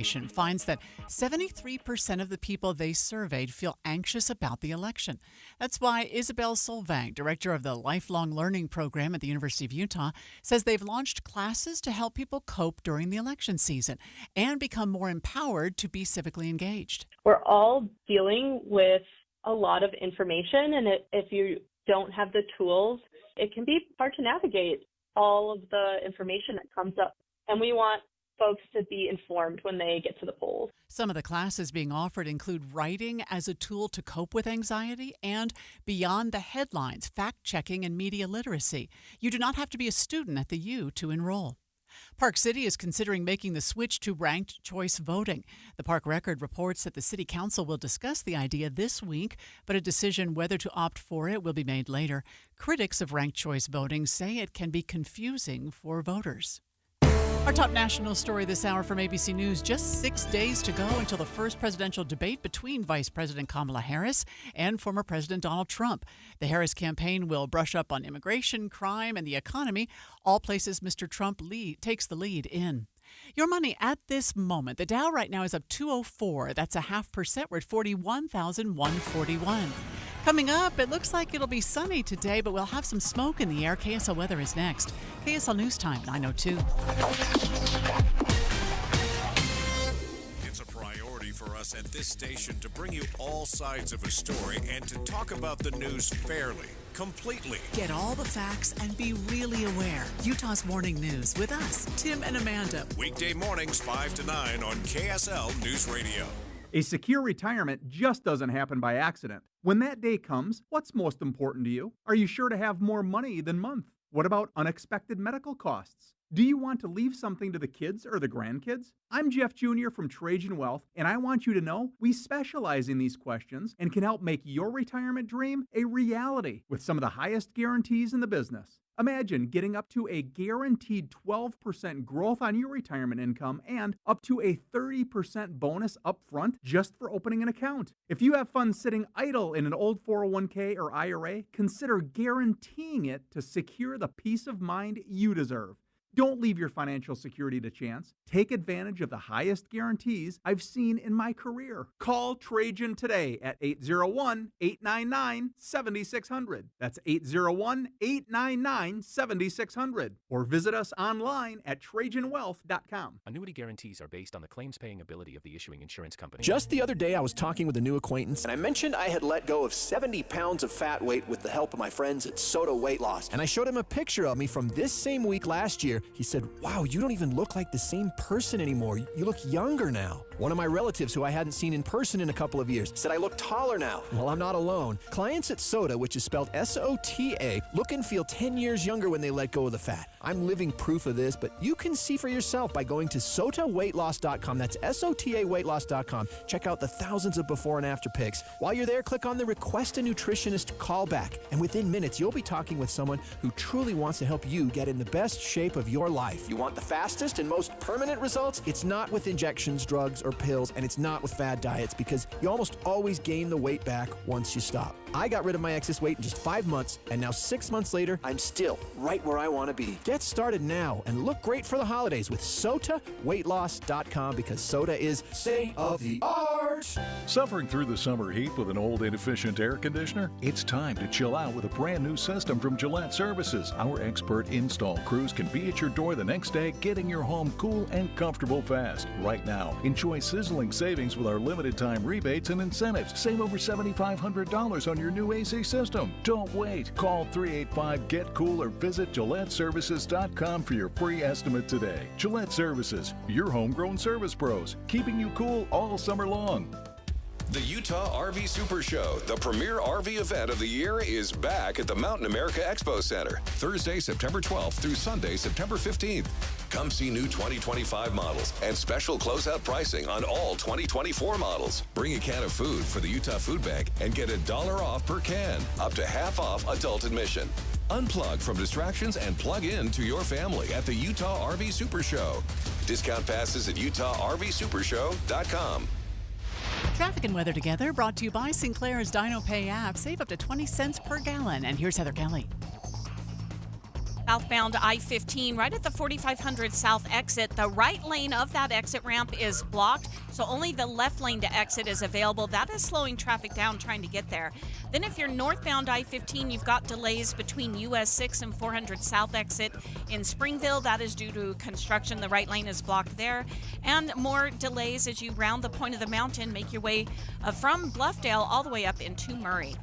Foundation finds that 73% of the people they surveyed feel anxious about the election. That's why Isabel Solvang, director of the Lifelong Learning Program at the University of Utah, says they've launched classes to help people cope during the election season and become more empowered to be civically engaged. We're all dealing with a lot of information, and if you don't have the tools, it can be hard to navigate all of the information that comes up. And we want folks to be informed when they get to the polls. Some of the classes being offered include writing as a tool to cope with anxiety and beyond the headlines, fact-checking and media literacy. You do not have to be a student at the U to enroll. Park City is considering making the switch to ranked choice voting. The Park Record reports that the City Council will discuss the idea this week, but a decision whether to opt for it will be made later. Critics of ranked choice voting say it can be confusing for voters. Our top national story this hour from ABC News. Just 6 days to go until the first presidential debate between Vice President Kamala Harris and former President Donald Trump. The Harris campaign will brush up on immigration, crime, and the economy, all places Mr. Trump takes the lead in. Your money at this moment. The Dow right now is up 204. That's a 0.5%. We're at 41,141. Coming up, it looks like it'll be sunny today, but we'll have some smoke in the air. KSL weather is next. KSL News Time, 9:02. It's a priority for us at this station to bring you all sides of a story and to talk about the news fairly, completely. Get all the facts and be really aware. Utah's Morning News with us, Tim and Amanda. Weekday mornings 5 to 9 on KSL News Radio. A secure retirement just doesn't happen by accident. When that day comes, what's most important to you? Are you sure to have more money than month? What about unexpected medical costs? Do you want to leave something to the kids or the grandkids? I'm Jeff Jr. from Trajan Wealth, and I want you to know we specialize in these questions and can help make your retirement dream a reality with some of the highest guarantees in the business. Imagine getting up to a guaranteed 12% growth on your retirement income and up to a 30% bonus up front just for opening an account. If you have funds sitting idle in an old 401k or IRA, consider guaranteeing it to secure the peace of mind you deserve. Don't leave your financial security to chance. Take advantage of the highest guarantees I've seen in my career. Call Trajan today at 801-899-7600. That's 801-899-7600. Or visit us online at TrajanWealth.com. Annuity guarantees are based on the claims-paying ability of the issuing insurance company. Just the other day, I was talking with a new acquaintance, and I mentioned I had let go of 70 pounds of fat weight with the help of my friends at Soda Weight Loss. And I showed him a picture of me from this same week last year. He said, "Wow, you don't even look like the same person anymore. You look younger now." One of my relatives who I hadn't seen in person in a couple of years said I look taller now. Well, I'm not alone. Clients at Soda, which is spelled S-O-T-A, look and feel 10 years younger when they let go of the fat. I'm living proof of this, but you can see for yourself by going to SOTAweightloss.com. That's S-O-T-A weightloss.com. Check out the thousands of before and after pics. While you're there, click on the Request a Nutritionist callback. And within minutes, you'll be talking with someone who truly wants to help you get in the best shape of your life. You want the fastest and most permanent results? It's not with injections, drugs, or pills, and it's not with fad diets, because you almost always gain the weight back once you stop. I got rid of my excess weight in just 5 months, and now 6 months later, I'm still right where I want to be. Get started now and look great for the holidays with SOTAweightloss.com, because Soda is state of the art. Suffering through the summer heat with an old inefficient air conditioner? It's time to chill out with a brand new system from Gillette Services. Our expert install crews can be at your door the next day, getting your home cool and comfortable fast. Right now, enjoy sizzling savings with our limited time rebates and incentives. Save over $7,500 on your new AC system. Don't wait. Call 385-GET-COOL or visit GilletteServices.com for your free estimate today. Gillette Services, your homegrown service pros, keeping you cool all summer long. The Utah RV Super Show, the premier RV event of the year, is back at the Mountain America Expo Center, Thursday, September 12th through Sunday, September 15th. Come see new 2025 models and special closeout pricing on all 2024 models. Bring a can of food for the Utah Food Bank and get $1 off per can, up to half off adult admission. Unplug from distractions and plug in to your family at the Utah RV Super Show. Discount passes at UtahRVSupershow.com. Traffic and weather together, brought to you by Sinclair's Dino Pay app. Save up to 20 cents per gallon. And here's Heather Kelly. Southbound I-15, right at the 4500 South exit. The right lane of that exit ramp is blocked, so only the left lane to exit is available. That is slowing traffic down trying to get there. Then if you're northbound I-15, you've got delays between US 6 and 400 South exit in Springville. That is due to construction. The right lane is blocked there. And more delays as you round the point of the mountain, make your way from Bluffdale all the way up into Murray.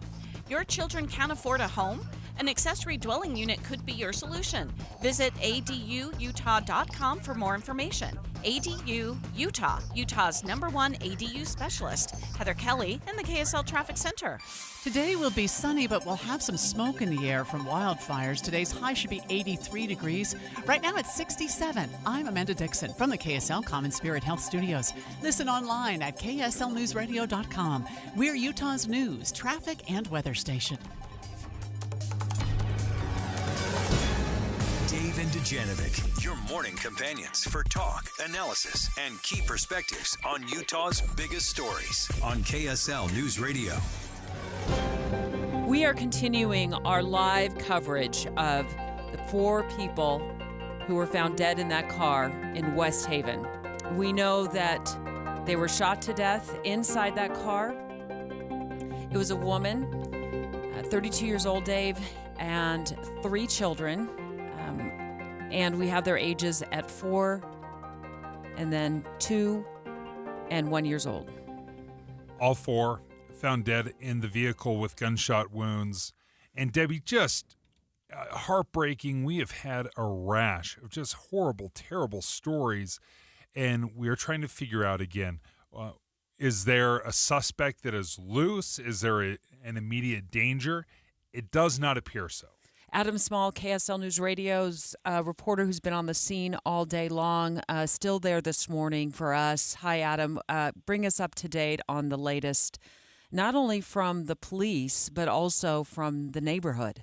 Your children can't afford a home? An accessory dwelling unit could be your solution. Visit aduutah.com for more information. ADU Utah, Utah's #1 ADU specialist. Heather Kelly in the KSL Traffic Center. Today will be sunny, but we'll have some smoke in the air from wildfires. Today's high should be 83 degrees. Right now it's 67. I'm Amanda Dixon from the KSL Common Spirit Health Studios. Listen online at kslnewsradio.com. We're Utah's news, traffic, and weather station. Dave and Dujanovic, your morning companions for talk, analysis, and key perspectives on Utah's biggest stories on KSL News Radio. We are continuing our live coverage of the 4 people who were found dead in that car in West Haven. We know that they were shot to death inside that car. It was a woman, 32 years old, Dave, and 3 children. And we have their ages at 4, and then 2 and 1 years old. All 4 found dead in the vehicle with gunshot wounds. And Debbie, just heartbreaking. We have had a rash of just horrible, terrible stories, and we are trying to figure out again, is there a suspect that is loose? Is there an immediate danger? It does not appear so. Adam Small, KSL News Radio's reporter who's been on the scene all day long, still there this morning for us. Hi, Adam. Bring us up to date on the latest, not only from the police, but also from the neighborhood.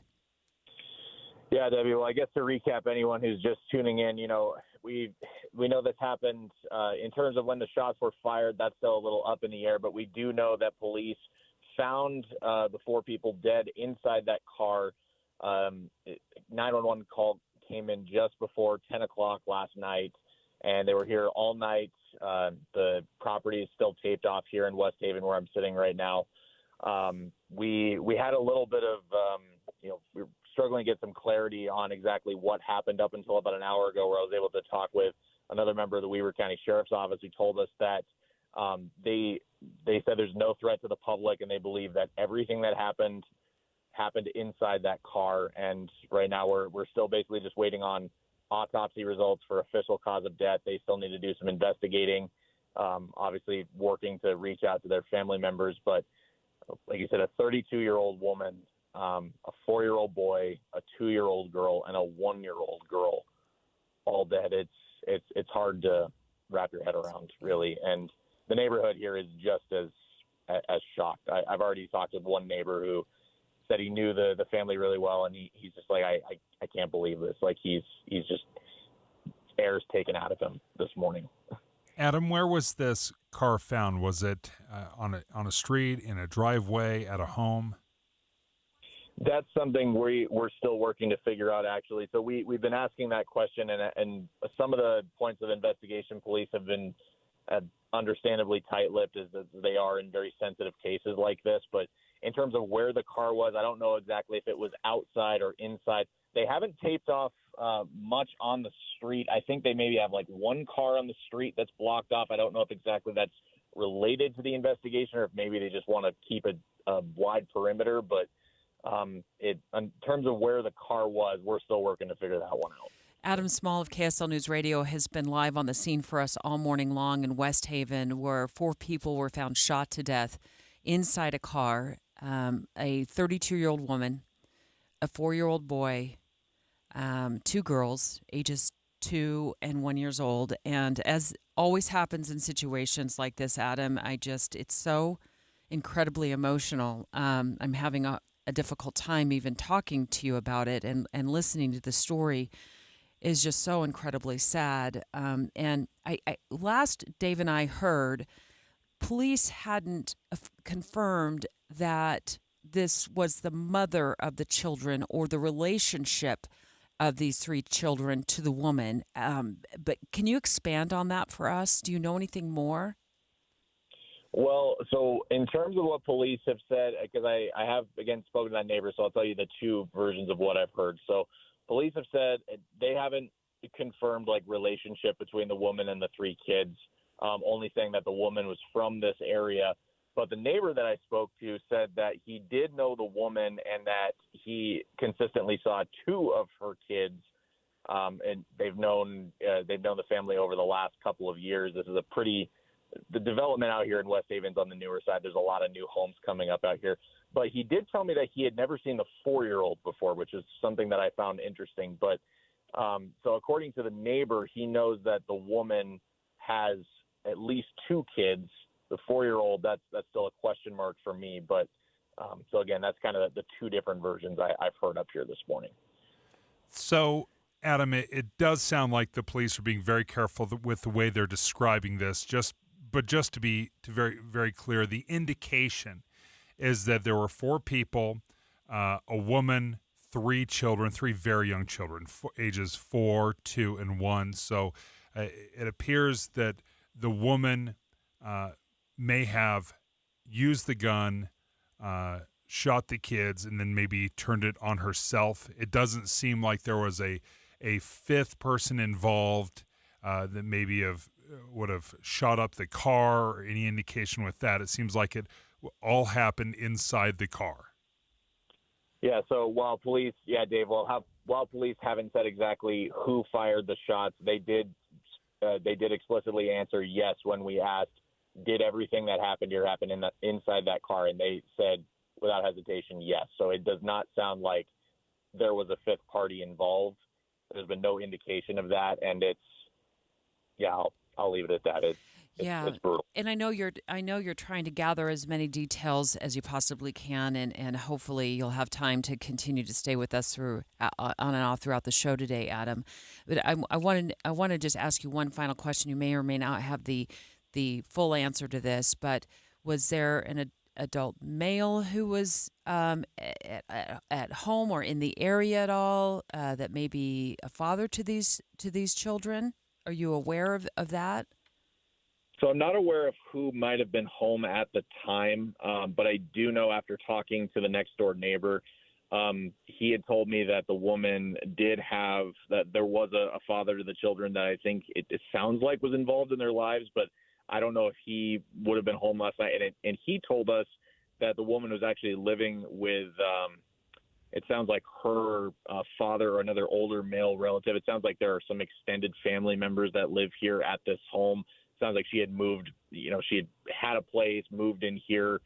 Yeah, Debbie. Well, I guess to recap, anyone who's just tuning in, we know this happened in terms of when the shots were fired. That's still a little up in the air, but we do know that police found the 4 people dead inside that car. 911 call came in just before 10 o'clock last night, and they were here all night. The property is still taped off here in West Haven, where I'm sitting right now. We had a little bit of, we were struggling to get some clarity on exactly what happened up until about an hour ago, where I was able to talk with another member of the Weber County Sheriff's Office who told us that they said there's no threat to the public, and they believe that everything that happened inside that car. And right now we're still basically just waiting on autopsy results for official cause of death. They still need to do some investigating, obviously working to reach out to their family members. But like you said, a 32-year-old woman, a 4-year-old boy, a 2-year-old girl, and a 1-year-old girl, all dead. It's hard to wrap your head around, really. And the neighborhood here is just as shocked. I've already talked with one neighbor who said he knew the family really well, and he's just like, I can't believe this. Like he's just air's taken out of him this morning. Adam, where was this car found? Was it on a street, in a driveway, at a home? That's something we're still working to figure out, actually. So we've been asking that question, and some of the points of investigation police have been understandably tight-lipped as they are in very sensitive cases like this. But in terms of where the car was, I don't know exactly if it was outside or inside. They haven't taped off much on the street. I think they maybe have like one car on the street that's blocked off. I don't know if exactly that's related to the investigation or if maybe they just want to keep a wide perimeter. But in terms of where the car was, we're still working to figure that one out. Adam Small of KSL News Radio has been live on the scene for us all morning long in West Haven, where 4 people were found shot to death inside a car. A 32-year-old woman, a 4-year-old boy, 2 girls, ages 2 and 1 years old. And as always happens in situations like this, Adam, it's so incredibly emotional. I'm having a difficult time even talking to you about it, and listening to the story is just so incredibly sad. And last Dave and I heard, police hadn't confirmed that this was the mother of the children or the relationship of these 3 children to the woman. But can you expand on that for us? Do you know anything more? Well, so in terms of what police have said, because I have, again, spoken to that neighbor, so I'll tell you the 2 versions of what I've heard. So police have said they haven't confirmed, like, relationship between the woman and the 3 kids, only saying that the woman was from this area. But the neighbor that I spoke to said that he did know the woman and that he consistently saw 2 of her kids, and they've known the family over the last couple of years. This is the development out here in West Haven's on the newer side. There's a lot of new homes coming up out here. But he did tell me that he had never seen the 4-year-old before, which is something that I found interesting. But so according to the neighbor, he knows that the woman has at least 2 kids. The 4-year-old, that's still a question mark for me. But so again, that's kind of the 2 different versions I've heard up here this morning. So, Adam, it does sound like the police are being very careful with the way they're describing this. Just to be very, very clear, the indication is that there were 4 people, a woman, 3 children, 3 very young children, ages 4, 2, and 1. So it appears that the woman may have used the gun, shot the kids, and then maybe turned it on herself. It doesn't seem like there was a 5th person involved that maybe would have shot up the car or any indication with that. It seems like it all happened inside the car. Yeah, so while police haven't said exactly who fired the shots, they did explicitly answer yes when we asked, did everything that happened here happen inside that car? And they said without hesitation, yes. So it does not sound like there was a 5th party involved. There's been no indication of that, and I'll leave it at that. It's brutal. And I know you're trying to gather as many details as you possibly can, and hopefully you'll have time to continue to stay with us through on and off throughout the show today, Adam. But I want to just ask you one final question. You may or may not have the full answer to this, but was there an adult male who was at home or in the area at all that may be a father to these children? Are you aware of that? So I'm not aware of who might have been home at the time, but I do know after talking to the next door neighbor, he had told me that the woman that there was a father to the children that I think it sounds like was involved in their lives, but I don't know if he would have been home last night. And he told us that the woman was actually living with, it sounds like her father or another older male relative. It sounds like there are some extended family members that live here at this home. Sounds like she had moved, she had a place, moved in here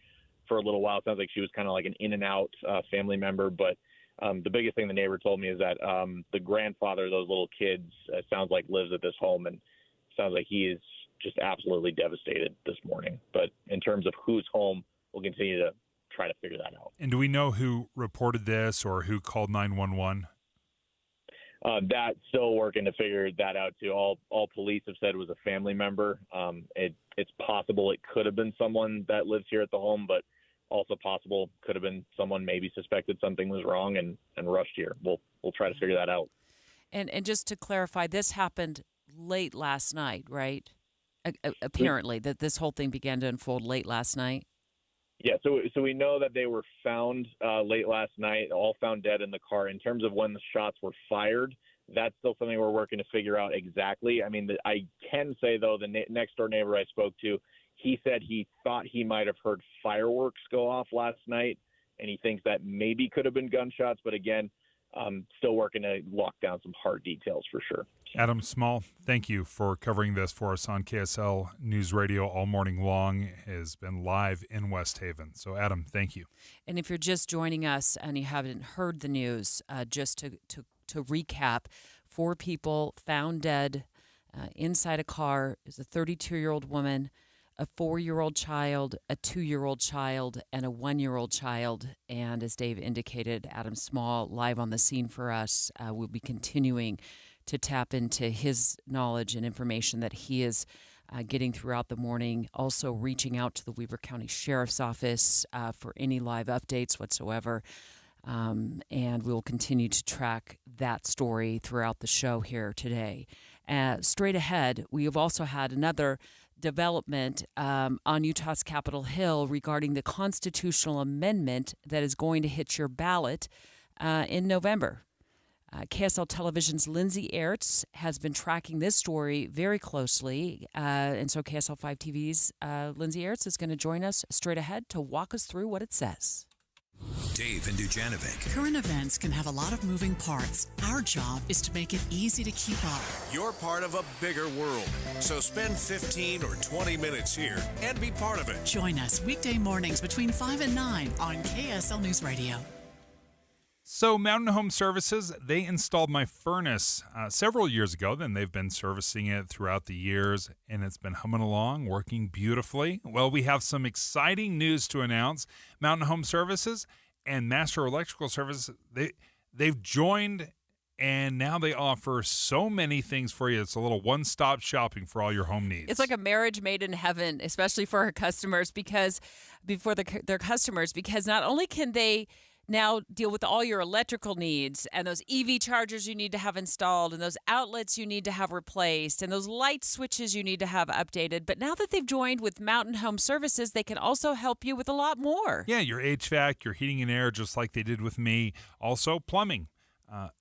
for a little while. It sounds like she was kind of like an in and out family member. But the biggest thing the neighbor told me is that the grandfather of those little kids sounds like lives at this home, and sounds like he is just absolutely devastated this morning. But in terms of who's home, we'll continue to try to figure that out. And do we know who reported this or who called 911? That's still working to figure that out too. All police have said was a family member. It's possible it could have been someone that lives here at the home, but also possible could have been someone maybe suspected something was wrong and rushed here. We'll try to figure that out. And just to clarify, this happened late last night, right? Apparently, that this whole thing began to unfold late last night. Yeah, so we know that they were found late last night, all found dead in the car. In terms of when the shots were fired, that's still something we're working to figure out exactly. I mean, I can say, though, the next door neighbor I spoke to, he said he thought he might have heard fireworks go off last night, and he thinks that maybe could have been gunshots. But again, still working to lock down some hard details for sure. Adam Small, thank you for covering this for us on KSL News Radio all morning long. It has been live in West Haven. So, Adam, thank you. And if you're just joining us and you haven't heard the news, just to recap, 4 people found dead inside a car. Is a 32-year-old woman, a 4-year-old child, a 2-year-old child, and a 1-year-old child. And as Dave indicated, Adam Small, live on the scene for us, will be continuing to tap into his knowledge and information that he is getting throughout the morning. Also reaching out to the Weber County Sheriff's Office for any live updates whatsoever. And we'll continue to track that story throughout the show here today. Straight ahead, we have also had another development on Utah's Capitol Hill regarding the constitutional amendment that is going to hit your ballot in November. KSL Television's Lindsay Aerts has been tracking this story very closely, and so KSL 5 TV's Lindsay Aerts is going to join us straight ahead to walk us through what it says. Dave and Dujanovic. Current events can have a lot of moving parts. Our job is to make it easy to keep up. You're part of a bigger world, so spend 15 or 20 minutes here and be part of it. Join us weekday mornings between 5 and 9 on KSL News Radio. So Mountain Home Services, they installed my furnace several years ago. Then they've been servicing it throughout the years, and it's been humming along, working beautifully. Well, we have some exciting news to announce. Mountain Home Services and Master Electrical Services, they've joined, and now they offer so many things for you. It's a little one-stop shopping for all your home needs. It's like a marriage made in heaven, especially for our customers, because not only can they now deal with all your electrical needs and those EV chargers you need to have installed and those outlets you need to have replaced and those light switches you need to have updated. But now that they've joined with Mountain Home Services, they can also help you with a lot more. Yeah, your HVAC, your heating and air, just like they did with me. Also, plumbing.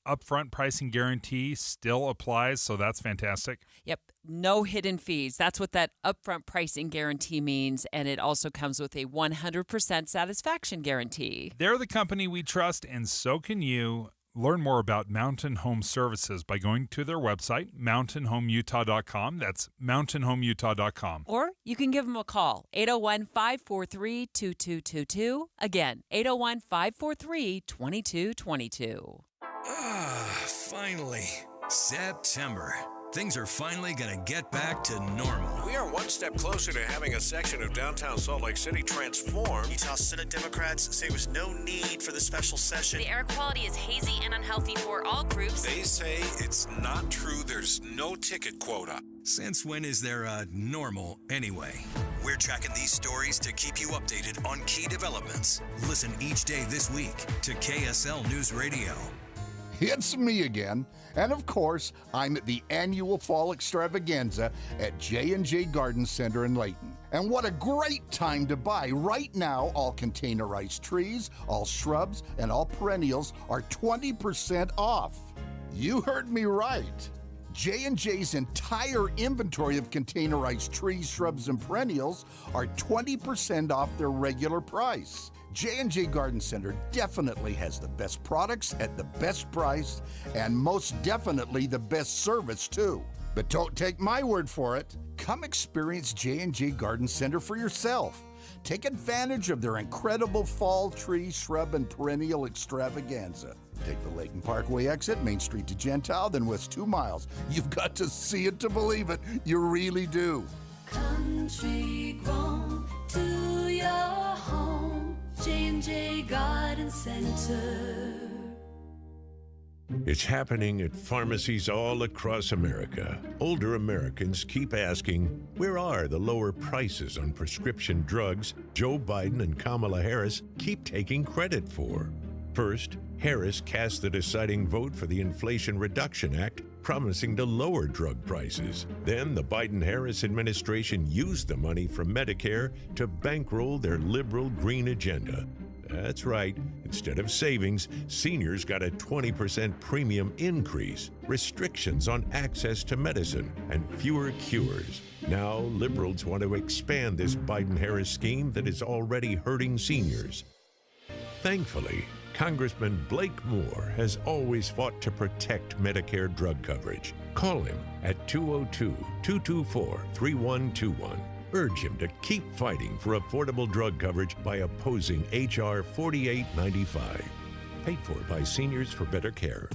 Upfront pricing guarantee still applies, so that's fantastic. Yep, no hidden fees. That's what that upfront pricing guarantee means, and it also comes with a 100% satisfaction guarantee. They're the company we trust, and so can you. Learn more about Mountain Home Services by going to their website, mountainhomeutah.com. That's mountainhomeutah.com. Or you can give them a call, 801-543-2222. Again, 801-543-2222. Finally. September. Things are finally going to get back to normal. We are one step closer to having a section of downtown Salt Lake City transformed. Utah Senate Democrats say there's no need for the special session. The air quality is hazy and unhealthy for all groups. They say it's not true. There's no ticket quota. Since when is there a normal anyway? We're tracking these stories to keep you updated on key developments. Listen each day this week to KSL News Radio. It's me again, and of course, I'm at the annual Fall Extravaganza at J&J Garden Center in Layton. And what a great time to buy. Right now, all containerized trees, all shrubs, and all perennials are 20% off. You heard me right. J&J's entire inventory of containerized trees, shrubs, and perennials are 20% off their regular price. J&J Garden Center definitely has the best products at the best price and most definitely the best service too. But don't take my word for it. Come experience J&J Garden Center for yourself. Take advantage of their incredible fall tree, shrub, and perennial extravaganza. Take the Layton Parkway exit, Main Street to Gentile, then west 2 miles. You've got to see it to believe it. You really do. Country grown to your home. J&J Garden Center. It's happening at pharmacies all across America. Older Americans keep asking, where are the lower prices on prescription drugs Joe Biden and Kamala Harris keep taking credit for? First, Harris cast the deciding vote for the Inflation Reduction Act, promising to lower drug prices. Then the Biden-Harris administration used the money from Medicare to bankroll their liberal green agenda. That's right. Instead of savings, seniors got a 20% premium increase, restrictions on access to medicine, and fewer cures. Now, liberals want to expand this Biden-Harris scheme that is already hurting seniors. Thankfully, Congressman Blake Moore has always fought to protect Medicare drug coverage. Call him at 202-224-3121. Urge him to keep fighting for affordable drug coverage by opposing H.R. 4895. Paid for by Seniors for Better Care.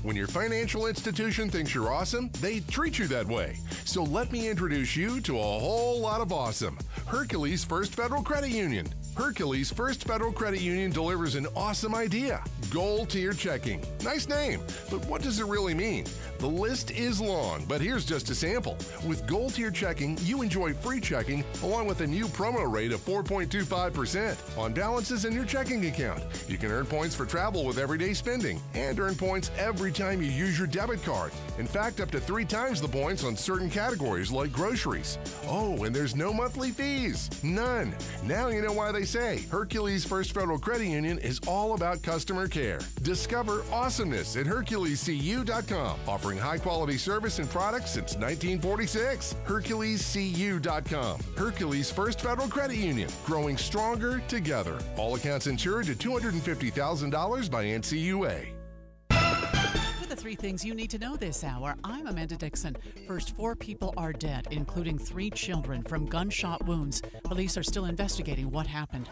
When your financial institution thinks you're awesome, they treat you that way. So let me introduce you to a whole lot of awesome. Hercules First Federal Credit Union. Hercules First Federal Credit Union delivers an awesome idea, Gold Tier Checking. Nice name, but what does it really mean? The list is long, but here's just a sample. With Gold Tier Checking, you enjoy free checking along with a new promo rate of 4.25% on balances in your checking account. You can earn points for travel with everyday spending and earn points every time you use your debit card. In fact, up to 3 times the points on certain categories like groceries. Oh, and there's no monthly fees. None. Now you know why they say Hercules First Federal Credit Union is all about customer care. Discover awesomeness at HerculesCU.com, offering high-quality service and products since 1946. HerculesCU.com. Hercules First Federal Credit Union, growing stronger together. All accounts insured to $250,000 by NCUA. The 3 things you need to know this hour. I'm Amanda Dixon. First, 4 people are dead, including 3 children, from gunshot wounds. Police are still investigating what happened.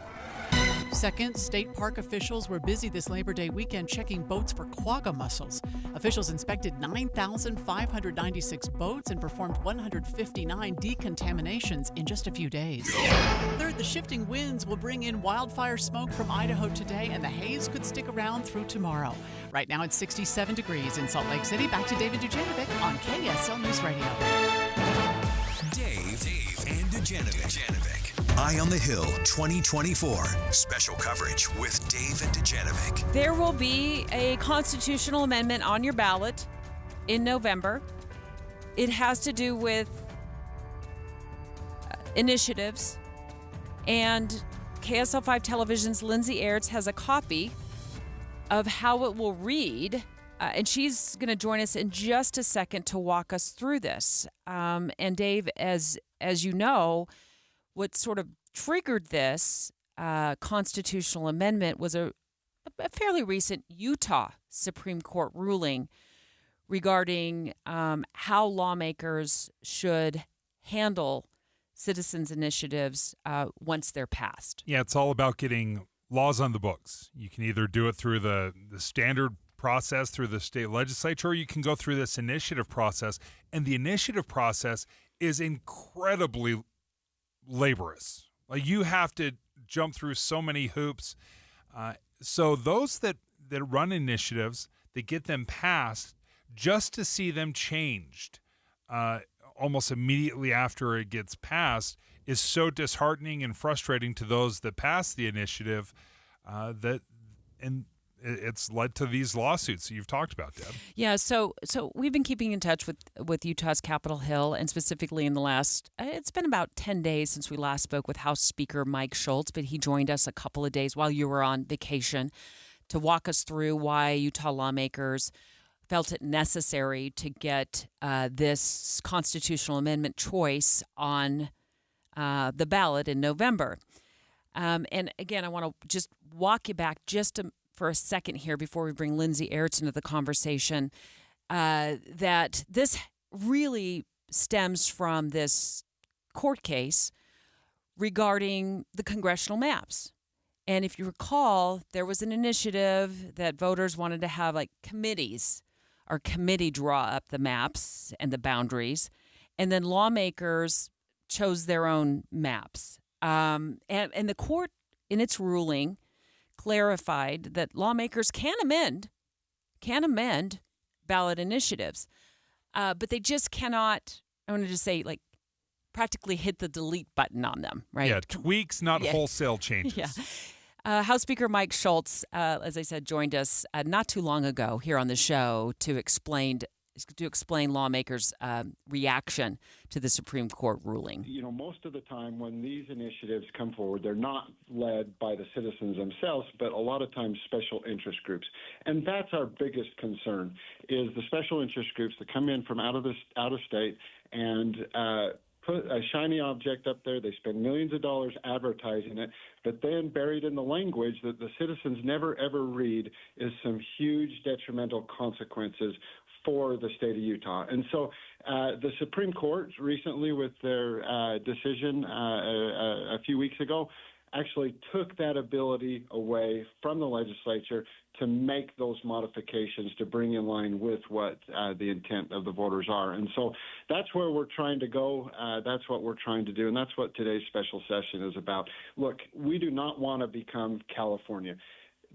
Second, state park officials were busy this Labor Day weekend checking boats for quagga mussels. Officials inspected 9,596 boats and performed 159 decontaminations in just a few days. Third, the shifting winds will bring in wildfire smoke from Idaho today, and the haze could stick around through tomorrow. Right now it's 67 degrees in Salt Lake City. Back to David Dujanovic on KSL News Radio. Dave and Dujanovic. Eye on the Hill 2024. Special coverage with Dave and Dujanovic. There will be a constitutional amendment on your ballot in November. It has to do with initiatives. And KSL5 Television's Lindsay Aerts has a copy of how it will read. And she's going to join us in just a second to walk us through this. And Dave, as you know, what sort of triggered this constitutional amendment was a fairly recent Utah Supreme Court ruling regarding how lawmakers should handle citizens' initiatives once they're passed. Yeah, it's all about getting laws on the books. You can either do it through the standard process through the state legislature, or you can go through this initiative process. And the initiative process is incredibly laborious. Like, you have to jump through so many hoops. So those that run initiatives, they get them passed just to see them changed almost immediately after it gets passed is so disheartening and frustrating to those that pass the initiative it's led to these lawsuits that you've talked about, Deb. Yeah, so we've been keeping in touch with Utah's Capitol Hill, and specifically in the last, it's been about 10 days since we last spoke with House Speaker Mike Schultz, but he joined us a couple of days while you were on vacation to walk us through why Utah lawmakers felt it necessary to get this constitutional amendment choice on the ballot in November. And again, I want to just walk you back for a second here before we bring Lindsay Aerts into the conversation, that this really stems from this court case regarding the congressional maps. And if you recall, there was an initiative that voters wanted to have like committees or committee draw up the maps and the boundaries, and then lawmakers chose their own maps. And the court, in its ruling, clarified that lawmakers can amend ballot initiatives, but they just cannot, I wanted to say, like, practically hit the delete button on them, right? Yeah, tweaks, not wholesale changes. Yeah. House Speaker Mike Schultz, as I said, joined us not too long ago here on the show to explain lawmakers' reaction to the Supreme Court ruling. You know, most of the time when these initiatives come forward, they're not led by the citizens themselves, but a lot of times special interest groups. And that's our biggest concern, is the special interest groups that come in from out of state and put a shiny object up there. They spend millions of dollars advertising it, but then buried in the language that the citizens never, ever read is some huge detrimental consequences for the state of Utah. And so the Supreme Court recently, with their decision a few weeks ago, actually took that ability away from the legislature to make those modifications to bring in line with what the intent of the voters are. And so that's where we're trying to go. That's what we're trying to do, and that's what today's special session is about. Look, we do not want to become California.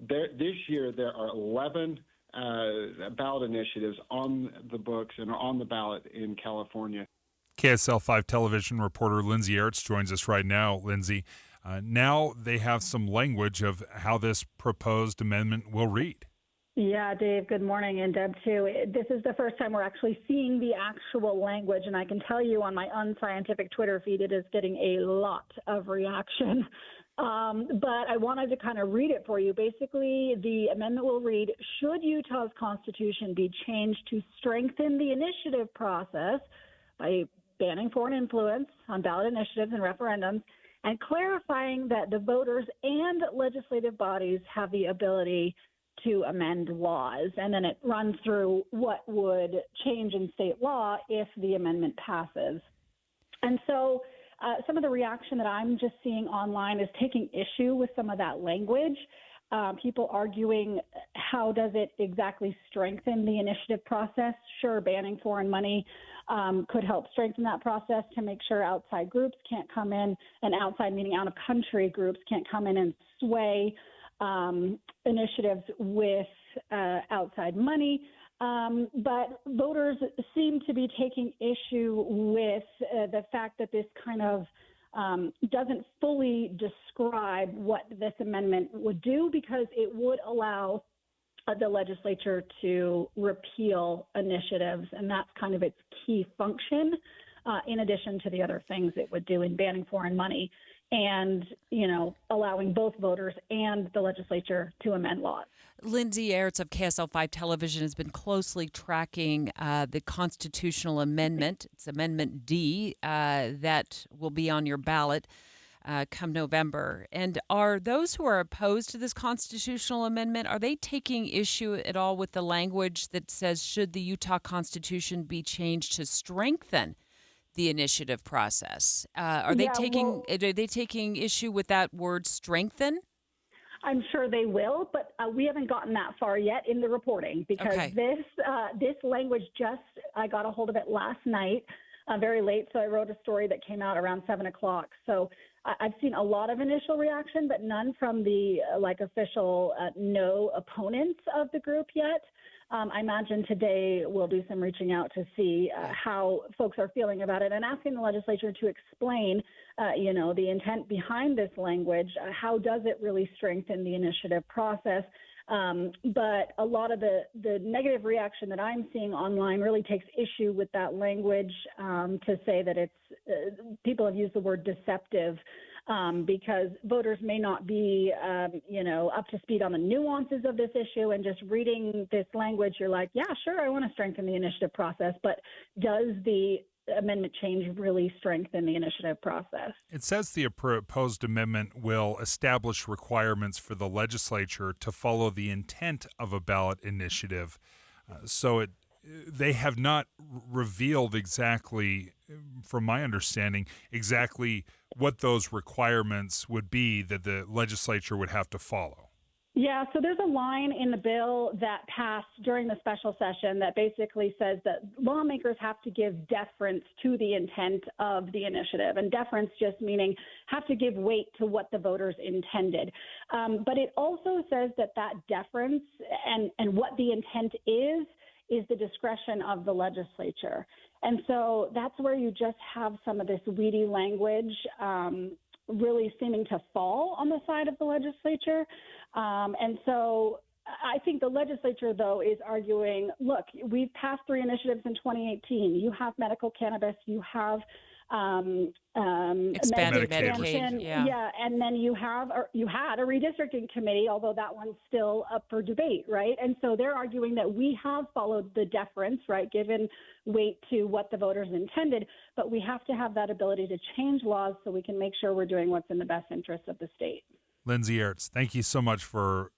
This year, there are 11 ballot initiatives on the books and on the ballot in California. KSL 5 television reporter Lindsay Aerts joins us right now. Lindsay, now they have some language of how this proposed amendment will read. Yeah, Dave, good morning, and Deb, too. This is the first time we're actually seeing the actual language, and I can tell you on my unscientific Twitter feed, it is getting a lot of reaction. But I wanted to kind of read it for you. Basically, the amendment will read, should Utah's constitution be changed to strengthen the initiative process by banning foreign influence on ballot initiatives and referendums, and clarifying that the voters and legislative bodies have the ability to amend laws. And then it runs through what would change in state law if the amendment passes. And so some of the reaction that I'm just seeing online is taking issue with some of that language. People arguing, how does it exactly strengthen the initiative process? Sure, banning foreign money could help strengthen that process to make sure outside groups can't come in, and outside meaning out-of-country groups can't come in and sway initiatives with outside money. But voters seem to be taking issue with the fact that this kind of doesn't fully describe what this amendment would do, because it would allow the legislature to repeal initiatives, and that's kind of its key function, in addition to the other things it would do in banning foreign money and, allowing both voters and the legislature to amend laws. Lindsay Aerts of KSL 5 Television has been closely tracking the constitutional amendment. It's Amendment D that will be on your ballot come November. And are those who are opposed to this constitutional amendment, are they taking issue at all with the language that says, should the Utah Constitution be changed to strengthen the initiative process? Are they taking issue with that word strengthen? I'm sure they will, but we haven't gotten that far yet in the reporting, because this language I got a hold of it last night, very late, so I wrote a story that came out around 7 o'clock. So I've seen a lot of initial reaction, but none from the official no opponents of the group yet. I imagine today we'll do some reaching out to see how folks are feeling about it, and asking the legislature to explain, the intent behind this language. How does it really strengthen the initiative process? But a lot of the negative reaction that I'm seeing online really takes issue with that language, to say that it's people have used the word deceptive. Because voters may not be, up to speed on the nuances of this issue, and just reading this language, you're like, yeah, sure, I want to strengthen the initiative process, but does the amendment change really strengthen the initiative process? It says the proposed amendment will establish requirements for the legislature to follow the intent of a ballot initiative. They have not revealed exactly, from my understanding, exactly what those requirements would be that the legislature would have to follow. Yeah, so there's a line in the bill that passed during the special session that basically says that lawmakers have to give deference to the intent of the initiative, and deference just meaning have to give weight to what the voters intended. But it also says that deference and what the intent is the discretion of the legislature. And so that's where you just have some of this weedy language really seeming to fall on the side of the legislature. And so I think the legislature, though, is arguing, look, we've passed 3 initiatives in 2018. You have medical cannabis, you have expanded Medicaid. Yeah, and then you had a redistricting committee, although that one's still up for debate, right? And so they're arguing that we have followed the deference, right, given weight to what the voters intended, but we have to have that ability to change laws so we can make sure we're doing what's in the best interest of the state. Lindsay Aerts, thank you so much for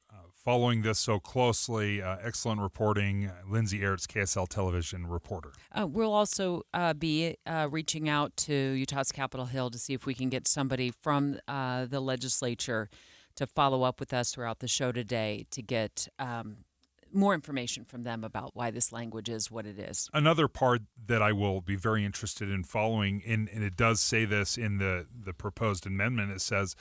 following this so closely. Excellent reporting. Lindsay Ertz, KSL television reporter. We'll also be reaching out to Utah's Capitol Hill to see if we can get somebody from the legislature to follow up with us throughout the show today to get more information from them about why this language is what it is. Another part that I will be very interested in following, and it does say this in the proposed amendment, it says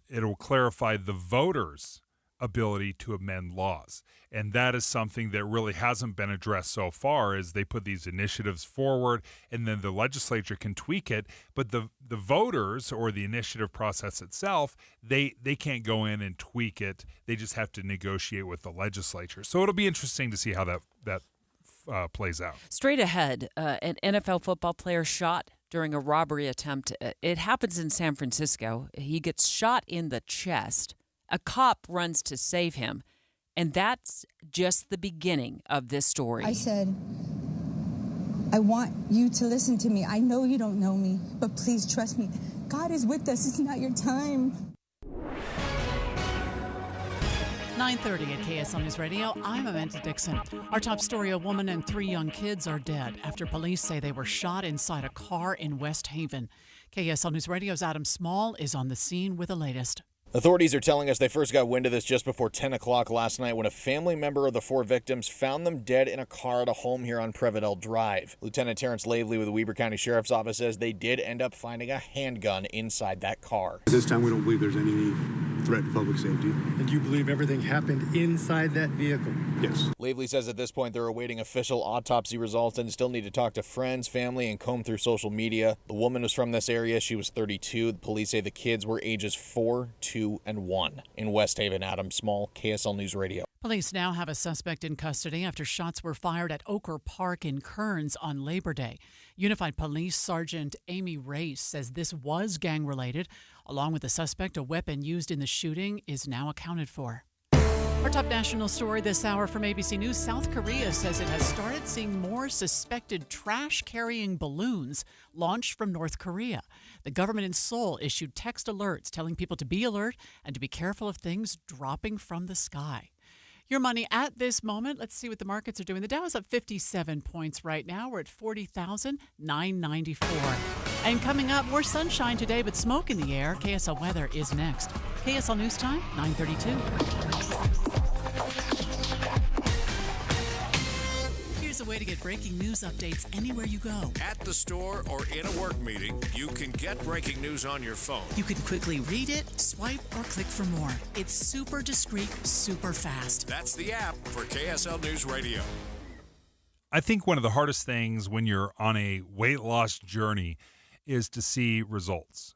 it will clarify the voters' ability to amend laws. And that is something that really hasn't been addressed so far, as they put these initiatives forward and then the legislature can tweak it. But the voters, or the initiative process itself, they can't go in and tweak it. They just have to negotiate with the legislature. So it'll be interesting to see how that plays out. Straight ahead, an NFL football player shot during a robbery attempt. It happens in San Francisco. He gets shot in the chest. A cop runs to save him, and that's just the beginning of this story. I said, I want you to listen to me. I know you don't know me, but please trust me. God is with us. It's not your time. 9:30 at KSL News Radio. I'm Amanda Dixon. Our top story, a woman and 3 young kids are dead after police say they were shot inside a car in West Haven. KSL News Radio's Adam Small is on the scene with the latest. Authorities are telling us they first got wind of this just before 10 o'clock last night when a family member of the 4 victims found them dead in a car at a home here on Prevedel Drive. Lieutenant Terrence Lavely with the Weber County Sheriff's Office says they did end up finding a handgun inside that car. At this time, we don't believe there's any threat to public safety. And you believe everything happened inside that vehicle? Yes. Lavely says at this point they're awaiting official autopsy results and still need to talk to friends, family, and comb through social media. The woman was from this area. She was 32. The police say the kids were ages 4, 2, and 1. In West Haven, Adam Small, KSL News Radio. Police now have a suspect in custody after shots were fired at Oker Park in Kearns on Labor Day. Unified Police Sergeant Amy Race says this was gang-related. Along with the suspect, a weapon used in the shooting is now accounted for. Our top national story this hour from ABC News. South Korea says it has started seeing more suspected trash-carrying balloons launched from North Korea. The government in Seoul issued text alerts telling people to be alert and to be careful of things dropping from the sky. Your money at this moment. Let's see what the markets are doing. The Dow is up 57 points right now. We're at 40,994. And coming up, more sunshine today, but smoke in the air. KSL weather is next. KSL News Time, 9:32. Here's a way to get breaking news updates anywhere you go. At the store or in a work meeting, you can get breaking news on your phone. You can quickly read it, swipe, or click for more. It's super discreet, super fast. That's the app for KSL News Radio. I think one of the hardest things when you're on a weight loss journey is to see results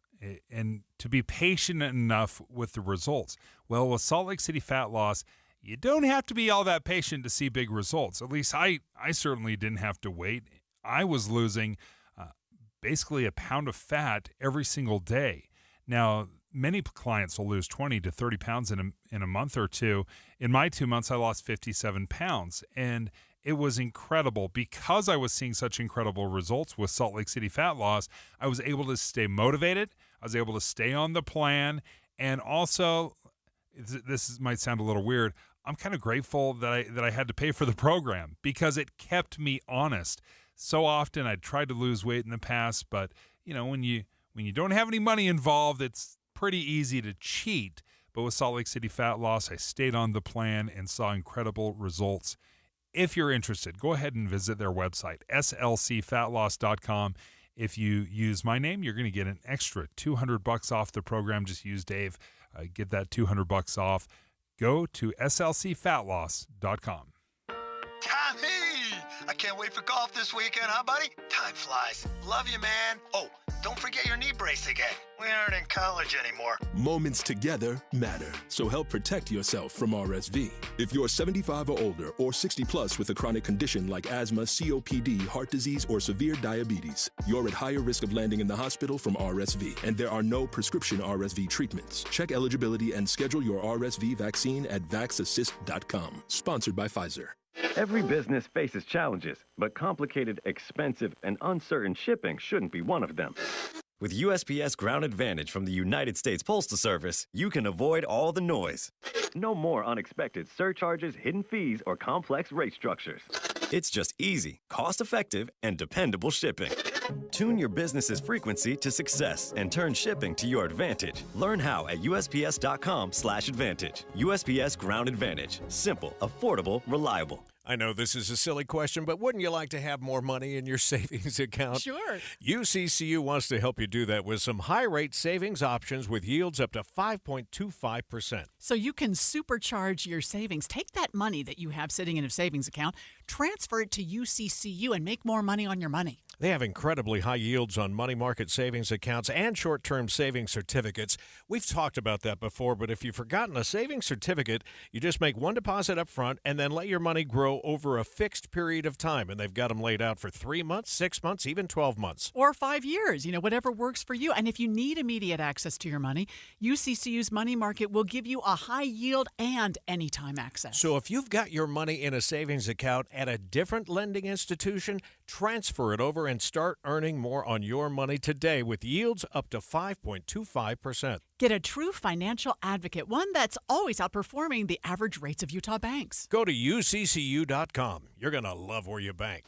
and to be patient enough with the results. Well, with Salt Lake City fat loss, you don't have to be all that patient to see big results. At least I certainly didn't have to wait. I was losing basically a pound of fat every single day. Now, many clients will lose 20 to 30 pounds in a month or two. In my 2 months, I lost 57 pounds. And it was incredible. Because I was seeing such incredible results with Salt Lake City fat loss, I was able to stay motivated. I was able to stay on the plan. And also, this might sound a little weird, I'm kind of grateful that I had to pay for the program because it kept me honest. So often I'd tried to lose weight in the past, but when you don't have any money involved, it's pretty easy to cheat. But with Salt Lake City fat loss, I stayed on the plan and saw incredible results. If you're interested, go ahead and visit their website, slcfatloss.com. If you use my name, you're going to get an extra $200 off the program. Just use Dave. Get that $200 off. Go to slcfatloss.com. Tommy! I can't wait for golf this weekend, huh, buddy? Time flies. Love you, man. Oh, don't forget your knee brace again. We aren't in college anymore. Moments together matter, so help protect yourself from RSV. If you're 75 or older or 60 plus with a chronic condition like asthma, COPD, heart disease, or severe diabetes, you're at higher risk of landing in the hospital from RSV, and there are no prescription RSV treatments. Check eligibility and schedule your RSV vaccine at vaxassist.com. Sponsored by Pfizer. Every business faces challenges, but complicated, expensive, and uncertain shipping shouldn't be one of them. With USPS Ground Advantage from the United States Postal Service, you can avoid all the noise. No more unexpected surcharges, hidden fees, or complex rate structures. It's just easy, cost-effective, and dependable shipping. Tune your business's frequency to success and turn shipping to your advantage. Learn how at USPS.com/advantage. USPS Ground Advantage. Simple, affordable, reliable. I know this is a silly question, but wouldn't you like to have more money in your savings account? Sure. UCCU wants to help you do that with some high-rate savings options with yields up to 5.25%. So you can supercharge your savings. Take that money that you have sitting in a savings account, transfer it to UCCU, and make more money on your money. They have incredibly high yields on money market savings accounts and short-term savings certificates. We've talked about that before, but if you've forgotten a savings certificate, you just make one deposit up front and then let your money grow over a fixed period of time. And they've got them laid out for 3 months, 6 months, even 12 months. Or 5 years, whatever works for you. And if you need immediate access to your money, UCCU's Money Market will give you a high yield and anytime access. So if you've got your money in a savings account at a different lending institution, transfer it over and start earning more on your money today with yields up to 5.25%. Get a true financial advocate, one that's always outperforming the average rates of Utah banks. Go to UCCU.com. You're going to love where you bank.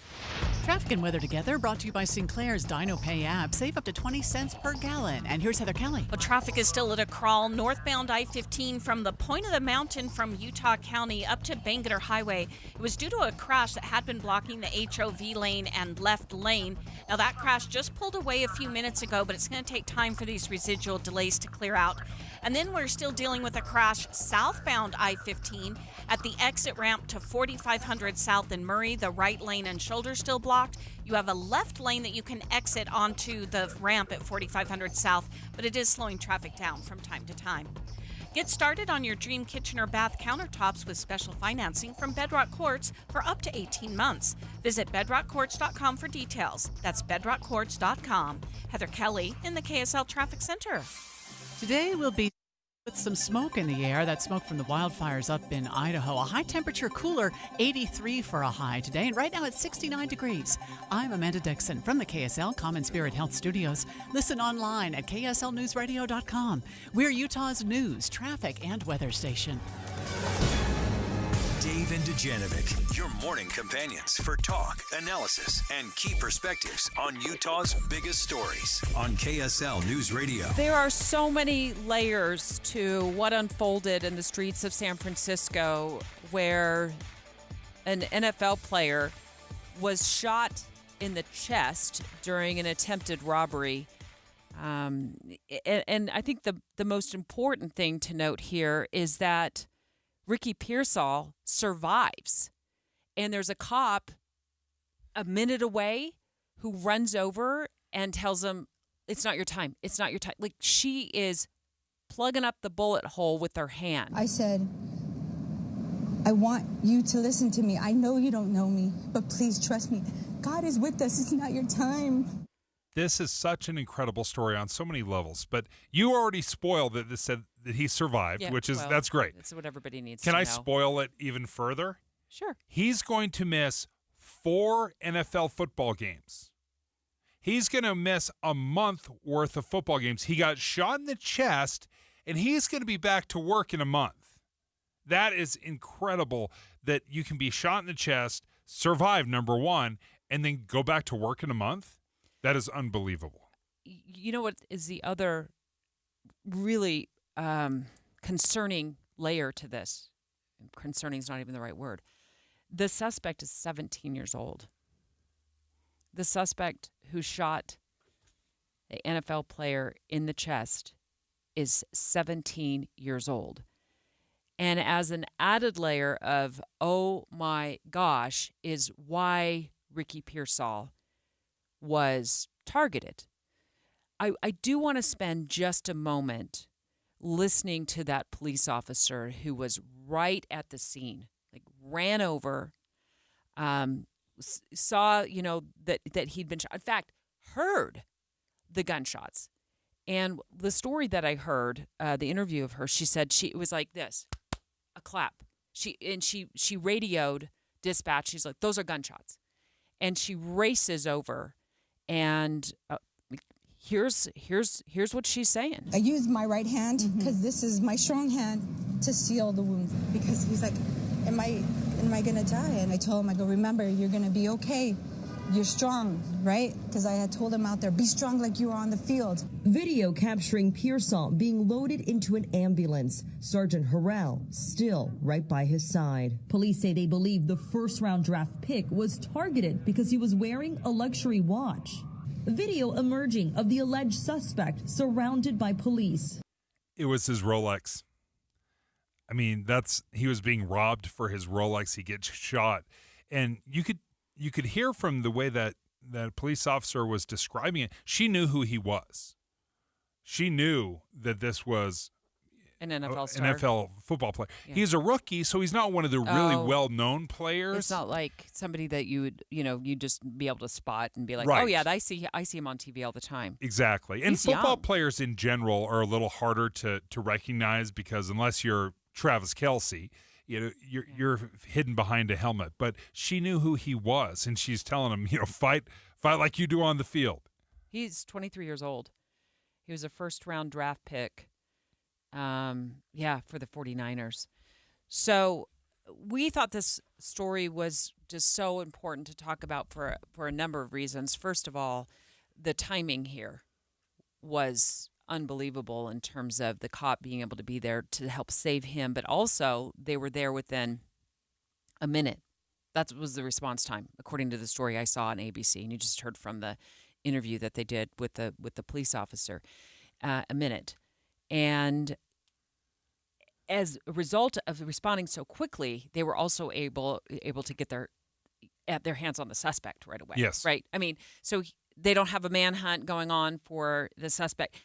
Traffic and weather together brought to you by Sinclair's Dino Pay app. Save up to 20 cents per gallon. And here's Heather Kelly. Well, traffic is still at a crawl northbound I-15 from the point of the mountain from Utah County up to Bangerter Highway. It was due to a crash that had been blocking the HOV lane and left lane. Now, that crash just pulled away a few minutes ago, but it's going to take time for these residual delays to clear out. And then we're still dealing with a crash southbound I-15 at the exit ramp to 4500 South in Murray. The right lane and shoulder still blocked. You have a left lane that you can exit onto the ramp at 4500 South, but it is slowing traffic down from time to time. Get started on your dream kitchen or bath countertops with special financing from Bedrock Quartz for up to 18 months. Visit bedrockquartz.com for details. That's bedrockquartz.com. Heather Kelly in the KSL Traffic Center. Today will be with some smoke in the air. That smoke from the wildfires up in Idaho. A high temperature cooler, 83 for a high today. And right now it's 69 degrees. I'm Amanda Dixon from the KSL Common Spirit Health Studios. Listen online at kslnewsradio.com. We're Utah's news, traffic, and weather station. Dave and Dujanovic, your morning companions for talk, analysis, and key perspectives on Utah's biggest stories on KSL News Radio. There are so many layers to what unfolded in the streets of San Francisco, where an NFL player was shot in the chest during an attempted robbery. And I think the most important thing to note here is that Ricky Pearsall survives. And there's a cop a minute away who runs over and tells him, it's not your time. It's not your time. Like, she is plugging up the bullet hole with her hand. I said, I want you to listen to me. I know you don't know me, but please trust me. God is with us. It's not your time. This is such an incredible story on so many levels, but you already spoiled that this said that he survived, that's great. That's what everybody needs Can to I know. spoil it even further? Sure. He's going to miss 4 NFL football games. He's going to miss a month worth of football games. He got shot in the chest, and he's going to be back to work in a month. That is incredible that you can be shot in the chest, survive, number one, and then go back to work in a month. That is unbelievable. You know what is the other really concerning layer to this? Concerning is not even the right word. The suspect is 17 years old. The suspect who shot the NFL player in the chest is 17 years old. And as an added layer of, oh my gosh, is why Ricky Pearsall was targeted. I do want to spend just a moment listening to that police officer who was right at the scene, like ran over, saw, that he'd been shot. In fact, heard the gunshots. And the story that I heard, the interview of her, she said it was like this, a clap. She radioed dispatch. She's like, those are gunshots. And she races over, and here's what she's saying. I used my right hand because this is my strong hand to seal the wound, because he's like, am I going to die? And I told him, I go, remember, you're going to be okay. You're strong, right? Because I had told him out there, be strong like you were on the field. Video capturing Pearsall being loaded into an ambulance. Sergeant Harrell still right by his side. Police say they believe the first-round draft pick was targeted because he was wearing a luxury watch. Video emerging of the alleged suspect surrounded by police. It was his Rolex. I mean, he was being robbed for his Rolex. He gets shot. And you could hear from the way that police officer was describing it, she knew who he was. She knew that this was an NFL star. An NFL football player. Yeah. He's a rookie, so he's not one of the really well-known players. It's not like somebody that you would, you just be able to spot and be like, right. oh yeah, I see him on TV all the time. Exactly. And He's football young. players in general are a little harder to recognize, because unless you're Travis Kelce, you're hidden behind a helmet. But she knew who he was, and she's telling him, fight like you do on the field. He's 23 years old. He was a first-round draft pick. For the 49ers. So we thought this story was just so important to talk about for a number of reasons. First of all, the timing here was unbelievable in terms of the cop being able to be there to help save him, but also they were there within a minute. That was the response time, according to the story I saw on ABC, and you just heard from the interview that they did with the police officer. A minute. And as a result of responding so quickly, they were also able to get their hands on the suspect right away. Yes. Right? I mean, so they don't have a manhunt going on for the suspect,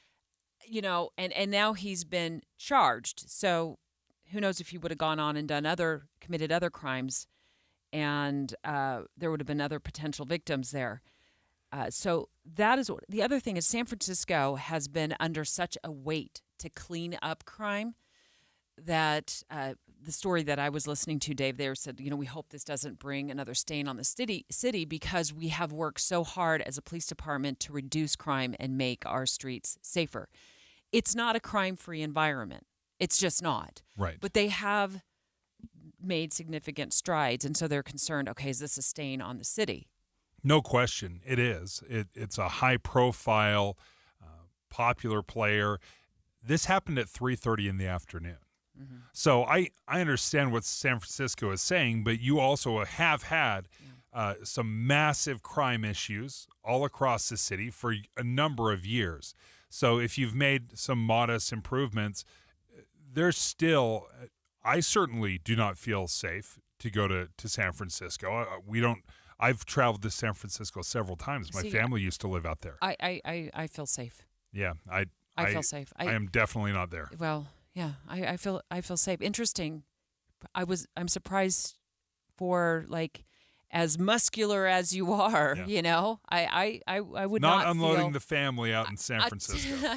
and now he's been charged. So who knows if he would have gone on and committed other crimes, and there would have been other potential victims there. So that is the other thing is San Francisco has been under such a weight to clean up crime that the story that I was listening to, Dave, there said, we hope this doesn't bring another stain on the city because we have worked so hard as a police department to reduce crime and make our streets safer. It's not a crime-free environment. It's just not. Right. But they have made significant strides, and so they're concerned, okay, is this a stain on the city? No question, it is. It's a high-profile, popular player. This happened at 3:30 in the afternoon. Mm-hmm. So I understand what San Francisco is saying, but you also have had some massive crime issues all across the city for a number of years. So if you've made some modest improvements, there's still – I certainly do not feel safe to go to San Francisco. I've traveled to San Francisco several times. My family used to live out there. I feel safe. Yeah, I feel safe. I am definitely not there. Well, yeah, I feel safe. Interesting. I'm surprised for as muscular as you are. Yeah. I would not not unloading feel, the family out in San Francisco.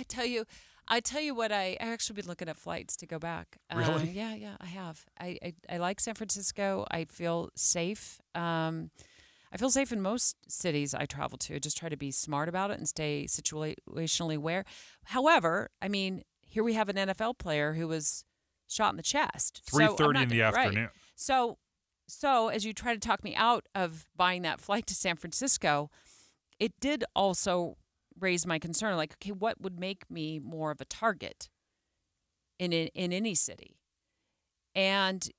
I tell you what, I actually been looking at flights to go back. Really? Yeah, I have. I like San Francisco. I feel safe. I feel safe in most cities I travel to. I just try to be smart about it and stay situationally aware. However, I mean, here we have an NFL player who was shot in the chest. 3:30 in the right. afternoon. So as you try to talk me out of buying that flight to San Francisco, it did also raise my concern. Like, okay, what would make me more of a target in any city? And,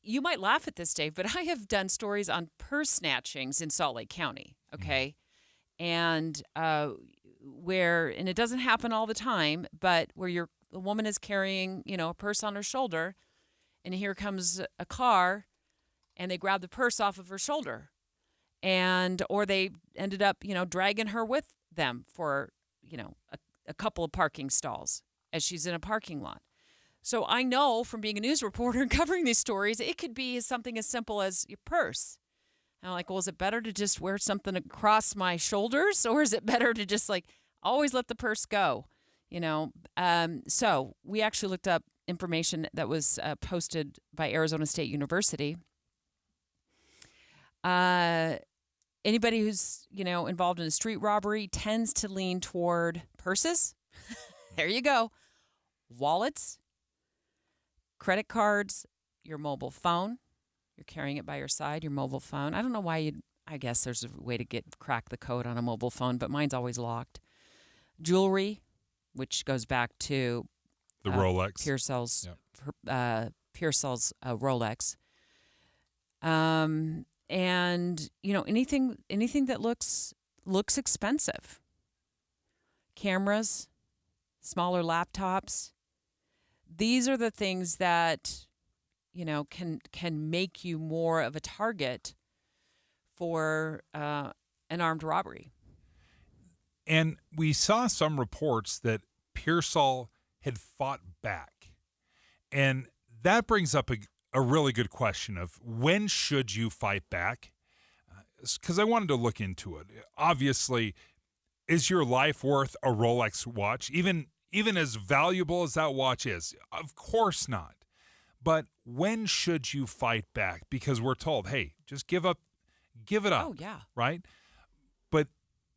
you might laugh at this, Dave, but I have done stories on purse snatchings in Salt Lake County, okay? And and it doesn't happen all the time, but where the woman is carrying, a purse on her shoulder, and here comes a car, and they grab the purse off of her shoulder, or they ended up, dragging her with them for, a couple of parking stalls as she's in a parking lot. So I know from being a news reporter and covering these stories, it could be something as simple as your purse. And I'm like, well, is it better to just wear something across my shoulders, or is it better to just always let the purse go? So we actually looked up information that was posted by Arizona State University. Anybody who's, involved in a street robbery tends to lean toward purses. There you go. Wallets, credit cards, your mobile phone. You're carrying it by your side, your mobile phone. I don't know why I guess there's a way to crack the code on a mobile phone, but mine's always locked. Jewelry, which goes back to the Rolex. Pearsall's Rolex. And anything that looks expensive. Cameras, smaller laptops. These are the things that can make you more of a target for an armed robbery. And we saw some reports that Pearsall had fought back. And that brings up a really good question of when should you fight back? Because I wanted to look into it. Obviously, is your life worth a Rolex watch? Even as valuable as that watch is? Of course not. But when should you fight back? Because we're told, hey, just give it up. Oh, yeah. Right? But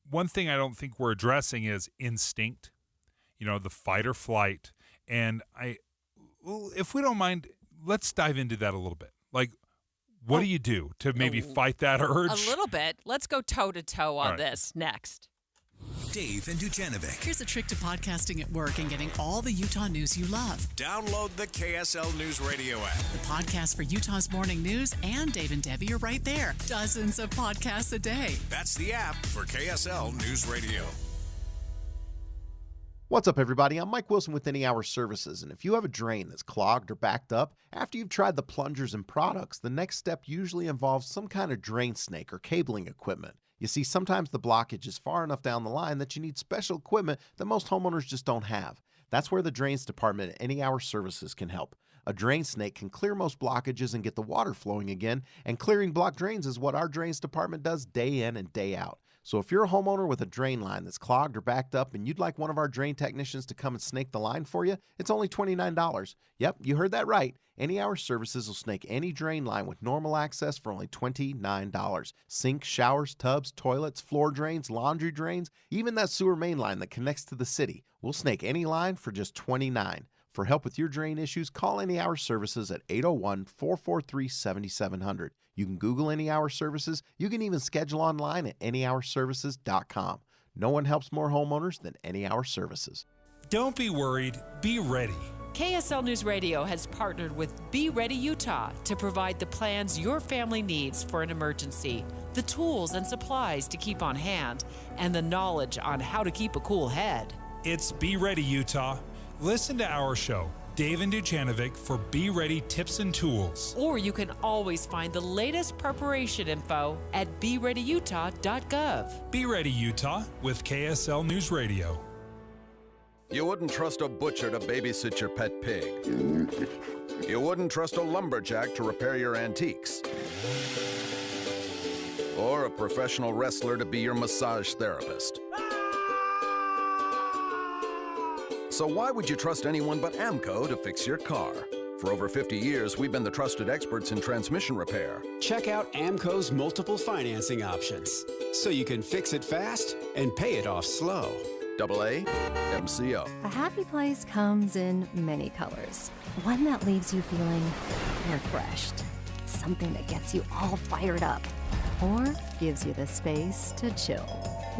one thing I don't think we're addressing is instinct, the fight or flight. And if we don't mind, let's dive into that a little bit. Like, what do you do to maybe fight that urge? A little bit. Let's go toe-to-toe on this next. Dave and Dujanovic. Here's a trick to podcasting at work and getting all the Utah news you love. Download the KSL News Radio app. The podcast for Utah's morning news and Dave and Debbie are right there. Dozens of podcasts a day. That's the app for KSL News Radio. What's up, everybody? I'm Mike Wilson with Any Hour Services, and if you have a drain that's clogged or backed up, after you've tried the plungers and products, the next step usually involves some kind of drain snake or cabling equipment. You see, sometimes the blockage is far enough down the line that you need special equipment that most homeowners just don't have. That's where the Drains Department at Any Hour Services can help. A drain snake can clear most blockages and get the water flowing again, and clearing blocked drains is what our Drains Department does day in and day out. So if you're a homeowner with a drain line that's clogged or backed up and you'd like one of our drain technicians to come and snake the line for you, it's only $29. Yep, you heard that right. Any Hour Services will snake any drain line with normal access for only $29. Sinks, showers, tubs, toilets, floor drains, laundry drains, even that sewer main line that connects to the city. We'll snake any line for just $29. For help with your drain issues, call Any Hour Services at 801-443-7700. You can Google Any Hour Services. You can even schedule online at anyhourservices.com. No one helps more homeowners than Any Hour Services. Don't be worried. Be ready. KSL News Radio has partnered with Be Ready Utah to provide the plans your family needs for an emergency, the tools and supplies to keep on hand, and the knowledge on how to keep a cool head. It's Be Ready Utah. Listen to our show, Dave and Dujanovic, for Be Ready tips and tools. Or you can always find the latest preparation info at BeReadyUtah.gov. Be Ready Utah with KSL News Radio. You wouldn't trust a butcher to babysit your pet pig. You wouldn't trust a lumberjack to repair your antiques. Or a professional wrestler to be your massage therapist. So why would you trust anyone but AMCO to fix your car? For over 50 years, we've been the trusted experts in transmission repair. Check out AMCO's multiple financing options, so you can fix it fast and pay it off slow. AA MCO. A happy place comes in many colors. One that leaves you feeling refreshed. Something that gets you all fired up. Or gives you the space to chill.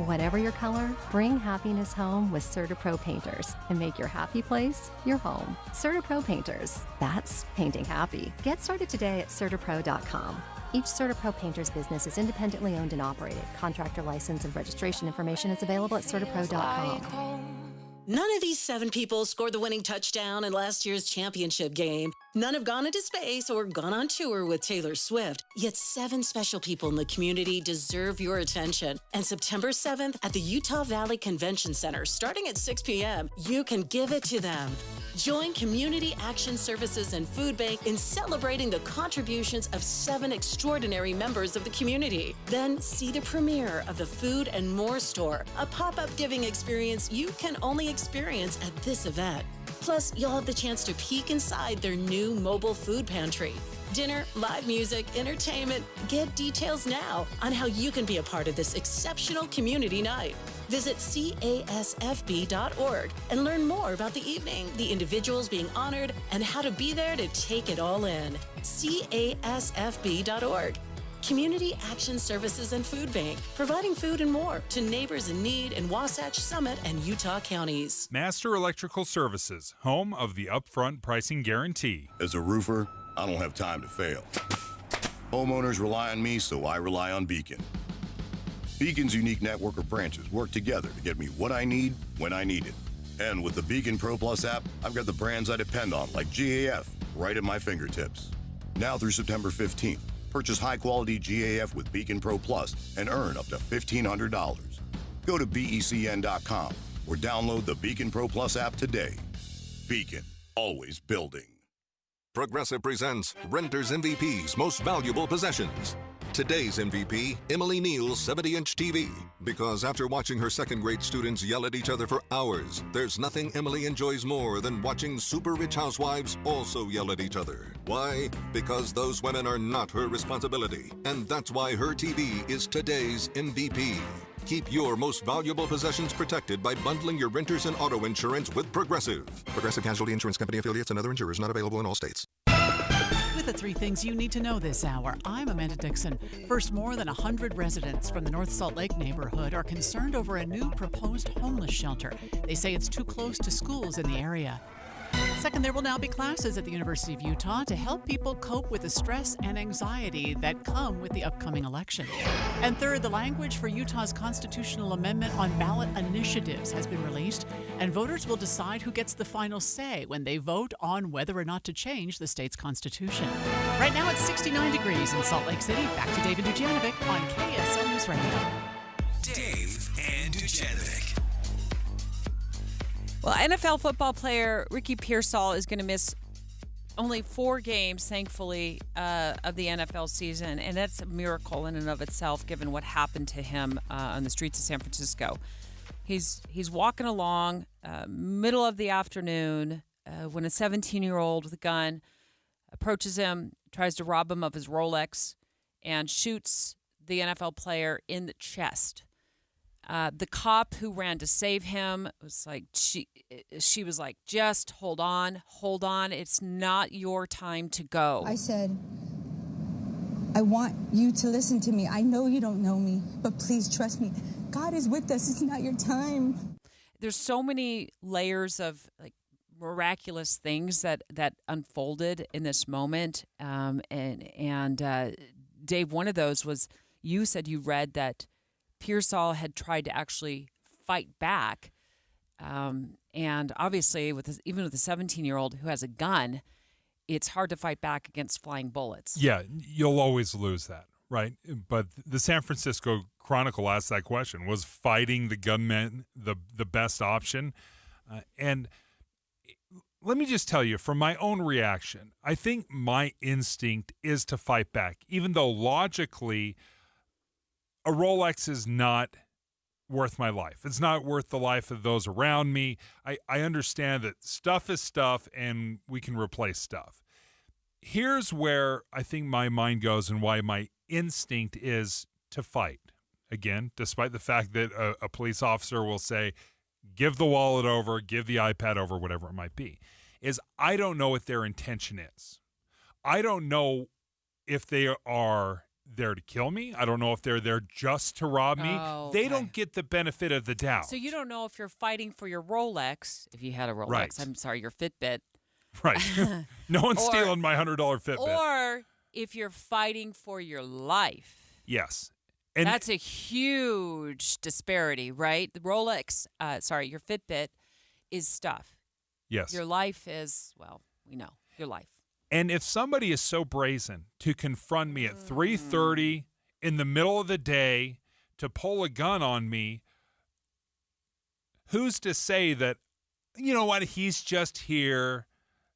Whatever your color, bring happiness home with CertaPro Painters and make your happy place your home. CertaPro Painters. That's painting happy. Get started today at CertaPro.com. Each CertaPro Painters business is independently owned and operated. Contractor license and registration information is available at CertaPro.com. None of these 7 people scored the winning touchdown in last year's championship game. None have gone into space or gone on tour with Taylor Swift. Yet 7 special people in the community deserve your attention. And September 7th at the Utah Valley Convention Center, starting at 6 p.m., you can give it to them. Join Community Action Services and Food Bank in celebrating the contributions of 7 extraordinary members of the community. Then see the premiere of the Food and More Store, a pop-up giving experience you can only experience at this event. Plus, you'll have the chance to peek inside their new mobile food pantry. Dinner, live music, entertainment. Get details now on how you can be a part of this exceptional community night. Visit casfb.org and learn more about the evening, the individuals being honored, and how to be there to take it all in. casfb.org. Community Action Services and Food Bank, providing food and more to neighbors in need in Wasatch, Summit, and Utah counties. Master Electrical Services, home of the upfront pricing guarantee. As a roofer, I don't have time to fail. Homeowners rely on me, so I rely on Beacon. Beacon's unique network of branches work together to get me what I need when I need it. And with the Beacon Pro Plus app, I've got the brands I depend on, like GAF, right at my fingertips. Now through September 15th, purchase high-quality GAF with Beacon Pro Plus and earn up to $1,500. Go to BECN.com or download the Beacon Pro Plus app today. Beacon, always building. Progressive presents Renters MVP's Most Valuable Possessions. Today's MVP, Emily Neal's 70-inch TV. Because after watching her second-grade students yell at each other for hours, there's nothing Emily enjoys more than watching super-rich housewives also yell at each other. Why? Because those women are not her responsibility. And that's why her TV is today's MVP. Keep your most valuable possessions protected by bundling your renters and auto insurance with Progressive. Progressive Casualty Insurance Company affiliates and other insurers not available in all states. With the 3 things you need to know this hour, I'm Amanda Dixon. First, more than 100 residents from the North Salt Lake neighborhood are concerned over a new proposed homeless shelter. They say it's too close to schools in the area. Second, there will now be classes at the University of Utah to help people cope with the stress and anxiety that come with the upcoming election. And third, the language for Utah's constitutional amendment on ballot initiatives has been released, and voters will decide who gets the final say when they vote on whether or not to change the state's constitution. Right now it's 69 degrees in Salt Lake City. Back to Dave and Dujanovic on KSL News Radio. Dave and Dujanovic. Well, NFL football player Ricky Pearsall is going to miss only 4 games, thankfully, of the NFL season. And that's a miracle in and of itself, given what happened to him on the streets of San Francisco. He's walking along, middle of the afternoon, when a 17-year-old with a gun approaches him, tries to rob him of his Rolex, and shoots the NFL player in the chest. The cop who ran to save him was like, she was like, just hold on. It's not your time to go. I said, I want you to listen to me. I know you don't know me, but please trust me. God is with us. It's not your time. There's so many layers of like miraculous things that unfolded in this moment. And Dave, one of those was, you said you read that Pearsall had tried to actually fight back. And obviously, even with a 17-year-old who has a gun, it's hard to fight back against flying bullets. Yeah, you'll always lose that, right? But the San Francisco Chronicle asked that question. Was fighting the gunman the best option? And let me just tell you, from my own reaction, I think my instinct is to fight back, even though logically a Rolex is not worth my life. It's not worth the life of those around me. I understand that stuff is stuff and we can replace stuff. Here's where I think my mind goes and why my instinct is to fight. Again, despite the fact that a police officer will say, give the wallet over, give the iPad over, whatever it might be, is I don't know what their intention is. I don't know if they are there to kill me. I don't know if they're there just to rob me. Oh, okay. They don't get the benefit of the doubt. So you don't know if you're fighting for your Rolex, if you had a Rolex, right. I'm sorry, your Fitbit. Right. No one's stealing my $100 Fitbit. Or if you're fighting for your life. Yes. And that's a huge disparity, right? The Rolex, your Fitbit is stuff. Yes. Your life is, well, we know, your life. And if somebody is so brazen to confront me at 3:30 in the middle of the day to pull a gun on me, who's to say that, you know what, he's just here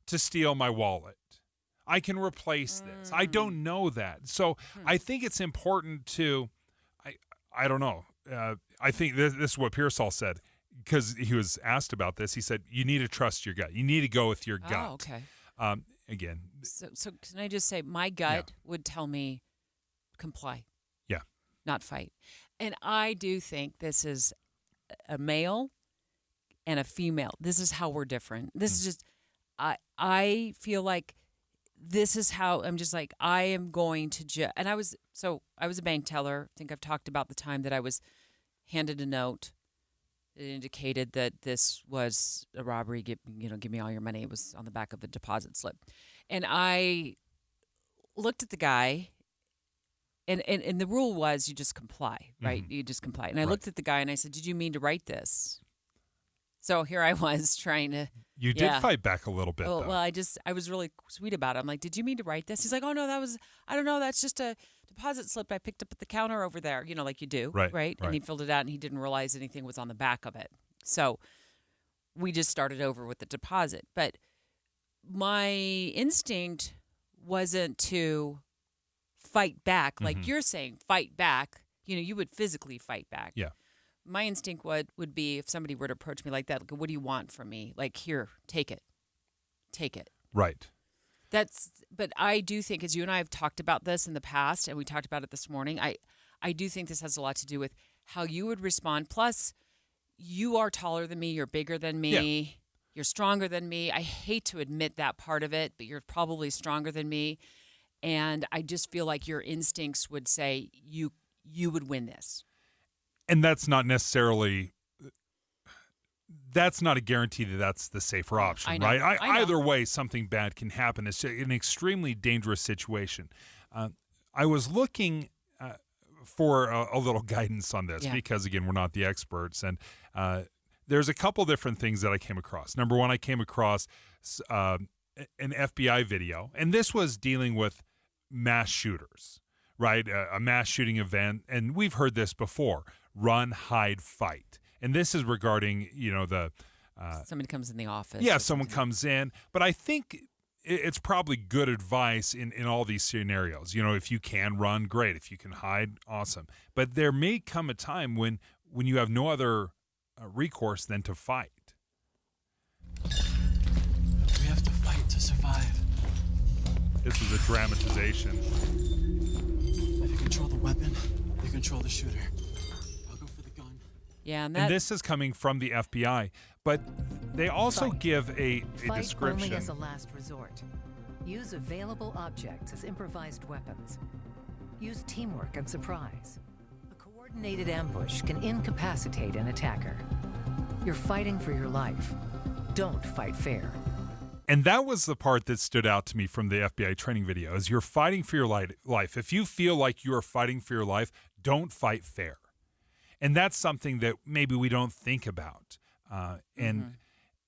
to steal my wallet? I can replace this. I don't know that. So I think it's important to, I don't know. I think this is what Pearsall said, because he was asked about this. He said, you need to trust your gut. You need to go with your gut. Oh, okay. again. So can I just say, my gut would tell me comply. Yeah. Not fight. And I do think this is a male and a female. This is how we're different. This is just, I feel like this is how I'm just like, I am going to and I was a bank teller. I think I've talked about the time that I was handed a note. It indicated that this was a robbery. Give me all your money. It was on the back of a deposit slip. And I looked at the guy, and the rule was you just comply, right? You just comply. And I looked at the guy and I said, did you mean to write this? So here I was trying to. You did fight back a little bit, though. Well, I was really sweet about it. I'm like, did you mean to write this? He's like, oh, no, I don't know. That's just a deposit slip I picked up at the counter over there, like you do. Right. And he filled it out and he didn't realize anything was on the back of it. So we just started over with the deposit. But my instinct wasn't to fight back. Like you're saying, fight back. You would physically fight back. Yeah. My instinct would be if somebody were to approach me like that, like, what do you want from me? Like, here, take it. Take it. Right. But I do think, as you and I have talked about this in the past, and we talked about it this morning, I do think this has a lot to do with how you would respond. Plus, you are taller than me. You're bigger than me. Yeah. You're stronger than me. I hate to admit that part of it, but you're probably stronger than me. And I just feel like your instincts would say you would win this. And that's not necessarily, that's not a guarantee that that's the safer option, right? I know. Either way, something bad can happen. It's an extremely dangerous situation. I was looking for a little guidance on this because, again, we're not the experts. And there's a couple different things that I came across. Number one, I came across an FBI video, and this was dealing with mass shooters, right? A mass shooting event. And we've heard this before. Run, hide, fight. And this is regarding, the... somebody comes in the office. Yeah, someone comes in. But I think it's probably good advice in all these scenarios. If you can run, great. If you can hide, awesome. But there may come a time when you have no other recourse than to fight. We have to fight to survive. This is a dramatization. If you control the weapon, you control the shooter. Yeah, and this is coming from the FBI, but they also give a description. Only as a last resort. Use available objects as improvised weapons. Use teamwork and surprise. A coordinated ambush can incapacitate an attacker. You're fighting for your life. Don't fight fair. And that was the part that stood out to me from the FBI training video, is you're fighting for your life. If you feel like you are fighting for your life, don't fight fair. And that's something that maybe we don't think about. And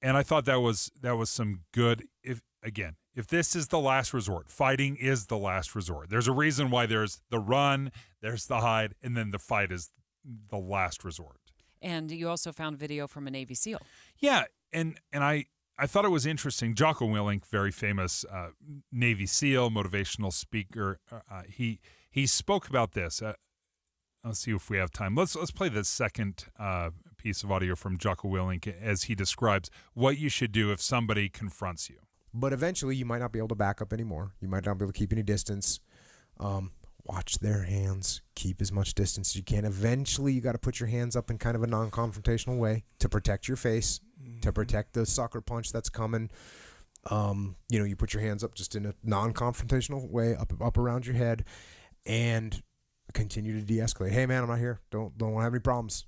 I thought that was some good. If this is the last resort, fighting is the last resort. There's a reason why there's the run, there's the hide, and then the fight is the last resort. And you also found video from a Navy SEAL. Yeah, and I thought it was interesting. Jocko Willink, very famous Navy SEAL, motivational speaker, he spoke about this. Let's see if we have time. Let's play the second piece of audio from Jocko Willink as he describes what you should do if somebody confronts you. But eventually you might not be able to back up anymore. You might not be able to keep any distance. Watch their hands. Keep as much distance as you can. Eventually you got to put your hands up in kind of a non-confrontational way to protect your face, to protect the sucker punch that's coming. You put your hands up just in a non-confrontational way up around your head and continue to de-escalate. Hey man, I'm not here. Don't want to have any problems.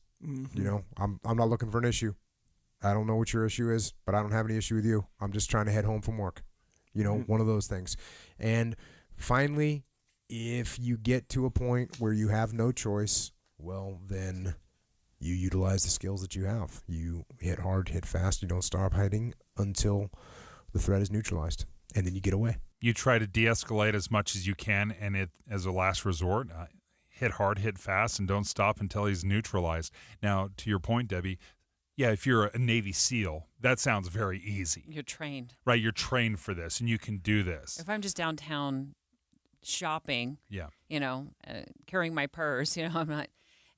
I'm not looking for an issue. I don't know what your issue is, but I don't have any issue with you. I'm just trying to head home from work. One of those things. And finally, if you get to a point where you have no choice, well, then you utilize the skills that you have. You hit hard, hit fast. You don't stop hiding until the threat is neutralized, and then you get away. You try to de-escalate as much as you can, and as a last resort, hit hard, hit fast, and don't stop until he's neutralized. Now, to your point, Debbie, yeah, if you're a Navy SEAL, that sounds very easy. You're trained. Right, you're trained for this, and you can do this. If I'm just downtown shopping, carrying my purse, I'm not.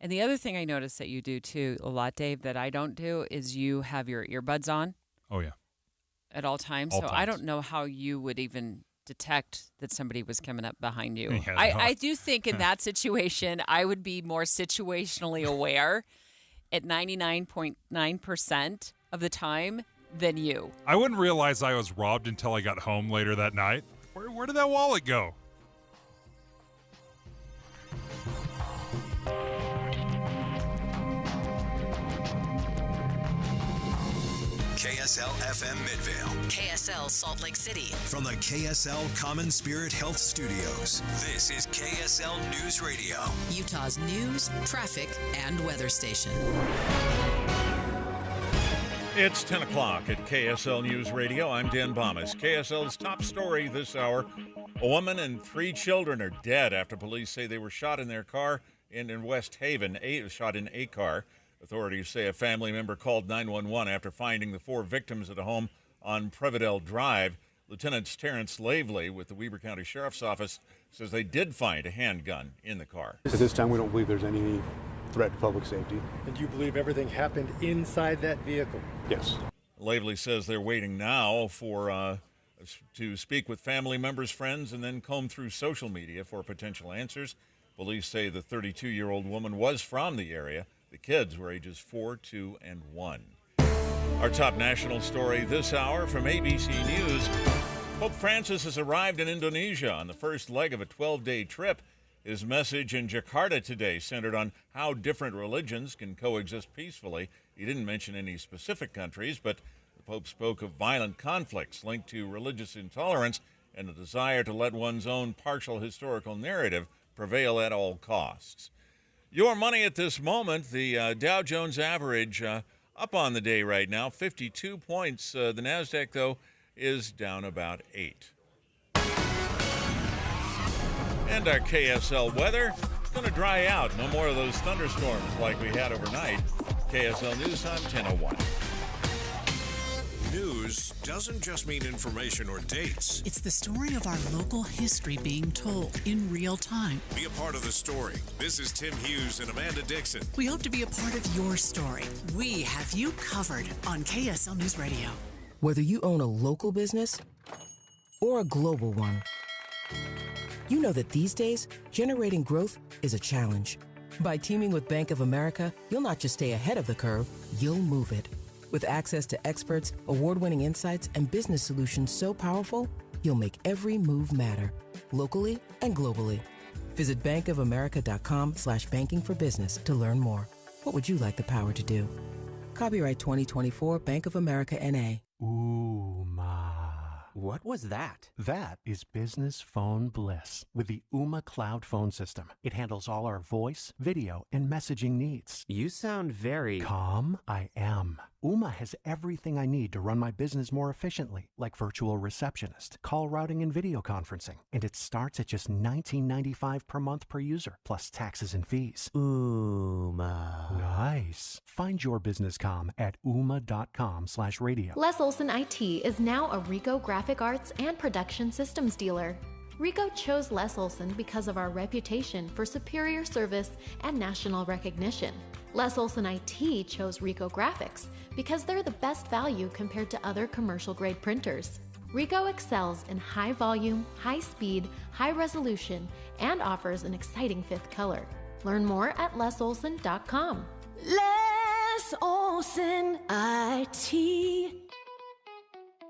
And the other thing I noticed that you do, too, a lot, Dave, that I don't do is you have your earbuds on. Oh, yeah. at all times. All So times. I don't know how you would even detect that somebody was coming up behind you. Yeah, I do think in that situation, I would be more situationally aware at 99.9% of the time than you. I wouldn't realize I was robbed until I got home later that night. Where did that wallet go? KSL FM Midvale. KSL Salt Lake City. From the KSL Common Spirit Health Studios, this is KSL News Radio. Utah's news, traffic, and weather station. It's 10 o'clock at KSL News Radio. I'm Dan Bomas. KSL's top story this hour. A woman and 3 children are dead after police say they were shot in their car in West Haven, shot in a car. Authorities say a family member called 911 after finding the 4 victims at a home on Prevedel Drive. Lieutenant Terrence Lavely with the Weber County Sheriff's Office says they did find a handgun in the car. At this time, we don't believe there's any threat to public safety. And do you believe everything happened inside that vehicle? Yes. Lavely says they're waiting now to speak with family members, friends, and then comb through social media for potential answers. Police say the 32-year-old woman was from the area. The kids were ages 4, 2, and 1. Our top national story this hour from ABC News. Pope Francis has arrived in Indonesia on the first leg of a 12-day trip. His message in Jakarta today centered on how different religions can coexist peacefully. He didn't mention any specific countries, but the Pope spoke of violent conflicts linked to religious intolerance and a desire to let one's own partial historical narrative prevail at all costs. Your money at this moment, the Dow Jones average up on the day right now, 52 points. The NASDAQ, though, is down about 8. And our KSL weather, it's going to dry out. No more of those thunderstorms like we had overnight. KSL News Time, 10:01. News doesn't just mean information or dates. It's the story of our local history being told in real time. Be a part of the story. This is Tim Hughes and Amanda Dixon. We hope to be a part of your story. We have you covered on KSL News Radio. Whether you own a local business or a global one, you know that these days, generating growth is a challenge. By teaming with Bank of America, you'll not just stay ahead of the curve, you'll move it. With access to experts, award-winning insights, and business solutions so powerful, you'll make every move matter, locally and globally. Visit bankofamerica.com/banking for business to learn more. What would you like the power to do? Copyright 2024 Bank of America N.A. Ooh, ma. What was that? That is business phone bliss with the Ooma Cloud phone system. It handles all our voice, video, and messaging needs. You sound very... Calm? I am. Ooma has everything I need to run my business more efficiently, like virtual receptionist, call routing, and video conferencing. And it starts at just $19.95 per month per user, plus taxes and fees. Ooma. Nice. Find your business comm at ooma.com/radio. Les Olson IT is now a Rico Graphic Arts and Production Systems dealer. Rico chose Les Olson because of our reputation for superior service and national recognition. Les Olson IT chose Rico Graphics because they're the best value compared to other commercial-grade printers. Rico excels in high volume, high speed, high resolution, and offers an exciting 5th color. Learn more at lesolson.com. Les Olson IT.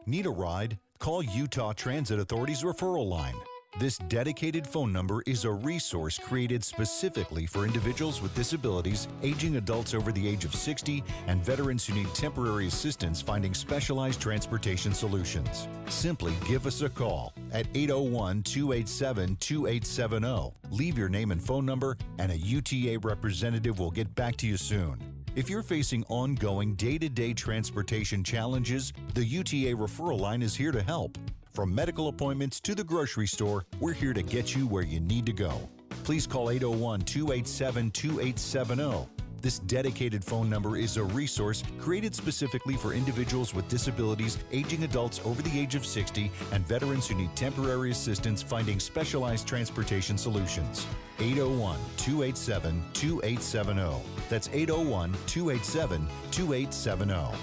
Need a ride? Call Utah Transit Authority's referral line. This dedicated phone number is a resource created specifically for individuals with disabilities, aging adults over the age of 60, and veterans who need temporary assistance finding specialized transportation solutions. Simply give us a call at 801-287-2870. Leave your name and phone number, and a UTA representative will get back to you soon. If you're facing ongoing day-to-day transportation challenges, the UTA referral line is here to help. From medical appointments to the grocery store, we're here to get you where you need to go. Please call 801-287-2870. This dedicated phone number is a resource created specifically for individuals with disabilities, aging adults over the age of 60, and veterans who need temporary assistance finding specialized transportation solutions. 801-287-2870. That's 801-287-2870.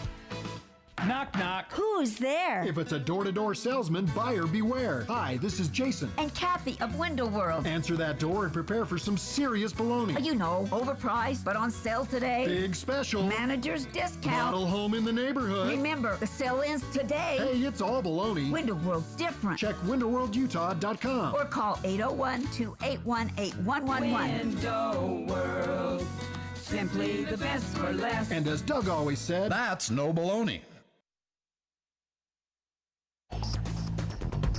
Knock, knock. Who's there? If it's a door-to-door salesman, buyer beware. Hi, this is Jason. And Kathy of Window World. Answer that door and prepare for some serious baloney. You know, overpriced, but on sale today. Big special. Manager's discount. Model home in the neighborhood. Remember, the sale ends today. Hey, it's all baloney. Window World's different. Check windowworldutah.com. Or call 801-281-8111. Window World. Simply the best for less. And as Doug always said, that's no baloney.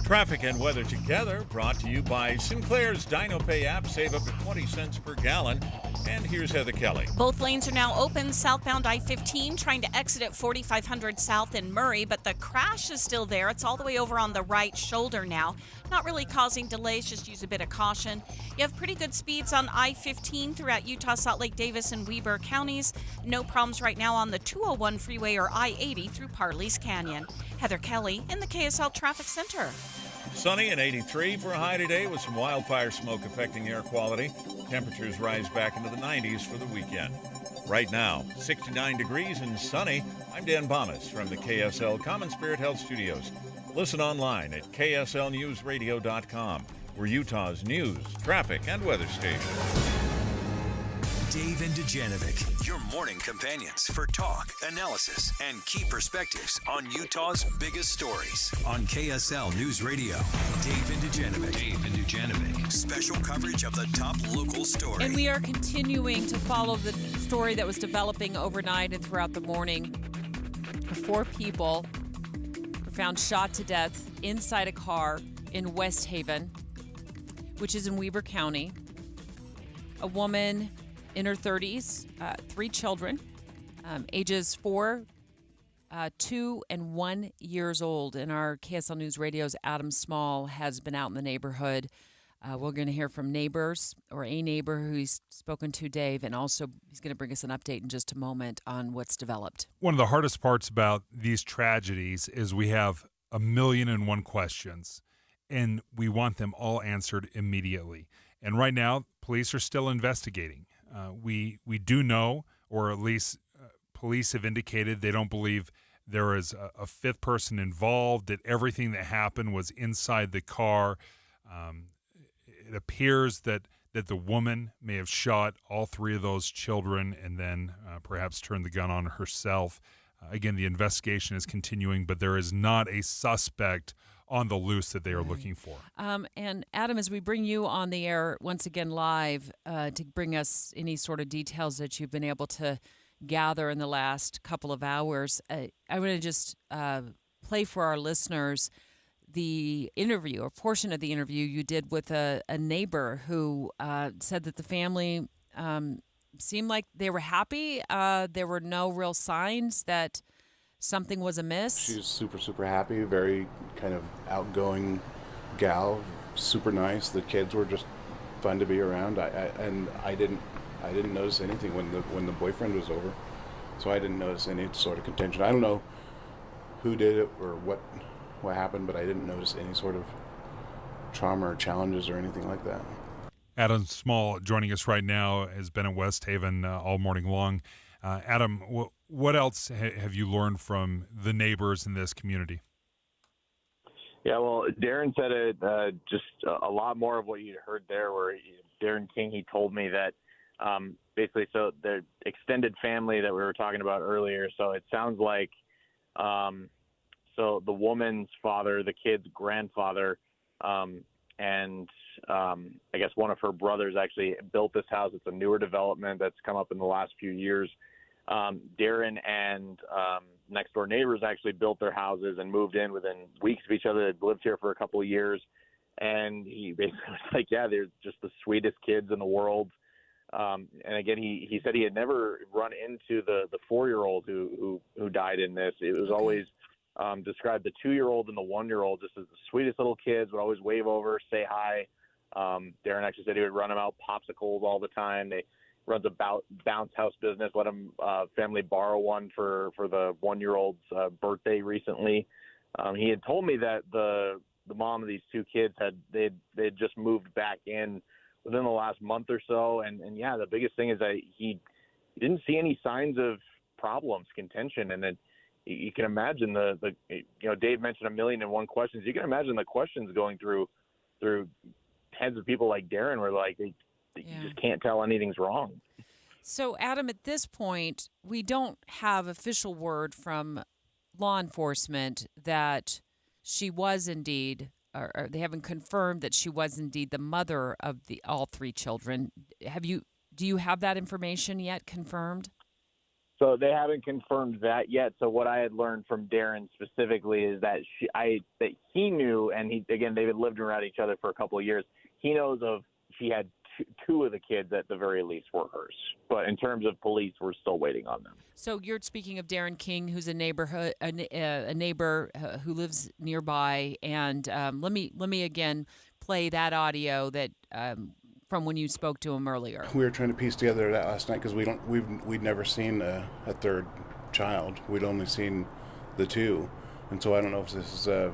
Traffic and weather together, brought to you by Sinclair's DinoPay app. Save up to 20 cents per gallon. And here's Heather Kelly. Both lanes are now open. Southbound I-15 trying to exit at 4500 South in Murray, but the crash is still there. It's all the way over on the right shoulder now. Not really causing delays, just use a bit of caution. You have pretty good speeds on I-15 throughout Utah, Salt Lake, Davis, and Weber counties. No problems right now on the 201 freeway or I-80 through Parley's Canyon. Heather Kelly in the KSL Traffic Center. Sunny and 83 for a high today with some wildfire smoke affecting air quality. Temperatures rise back into the 90s for the weekend. Right now, 69 degrees and sunny. I'm Dan Bomas from the KSL Common Spirit Health Studios. Listen online at kslnewsradio.com. We're Utah's news, traffic, and weather station. Dave and Dujanovic, your morning companions for talk, analysis, and key perspectives on Utah's biggest stories. On KSL News Radio, Dave and Dujanovic. Special coverage of the top local story. And we are continuing to follow the story that was developing overnight and throughout the morning. 4 people were found shot to death inside a car in West Haven, which is in Weber County. A woman in her 30s, 3 children, ages 4, 2, and 1 years old. And our KSL News Radio's Adam Small has been out in the neighborhood. We're going to hear from neighbors, or a neighbor who's spoken to Dave, and also he's going to bring us an update in just a moment on what's developed. One of the hardest parts about these tragedies is we have 1,000,001 questions, and we want them all answered immediately. And right now, police are still investigating. We do know, or at least police have indicated they don't believe there is a 5th person involved, that everything that happened was inside the car. It appears that the woman may have shot all 3 of those children and then perhaps turned the gun on herself. Again, the investigation is continuing, but there is not a suspect on the loose that they are looking for. And Adam, as we bring you on the air once again live to bring us any sort of details that you've been able to gather in the last couple of hours, I want to just play for our listeners the interview, or portion of the interview you did with a neighbor who said that the family seemed like they were happy. There were no real signs that something was amiss. She's super, super happy, very kind of outgoing gal, super nice. The kids were just fun to be around. I didn't notice anything when the boyfriend was over, so I didn't notice any sort of contention. I don't know who did it or what happened, but I didn't notice any sort of trauma or challenges or anything like that. Adam Small joining us right now has been at West Haven all morning long. Adam, what else have you learned from the neighbors in this community? Yeah, well, Darren said it just a lot more of what you heard there, where Darren King, he told me that basically, so the extended family that we were talking about earlier, so it sounds like so the woman's father, the kid's grandfather, and I guess one of her brothers actually built this house. It's a newer development that's come up in the last few years. Darren and next door neighbors actually built their houses and moved in within weeks of each other. They'd lived here for a couple of years. And he basically was like, yeah, they're just the sweetest kids in the world. And again, he said he had never run into the 4-year-old who died in this. It was always described the 2-year-old and the 1-year-old just as the sweetest little kids, would always wave over, say hi. Darren actually said he would run them out popsicles all the time. They runs a bounce house business, let him family borrow one for the 1-year-old's birthday recently. He had told me that the mom of these 2 kids they'd just moved back in within the last month or so. And yeah, the biggest thing is that he didn't see any signs of problems, contention. And then you can imagine Dave mentioned 1,000,001 questions. You can imagine the questions going through heads of people like Darren, where like you just can't tell anything's wrong. So, Adam, at this point, we don't have official word from law enforcement that she was indeed, or they haven't confirmed that she was indeed the mother of all three children. Do you have that information yet confirmed? So they haven't confirmed that yet. So what I had learned from Darren specifically is that he knew, and they've lived around each other for a couple of years. He knows she had two of the kids at the very least were hers. But in terms of police, we're still waiting on them. So you're speaking of Darren King, who's a neighbor who lives nearby, and let me again play that audio that. From when you spoke to him earlier. We were trying to piece together that last night because we'd never seen a third child. We'd only seen the two, and so I don't know if this is a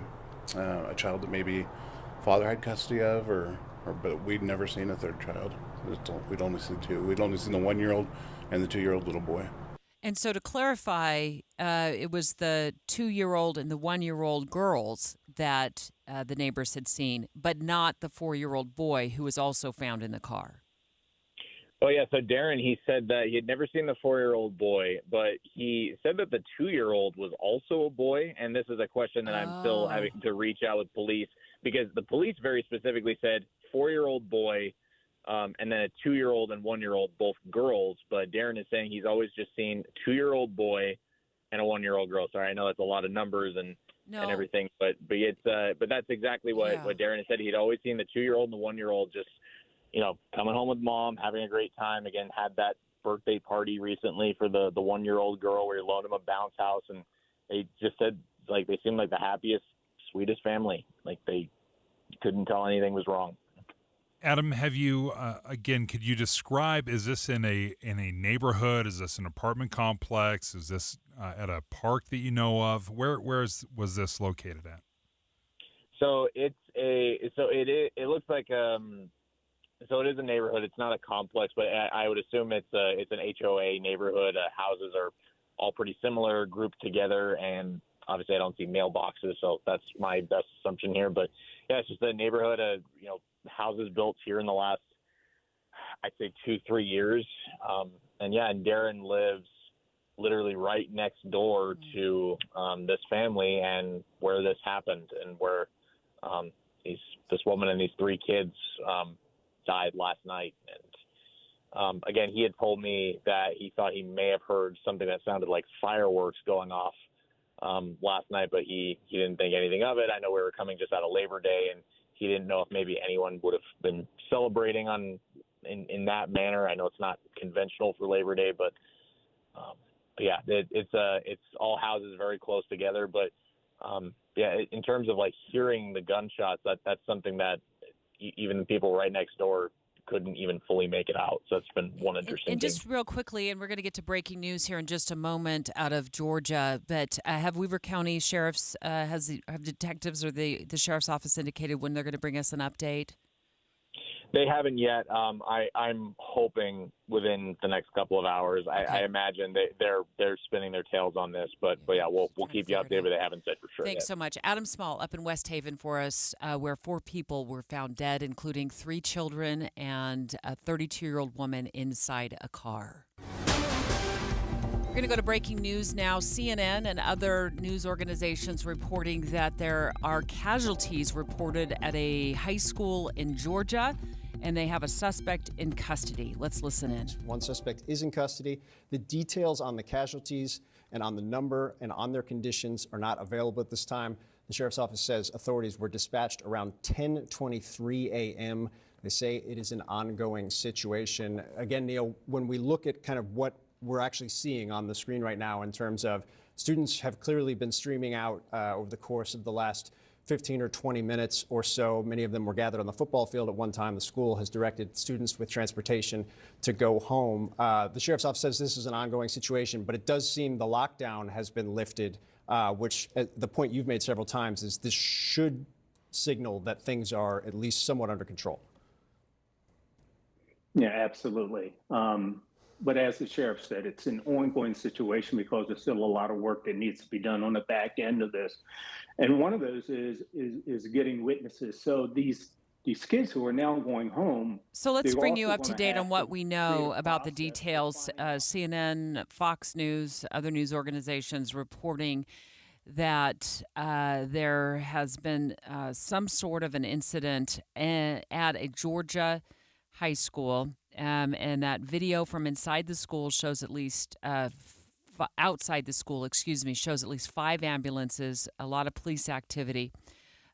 child that maybe father had custody of, but we'd never seen a third child. We'd only seen two. We'd only seen the 1-year-old and the 2-year-old little boy. And so to clarify, it was the 2-year-old and the 1-year-old girls that the neighbors had seen, but not the 4-year-old boy who was also found in the car. Oh, yeah. So Darren, he said that he had never seen the 4-year-old boy, but he said that the 2-year-old was also a boy. And this is a question that I'm still having to reach out with police, because the police very specifically said 4-year-old boy, and then a 2-year-old and 1-year-old, both girls. But Darren is saying he's always just seen a 2-year-old boy and a 1-year-old girl. Sorry, I know that's a lot of numbers and everything, but that's exactly what Darren has said. He'd always seen the 2-year-old and the 1-year-old just, coming home with mom, having a great time. Again, had that birthday party recently for the 1-year-old girl where he loaned him a bounce house, and they just said like they seemed like the happiest, sweetest family. Like they couldn't tell anything was wrong. Adam, have you could you describe, is this in a neighborhood? Is this an apartment complex? Is this at a park that you know of? Where was this located at? So it looks like so it is a neighborhood. It's not a complex, but I would assume it's an HOA neighborhood. Houses are all pretty similar, grouped together, and obviously I don't see mailboxes, so that's my best assumption here. But yeah, it's just a neighborhood of houses built here in the last, I'd say 2-3 years. And Darren lives literally right next door to this family and where this happened, and where this woman and these 3 kids died last night. And again, he had told me that he thought he may have heard something that sounded like fireworks going off last night, but he didn't think anything of it. I know we were coming just out of Labor Day, and he didn't know if maybe anyone would have been celebrating in that manner. I know it's not conventional for Labor Day, but it's all houses very close together. But in terms of like hearing the gunshots, that's something that even the people right next door couldn't even fully make it out. So it's been one interesting and thing. just real quickly, and we're going to get to breaking news here in just a moment out of Georgia, but have Weaver County Sheriff's, have detectives or the Sheriff's Office indicated when they're going to bring us an update? They haven't yet. I'm hoping within the next couple of hours. Okay. I imagine they're spinning their tails on this, but yeah, we'll keep you updated. But they haven't said for sure. Thanks yet. so much, Adam Small, up in West Haven for us, where 4 people were found dead, including 3 children and a 32-year-old woman inside a car. We're going to go to breaking news now. CNN and other news organizations reporting that there are casualties reported at a high school in Georgia, and they have a suspect in custody. Let's listen in. One suspect is in custody. The details on the casualties and on the number and on their conditions are not available at this time. The Sheriff's Office says authorities were dispatched around 10:23 a.m. They say it is an ongoing situation. Again, Neil, when we look at kind of what we're actually seeing on the screen right now in terms of students have clearly been streaming out over the course of the last 15 or 20 minutes or so. Many of them were gathered on the football field at one time. The school has directed students with transportation to go home. The Sheriff's Office says this is an ongoing situation, but it does seem the lockdown has been lifted, which the point you've made several times is this should signal that things are at least somewhat under control. Yeah, absolutely. But as the sheriff said, it's an ongoing situation because there's still a lot of work that needs to be done on the back end of this. And one of those is getting witnesses. So these kids who are now going home. So let's bring you up to date on what we know about the details. CNN, Fox News, other news organizations reporting that there has been some sort of an incident at a Georgia high school. And that video from inside the school shows at least outside the school, shows at least 5 ambulances, a lot of police activity,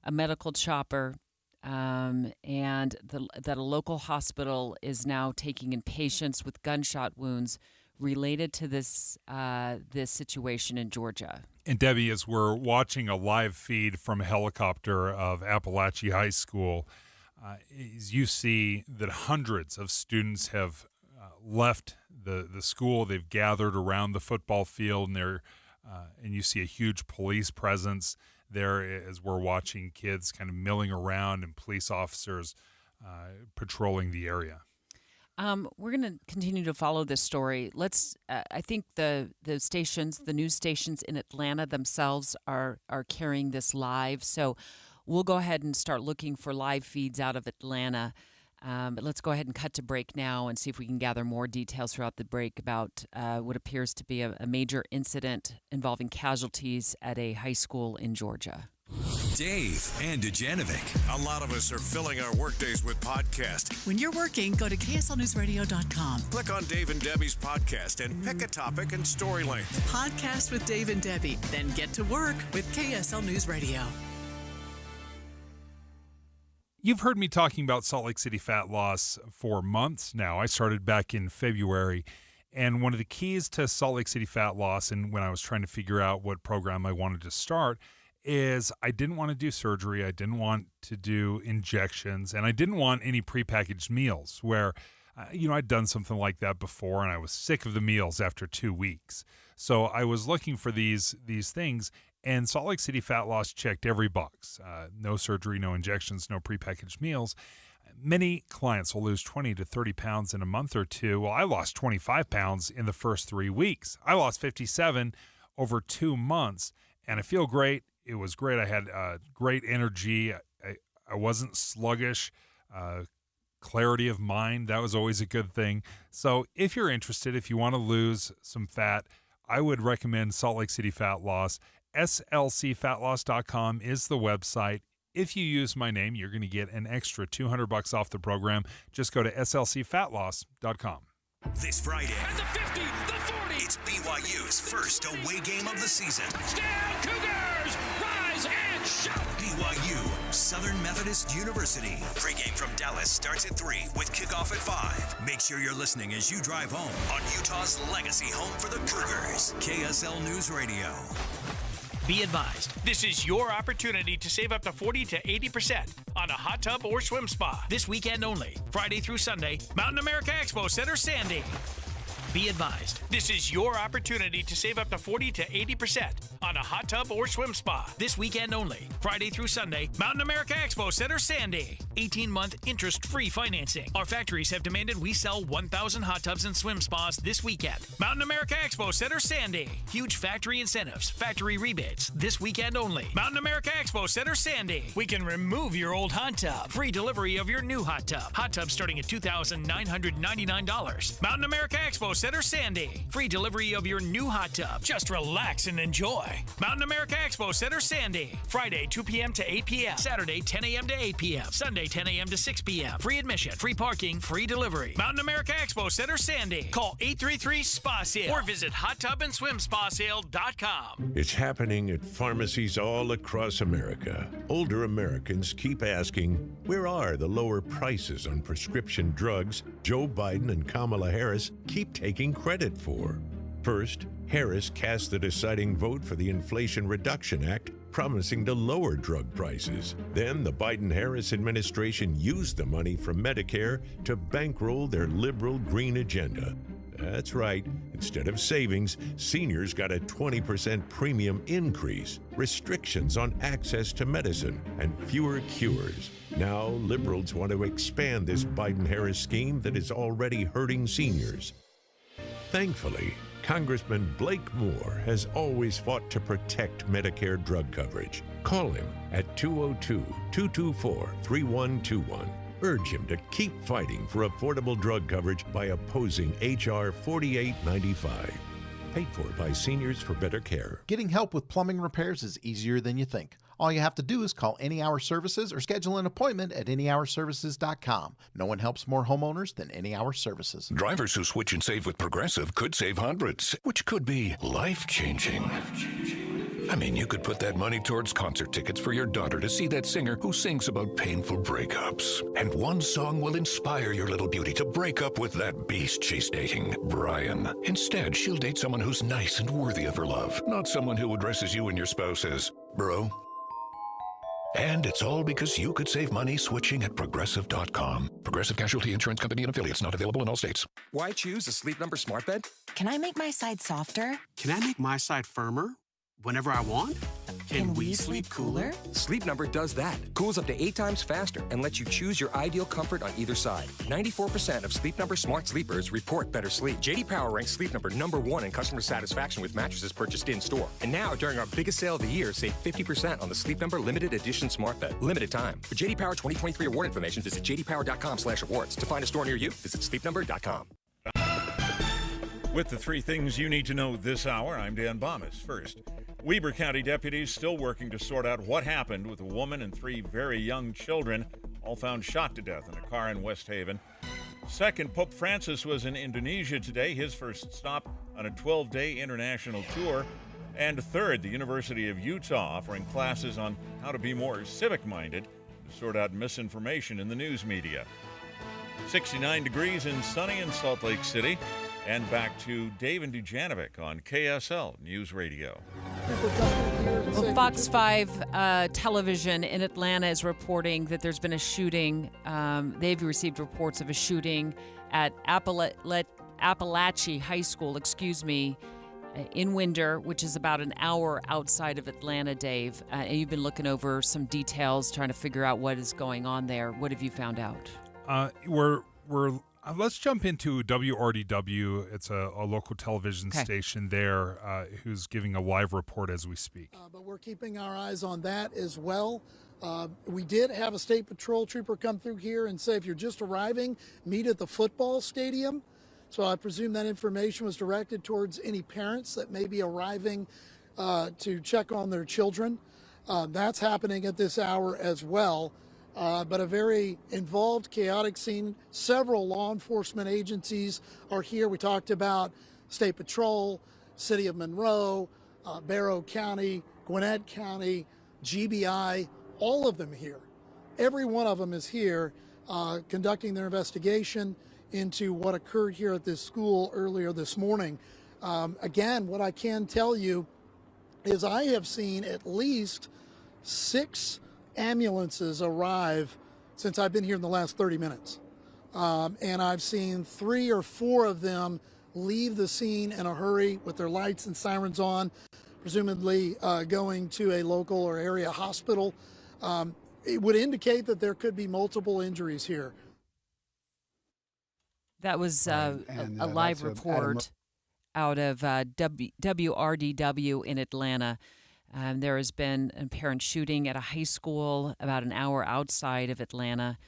a medical chopper, and that a local hospital is now taking in patients with gunshot wounds related to this situation in Georgia. And Debbie, as we're watching a live feed from a helicopter of Appalachia High School, as you see that hundreds of students have left the school, they've gathered around the football field, and you see a huge police presence there as we're watching kids kind of milling around and police officers patrolling the area. We're going to continue to follow this story. I think the news stations in Atlanta themselves are carrying this live, so we'll go ahead and start looking for live feeds out of Atlanta. But let's go ahead and cut to break now and see if we can gather more details throughout the break about what appears to be a major incident involving casualties at a high school in Georgia. Dave and Dujanovic. A lot of us are filling our workdays with podcasts. When you're working, go to KSLNewsRadio.com. Click on Dave and Debbie's podcast and pick a topic and story length. Podcast with Dave and Debbie. Then get to work with KSL News Radio. You've heard me talking about Salt Lake City fat loss for months now. I started back in February. And one of the keys to Salt Lake City fat loss, and when I was trying to figure out what program I wanted to start, is I didn't want to do surgery. I didn't want to do injections. And I didn't want any prepackaged meals where, I'd done something like that before and I was sick of the meals after 2 weeks. So I was looking for these things. And Salt Lake City fat loss checked every box. No surgery, no injections, no prepackaged meals. Many clients will lose 20 to 30 pounds in a month or two. Well, I lost 25 pounds in the first 3 weeks. I lost 57 over 2 months, and I feel great. It was great. I had great energy. I wasn't sluggish. Clarity of mind, that was always a good thing. So if you're interested, if you want to lose some fat, I would recommend Salt Lake City Fat Loss. SLCfatloss.com is the website. If you use my name, you're going to get an extra $200 off the program. Just go to SLCfatloss.com. This Friday, at the 50, the 40, it's BYU's first away game of the season. Touchdown, Cougars! Rise and shout! BYU, Southern Methodist University. Pre-game from Dallas starts at 3 with kickoff at 5. Make sure you're listening as you drive home on Utah's legacy home for the Cougars. KSL News Radio. Be advised, this is your opportunity to save up to 40 to 80% on a hot tub or swim spa this weekend only. Friday through Sunday, Mountain America Expo Center, Sandy. Be advised, this is your opportunity to save up to 40 to 80% on a hot tub or swim spa this weekend only. Friday through Sunday, Mountain America Expo Center, Sandy. 18-month interest-free financing. Our factories have demanded we sell 1,000 hot tubs and swim spas this weekend. Mountain America Expo Center, Sandy. Huge factory incentives, factory rebates this weekend only. Mountain America Expo Center, Sandy. We can remove your old hot tub. Free delivery of your new hot tub. Hot tub starting at $2,999. Mountain America Expo Center, Sandy. Free delivery of your new hot tub. Just relax and enjoy. Mountain America Expo Center, Sandy. Friday, 2 p.m. to 8 p.m. Saturday, 10 a.m. to 8 p.m. Sunday, 10 a.m. to 6 p.m. Free admission, free parking, free delivery. Mountain America Expo Center, Sandy. Call 833-SPA-SALE or visit hottubandSwimSpaSale.com. It's happening at pharmacies all across America. Older Americans keep asking, where are the lower prices on prescription drugs Joe Biden and Kamala Harris keep taking credit for? First, Harris cast the deciding vote for the Inflation Reduction Act, promising to lower drug prices. Then the Biden-Harris administration used the money from Medicare to bankroll their liberal green agenda. That's right. Instead of savings, seniors got a 20% premium increase, restrictions on access to medicine, and fewer cures. Now, liberals want to expand this Biden-Harris scheme that is already hurting seniors. Thankfully, Congressman Blake Moore has always fought to protect Medicare drug coverage. Call him at 202-224-3121. Urge him to keep fighting for affordable drug coverage by opposing H.R. 4895. Paid for by Seniors for Better Care. Getting help with plumbing repairs is easier than you think. All you have to do is call Any Hour Services or schedule an appointment at anyhourservices.com. No one helps more homeowners than Any Hour Services. Drivers who switch and save with Progressive could save hundreds, which could be life-changing. I mean, you could put that money towards concert tickets for your daughter to see that singer who sings about painful breakups. And one song will inspire your little beauty to break up with that beast she's dating, Brian. Instead, she'll date someone who's nice and worthy of her love, not someone who addresses you and your spouse as bro. And it's all because you could save money switching at Progressive.com. Progressive Casualty Insurance Company and affiliates, not available in all states. Why choose a Sleep Number smart bed? Can I make my side softer? Can I make my side firmer whenever I want? Can we sleep cooler? Sleep Number does that. Cools up to 8 times faster and lets you choose your ideal comfort on either side. 94% of Sleep Number smart sleepers report better sleep. J.D. Power ranks Sleep Number #1 in customer satisfaction with mattresses purchased in-store. And now, during our biggest sale of the year, save 50% on the Sleep Number Limited Edition Smart Bed. Limited time. For J.D. Power 2023 award information, visit jdpower.com/awards. To find a store near you, visit sleepnumber.com. With the 3 things you need to know this hour, I'm Dan Bomas. First, Weber County deputies still working to sort out what happened with a woman and 3 very young children, all found shot to death in a car in West Haven. Second, Pope Francis was in Indonesia today, his first stop on a 12-day international tour. And third, the University of Utah offering classes on how to be more civic-minded to sort out misinformation in the news media. 69 degrees and sunny in Salt Lake City. And back to Dave and Dujanovic on KSL News Radio. Well, Fox 5 television in Atlanta is reporting that there's been a shooting. They've received reports of a shooting at Appalachia High School, in Winder, which is about an hour outside of Atlanta, Dave. And you've been looking over some details, trying to figure out what is going on there. What have you found out? Let's jump into WRDW. It's a local television station there who's giving a live report as we speak. But we're keeping our eyes on that as well. We did have a state patrol trooper come through here and say, if you're just arriving, meet at the football stadium. So I presume that information was directed towards any parents that may be arriving to check on their children. That's happening at this hour as well. But a very involved, chaotic scene. Several law enforcement agencies are here. We talked about State Patrol, City of Monroe, Barrow County, Gwinnett County, GBI, all of them here. Every one of them is here conducting their investigation into what occurred here at this school earlier this morning. Again, what I can tell you is I have seen at least 6 ambulances arrive since I've been here in the last 30 minutes. And I've seen 3 or 4 of them leave the scene in a hurry with their lights and sirens on, presumably going to a local or area hospital. It would indicate that there could be multiple injuries here. That was a live report out of WRDW in Atlanta. There has been an apparent shooting at a high school about an hour outside of Atlanta,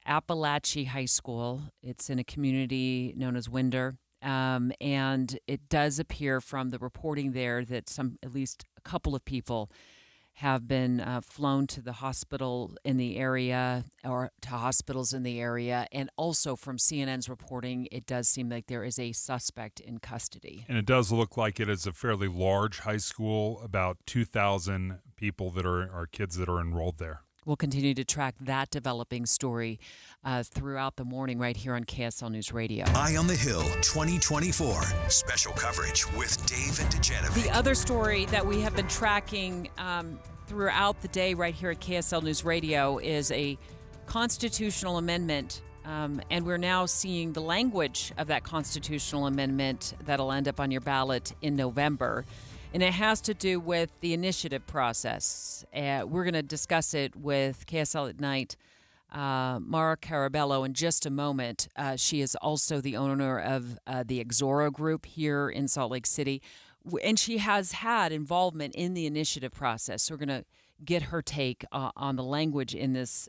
Appalachia High School. It's in a community known as Winder. And it does appear from the reporting there that at least a couple of people have been flown to the hospital in the area or to hospitals in the area. And also from CNN's reporting, it does seem like there is a suspect in custody. And it does look like it is a fairly large high school, about 2,000 people that are kids that are enrolled there. We'll continue to track that developing story throughout the morning right here on KSL News Radio. Eye on the Hill 2024. Special coverage with Dave and Dujanovic. The other story that we have been tracking throughout the day right here at KSL News Radio is a constitutional amendment. And we're now seeing the language of that constitutional amendment that'll end up on your ballot in November. And it has to do with the initiative process. We're going to discuss it with KSL at Night Mara Carabello in just a moment. She is also the owner of the Exoro Group here in Salt Lake City, and she has had involvement in the initiative process. So we're going to get her take on the language in this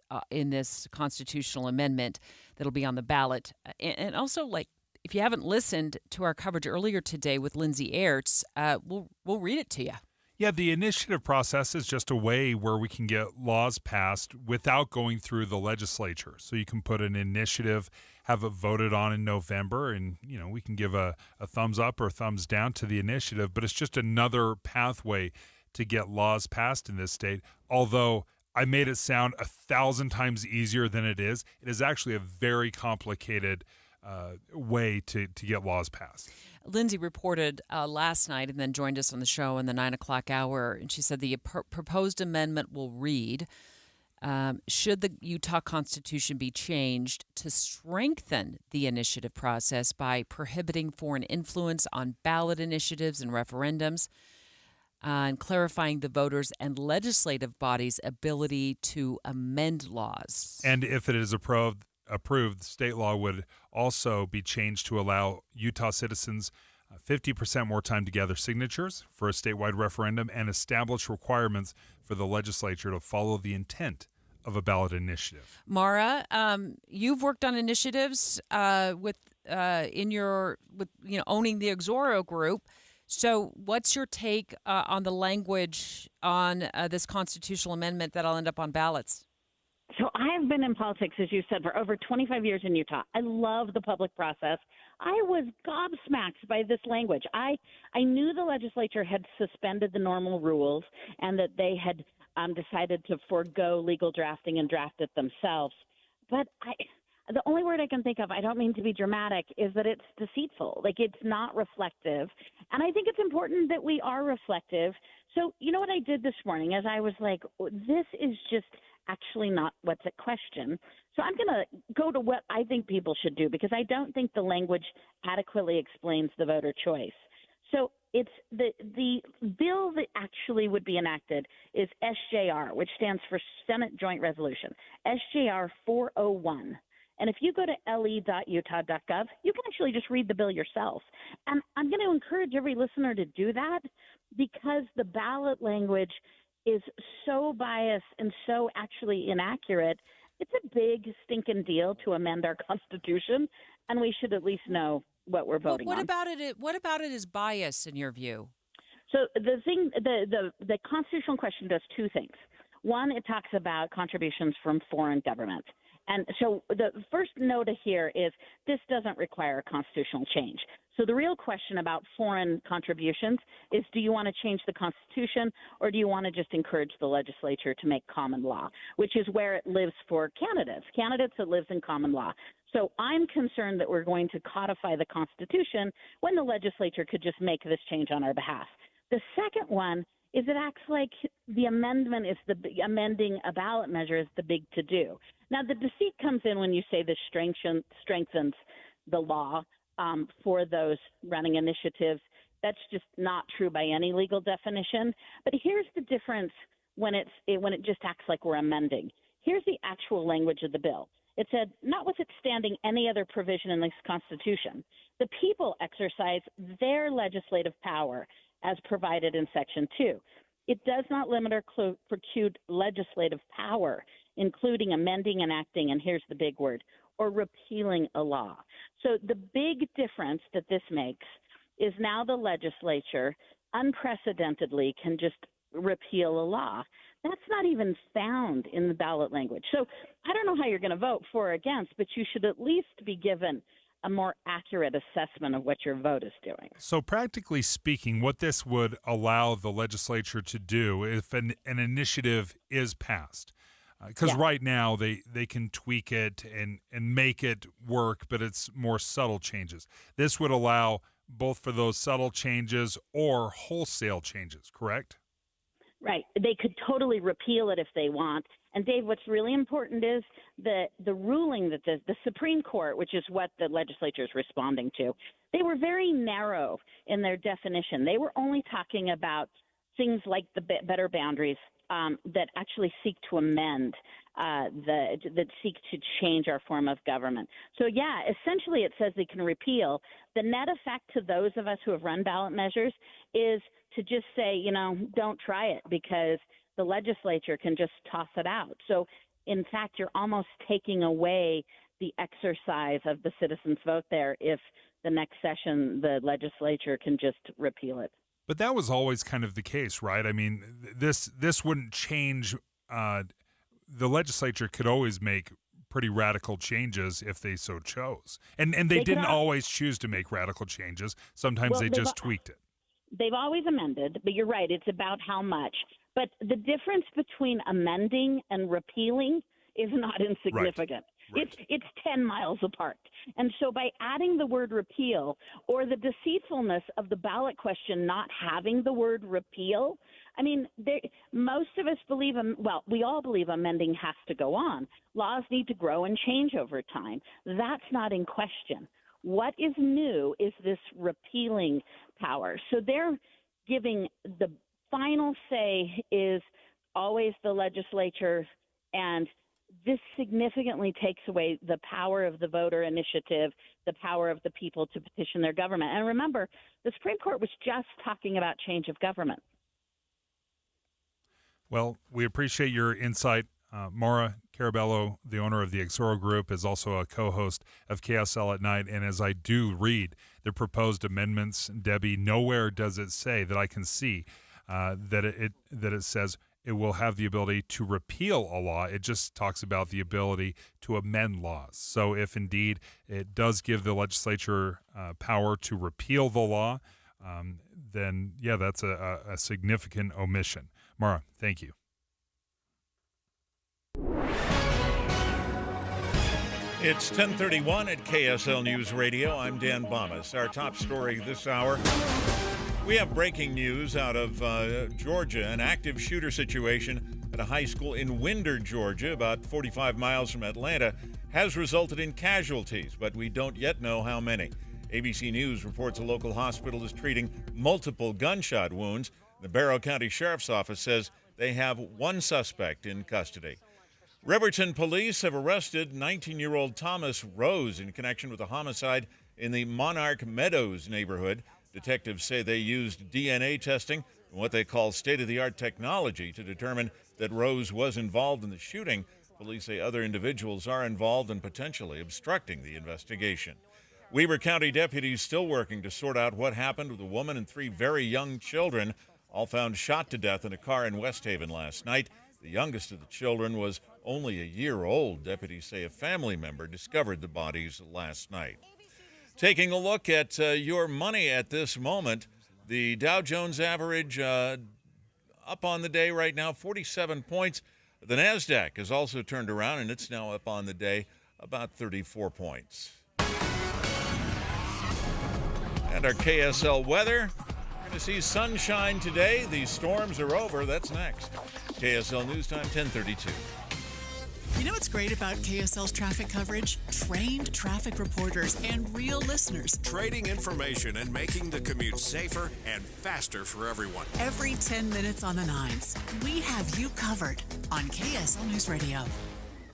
constitutional amendment that'll be on the ballot. And also, like, if you haven't listened to our coverage earlier today with Lindsay Aerts, we'll read it to you. Yeah, the initiative process is just a way where we can get laws passed without going through the legislature. So you can put an initiative, have it voted on in November, and we can give a thumbs up or thumbs down to the initiative. But it's just another pathway to get laws passed in this state. Although I made it sound 1,000 times easier than it is actually a very complicated way to get laws passed. Lindsay reported last night and then joined us on the show in the 9 o'clock hour, and she said the proposed amendment will read, should the Utah Constitution be changed to strengthen the initiative process by prohibiting foreign influence on ballot initiatives and referendums, and clarifying the voters' and legislative bodies' ability to amend laws. And if it is approved, state law would also be changed to allow Utah citizens 50% more time to gather signatures for a statewide referendum and establish requirements for the legislature to follow the intent of a ballot initiative. Mara, you've worked on initiatives owning the Exoro Group. So what's your take on the language on this constitutional amendment that'll end up on ballots? So I've been in politics, as you said, for over 25 years in Utah. I love the public process. I was gobsmacked by this language. I knew the legislature had suspended the normal rules and that they had decided to forego legal drafting and draft it themselves. But the only word I can think of, I don't mean to be dramatic, is that it's deceitful. Like, it's not reflective. And I think it's important that we are reflective. So you know what I did this morning as I was like, this is just actually not what's at question. So I'm going to go to what I think people should do, because I don't think the language adequately explains the voter choice. So it's the bill that actually would be enacted is SJR, which stands for Senate Joint Resolution, SJR 401. And if you go to le.utah.gov, you can actually just read the bill yourself. And I'm going to encourage every listener to do that, because the ballot language is so biased and so actually inaccurate. It's a big stinking deal to amend our Constitution, and we should at least know what we're voting on. What about it is bias in your view? So the constitutional question does two things. One, it talks about contributions from foreign governments. And so the first note here is this doesn't require a constitutional change. So the real question about foreign contributions is, do you want to change the Constitution, or do you want to just encourage the legislature to make common law, which is where it lives for candidates that lives in common law. So I'm concerned that we're going to codify the Constitution when the legislature could just make this change on our behalf. The second one is it acts like the amendment is amending a ballot measure is the big to-do. Now, the deceit comes in when you say this strengthens the law for those running initiatives. That's just not true by any legal definition. But here's the difference when it just acts like we're amending. Here's the actual language of the bill. It said, notwithstanding any other provision in this Constitution, the people exercise their legislative power as provided in Section 2. It does not limit or preclude legislative power, including amending, enacting, and here's the big word, or repealing a law. So the big difference that this makes is now the legislature unprecedentedly can just repeal a law. That's not even found in the ballot language. So I don't know how you're going to vote for or against, but you should at least be given a more accurate assessment of what your vote is doing. So practically speaking, what this would allow the legislature to do if an initiative is passed, because right now they can tweak it and make it work, but it's more subtle changes. This would allow both for those subtle changes or wholesale changes, correct? Right. They could totally repeal it if they want. And Dave, what's really important is the ruling that the Supreme Court, which is what the legislature is responding to, they were very narrow in their definition. They were only talking about things like the better boundaries that actually seek to amend that seek to change our form of government. So, yeah, essentially it says they can repeal. The net effect to those of us who have run ballot measures is to just say, don't try it because the legislature can just toss it out. So, in fact, you're almost taking away the exercise of the citizens' vote there if the next session the legislature can just repeal it. But that was always kind of the case, right? I mean, this wouldn't change. The legislature could always make pretty radical changes if they so chose. And they didn't always choose to make radical changes. Sometimes they just tweaked it. They've always amended, but you're right, it's about how much. But the difference between amending and repealing is not insignificant. Right. It's 10 miles apart. And so by adding the word repeal or the deceitfulness of the ballot question not having the word repeal, I mean, most of us believe, we all believe amending has to go on. Laws need to grow and change over time. That's not in question. What is new is this repealing power. So they're giving the final say is always the legislature, and this significantly takes away the power of the voter initiative, the power of the people to petition their government. And remember, the Supreme Court was just talking about change of government. Well, we appreciate your insight. Maura Carabello, the owner of the Exoro Group, is also a co-host of KSL at Night. And as I do read the proposed amendments, Debbie, nowhere does it say that I can see that it says it will have the ability to repeal a law. It just talks about the ability to amend laws. So if indeed it does give the legislature power to repeal the law, then, yeah, that's a significant omission. Maura, thank you. It's 10:31 at KSL News Radio. I'm Dan Bomas. Our top story this hour. We have breaking news out of Georgia. An active shooter situation at a high school in Winder, Georgia, about 45 miles from Atlanta, has resulted in casualties, but we don't yet know how many. ABC News reports a local hospital is treating multiple gunshot wounds. The Barrow County Sheriff's Office says they have one suspect in custody. Riverton police have arrested 19-year-old Thomas Rose in connection with a homicide in the Monarch Meadows neighborhood. Detectives say they used DNA testing and what they call state-of-the-art technology to determine that Rose was involved in the shooting. Police say other individuals are involved and potentially obstructing the investigation. Weber County deputies still working to sort out what happened with a woman and 3 very young children, all found shot to death in a car in West Haven last night. The youngest of the children was only a year old. Deputies say a family member discovered the bodies last night. Taking a look at your money at this moment, the Dow Jones average up on the day right now, 47 points. The NASDAQ has also turned around, and it's now up on the day about 34 points. And our KSL weather, we're going to see sunshine today. These storms are over. That's next. KSL News Time, 10:32. You know what's great about KSL's traffic coverage? Trained traffic reporters and real listeners. Trading information and making the commute safer and faster for everyone. Every 10 minutes on the 9s, we have you covered on KSL News Radio.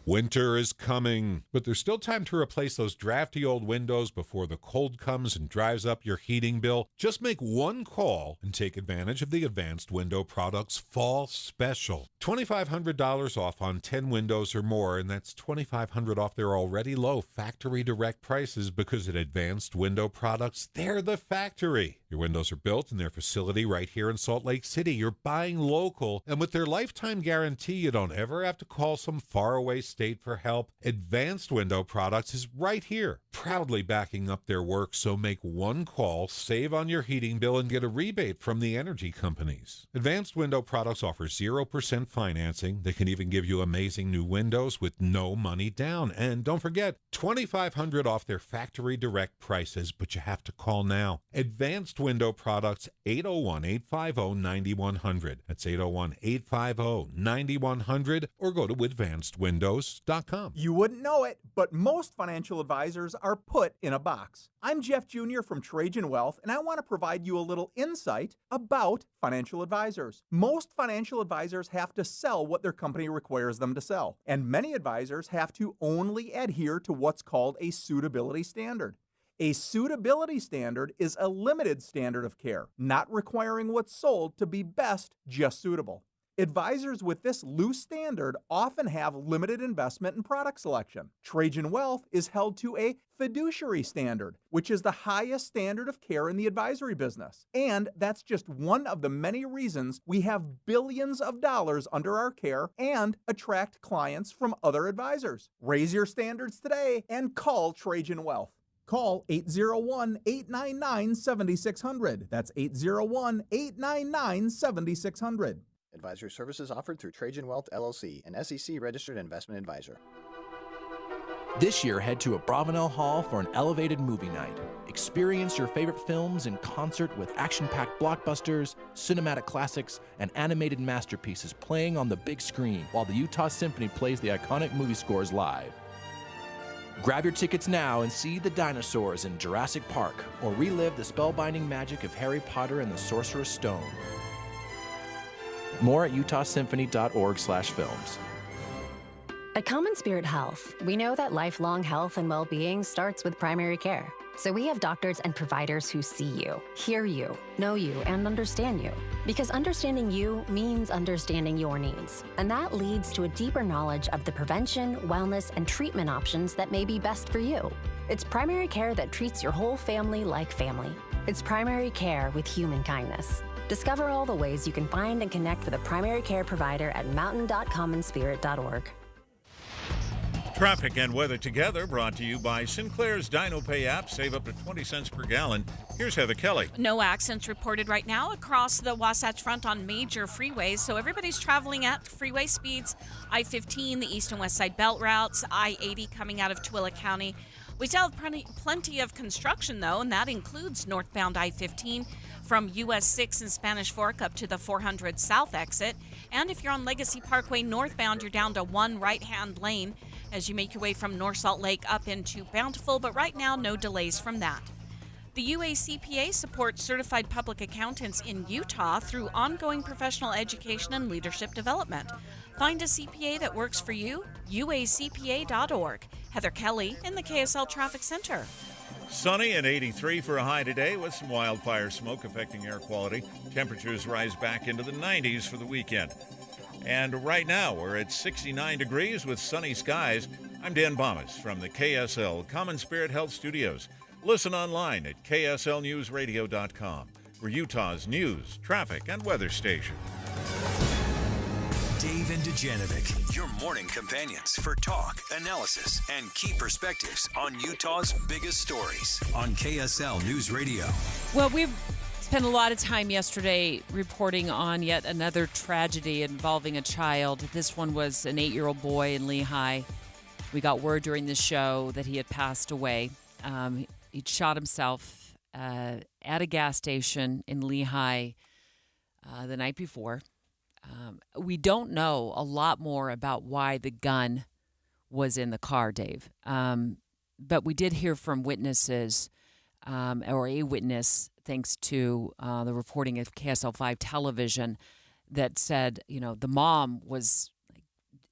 Winter is coming, but there's still time to replace those drafty old windows before the cold comes and drives up your heating bill. Just make one call and take advantage of the Advanced Window Products Fall Special. $2,500 off on 10 windows or more, and that's $2,500 off their already low factory direct prices because at Advanced Window Products, they're the factory. Your windows are built in their facility right here in Salt Lake City. You're buying local, and with their lifetime guarantee, you don't ever have to call some faraway state for help. Advanced Window Products is right here, proudly backing up their work. So make one call, save on your heating bill, and get a rebate from the energy companies. Advanced Window Products offers 0% financing. They can even give you amazing new windows with no money down. And don't forget, $2,500 off their factory direct prices, but you have to call now. Advanced Window Products, 801-850-9100. That's 801-850-9100, or go to advancedwindows.com. Outposts.com. You wouldn't know it, but most financial advisors are put in a box. I'm Jeff Jr. from Trajan Wealth, and I want to provide you a little insight about financial advisors. Most financial advisors have to sell what their company requires them to sell, and many advisors have to only adhere to what's called a suitability standard. A suitability standard is a limited standard of care, not requiring what's sold to be best just suitable. Advisors with this loose standard often have limited investment and product selection. Trajan Wealth is held to a fiduciary standard, which is the highest standard of care in the advisory business. And that's just one of the many reasons we have billions of dollars under our care and attract clients from other advisors. Raise your standards today and call Trajan Wealth. Call 801-899-7600. That's 801-899-7600. Advisory services offered through Trajan Wealth, LLC, an SEC-registered investment advisor. This year, head to Abravanel Hall for an elevated movie night. Experience your favorite films in concert with action-packed blockbusters, cinematic classics, and animated masterpieces playing on the big screen while the Utah Symphony plays the iconic movie scores live. Grab your tickets now and see the dinosaurs in Jurassic Park, or relive the spellbinding magic of Harry Potter and the Sorcerer's Stone. More at utahsymphony.org/films. At Common Spirit Health, we know that lifelong health and well-being starts with primary care. So we have doctors and providers who see you, hear you, know you, and understand you. Because understanding you means understanding your needs. And that leads to a deeper knowledge of the prevention, wellness, and treatment options that may be best for you. It's primary care that treats your whole family like family. It's primary care with human kindness. Discover all the ways you can find and connect with a primary care provider at mountain.commonspirit.org. Traffic and weather together brought to you by Sinclair's DinoPay app. Save up to 20 cents per gallon. Here's Heather Kelly. No accidents reported right now across the Wasatch Front on major freeways, so everybody's traveling at freeway speeds. I-15, the east and west side belt routes, I-80 coming out of Tooele County. We still have plenty of construction, though, and that includes northbound I-15 from US 6 and Spanish Fork up to the 400 South exit. And if you're on Legacy Parkway northbound, you're down to one right-hand lane as you make your way from North Salt Lake up into Bountiful, but right now, no delays from that. The UACPA supports certified public accountants in Utah through ongoing professional education and leadership development. Find a CPA that works for you, uacpa.org. Heather Kelly in the KSL Traffic Center. Sunny and 83 for a high today with some wildfire smoke affecting air quality. Temperatures rise back into the 90s for the weekend. And right now we're at 69 degrees with sunny skies. I'm Dan Bomas from the KSL Common Spirit Health Studios. Listen online at kslnewsradio.com for Utah's news, traffic, and weather station. Dave and Dujanovic, your morning companions for talk, analysis, and key perspectives on Utah's biggest stories on KSL News Radio. Well, we've spent a lot of time yesterday reporting on yet another tragedy involving a child. This one was an 8-year-old boy in Lehigh. We got word during the show that he had passed away. He'd shot himself at a gas station in Lehigh the night before. We don't know a lot more about why the gun was in the car, Dave. But we did hear from witnesses, or a witness, thanks to the reporting of KSL 5 television, that said, the mom was,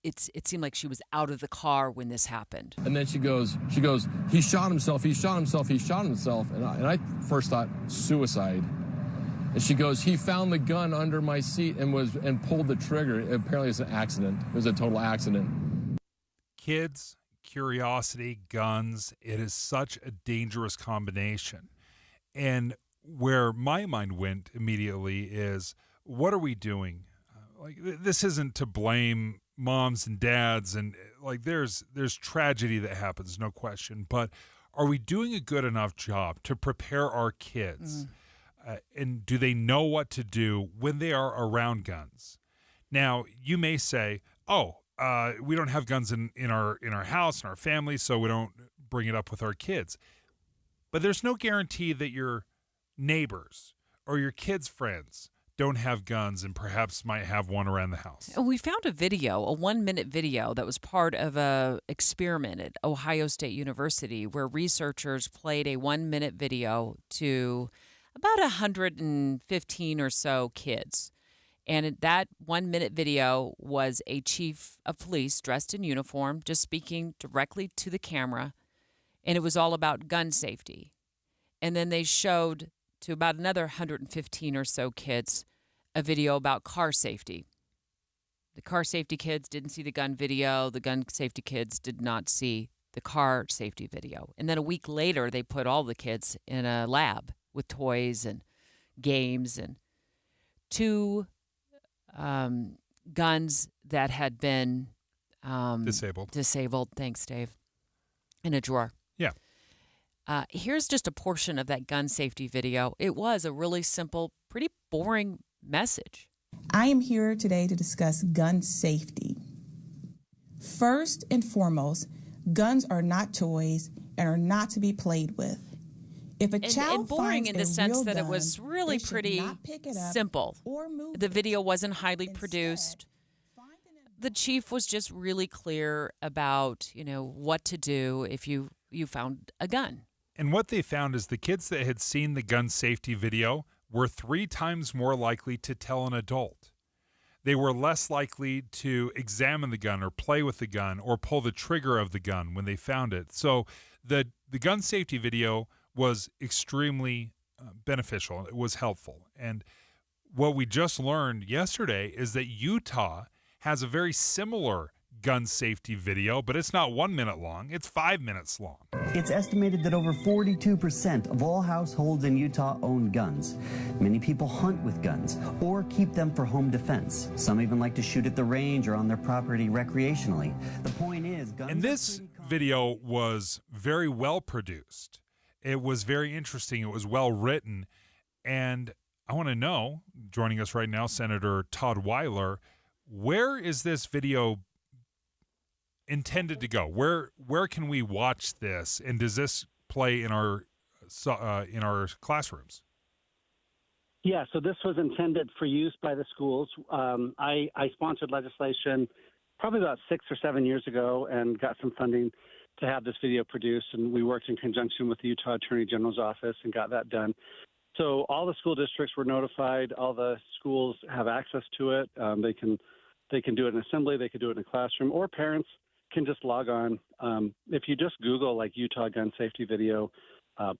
it seemed like she was out of the car when this happened. And then she goes, he shot himself. And I first thought suicide. And she goes, he found the gun under my seat and pulled the trigger. Apparently it's an accident. It was a total accident. Kids, curiosity, guns, it is such a dangerous combination. And where my mind went immediately is, what are we doing? This isn't to blame moms and dads, and there's tragedy that happens, no question. But are we doing a good enough job to prepare our kids? And do they know what to do when they are around guns? Now, you may say, we don't have guns in our house, in our family, so we don't bring it up with our kids. But there's no guarantee that your neighbors or your kids' friends don't have guns and perhaps might have one around the house. We found a video, a 1-minute video that was part of a experiment at Ohio State University where researchers played a 1-minute video to about 115 or so kids. And that 1-minute video was a chief of police dressed in uniform, just speaking directly to the camera. And it was all about gun safety. And then they showed to about another 115 or so kids a video about car safety. The car safety kids didn't see the gun video. The gun safety kids did not see the car safety video. And then a week later, they put all the kids in a lab with toys and games and 2 guns that had been disabled. Thanks, Dave. In a drawer. Yeah. Here's just a portion of that gun safety video. It was a really simple, pretty boring message. I am here today to discuss gun safety. First and foremost, guns are not toys and are not to be played with. If a child and boring finds in the a sense real that it gun, was really they should pretty not pick it up simple. or move The it. video wasn't highly produced. The chief was just really clear about, what to do if you found a gun. And what they found is the kids that had seen the gun safety video were 3 times more likely to tell an adult. They were less likely to examine the gun or play with the gun or pull the trigger of the gun when they found it. So the gun safety video was extremely beneficial. It was helpful. And what we just learned yesterday is that Utah has a very similar gun safety video, but it's not 1 minute long. It's 5 minutes long. It's estimated that over 42% of all households in Utah own guns. Many people hunt with guns or keep them for home defense. Some even like to shoot at the range or on their property recreationally. The point is, guns. And this video was very well produced. It was very interesting. It was well written. And I want to know, joining us right now, Senator Todd Weiler, where is this video intended to go? Where can we watch this? And does this play in our classrooms? Yeah, so this was intended for use by the schools. I sponsored legislation probably about 6 or 7 years ago and got some funding to have this video produced, and we worked in conjunction with the Utah Attorney General's office and got that done. So all the school districts were notified. All the schools have access to it. They can do it in assembly. They could do it in a classroom, or parents can just log on. If you just Google like Utah gun safety video, I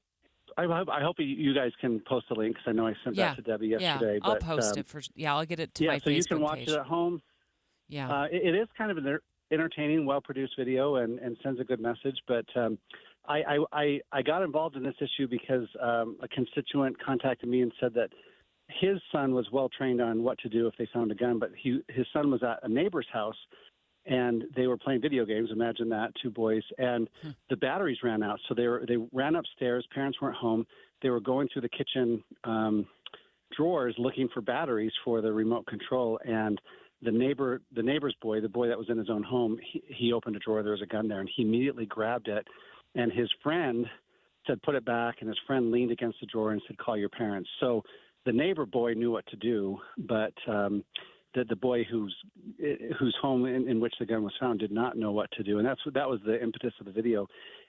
hope you guys can post a link, because I know I sent that to Debbie yesterday. Yeah, I'll post it I'll get it to my Facebook page. Yeah, so you can watch it at home. Yeah. It is kind of an entertaining, well-produced video and sends a good message. But I got involved in this issue because a constituent contacted me and said that his son was well-trained on what to do if they found a gun, but his son was at a neighbor's house, and they were playing video games. Imagine that, 2 boys, and the batteries ran out. So they ran upstairs. Parents weren't home. They were going through the kitchen drawers looking for batteries for the remote control, and the neighbor's boy, the boy that was in his own home, he opened a drawer. There was a gun there, and he immediately grabbed it. And his friend said, "Put it back." And his friend leaned against the drawer and said, "Call your parents." So the neighbor boy knew what to do, but the boy whose home in which the gun was found did not know what to do. And that was the impetus of the video.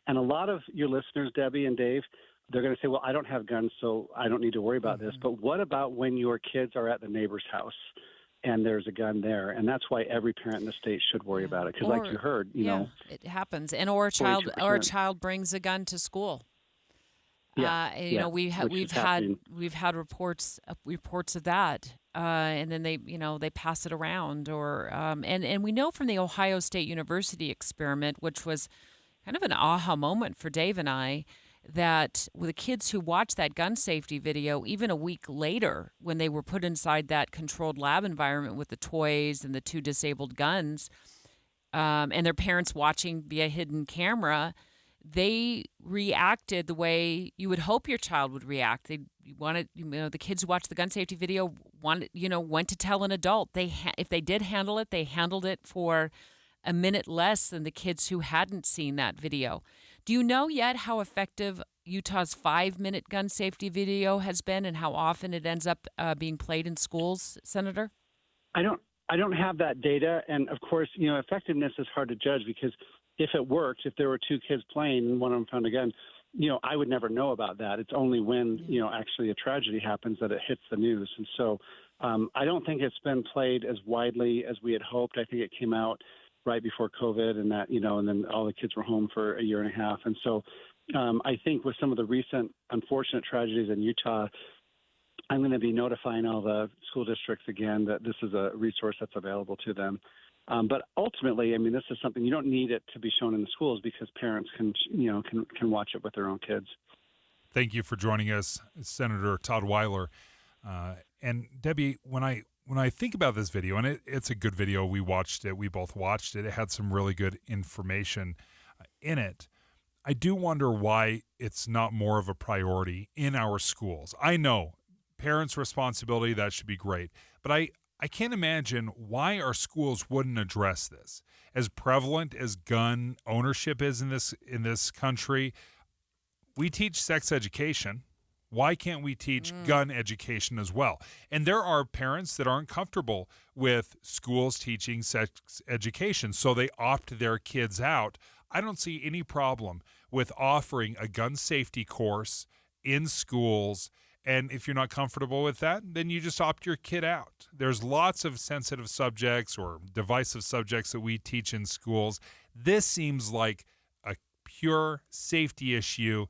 And a lot of your listeners, Debbie and Dave, they're going to say, "Well, I don't have guns, so I don't need to worry about this." But what about when your kids are at the neighbor's house and there's a gun there? And that's why every parent in the state should worry about it, because like you heard, it happens. And or a child brings a gun to school. Yeah, we've had reports of that, and then they pass it around, or and we know from the Ohio State University experiment, which was kind of an aha moment for Dave and I, that with the kids who watched that gun safety video, even a week later, when they were put inside that controlled lab environment with the toys and the 2 disabled guns, and their parents watching via hidden camera, they reacted the way you would hope your child would react. They wanted, the kids who watched the gun safety video went to tell an adult. If they did handle it, they handled it for a minute less than the kids who hadn't seen that video. Do you know yet how effective Utah's 5-minute gun safety video has been and how often it ends up being played in schools, Senator? I don't have that data, and of course, effectiveness is hard to judge because if it worked, if there were two kids playing and one of them found a gun, I would never know about that. It's only when actually a tragedy happens that it hits the news, and so I don't think it's been played as widely as we had hoped. I think it came out right before COVID, and that and then all the kids were home for a year and a half, and so I think with some of the recent unfortunate tragedies in Utah, I'm going to be notifying all the school districts again that this is a resource that's available to them. But ultimately, this is something you don't need it to be shown in the schools because parents can watch it with their own kids. Thank you for joining us, Senator Todd Weiler. And Debbie, when I think about this video, and it's a good video, we both watched it. It had some really good information in it. I do wonder why it's not more of a priority in our schools. I know parents' responsibility, that should be great, but I can't imagine why our schools wouldn't address this. As prevalent as gun ownership is in this country, we teach sex education. Why can't we teach gun education as well? And there are parents that aren't comfortable with schools teaching sex education, so they opt their kids out. I don't see any problem with offering a gun safety course in schools. And if you're not comfortable with that, then you just opt your kid out. There's lots of sensitive subjects or divisive subjects that we teach in schools. This seems like a pure safety issue.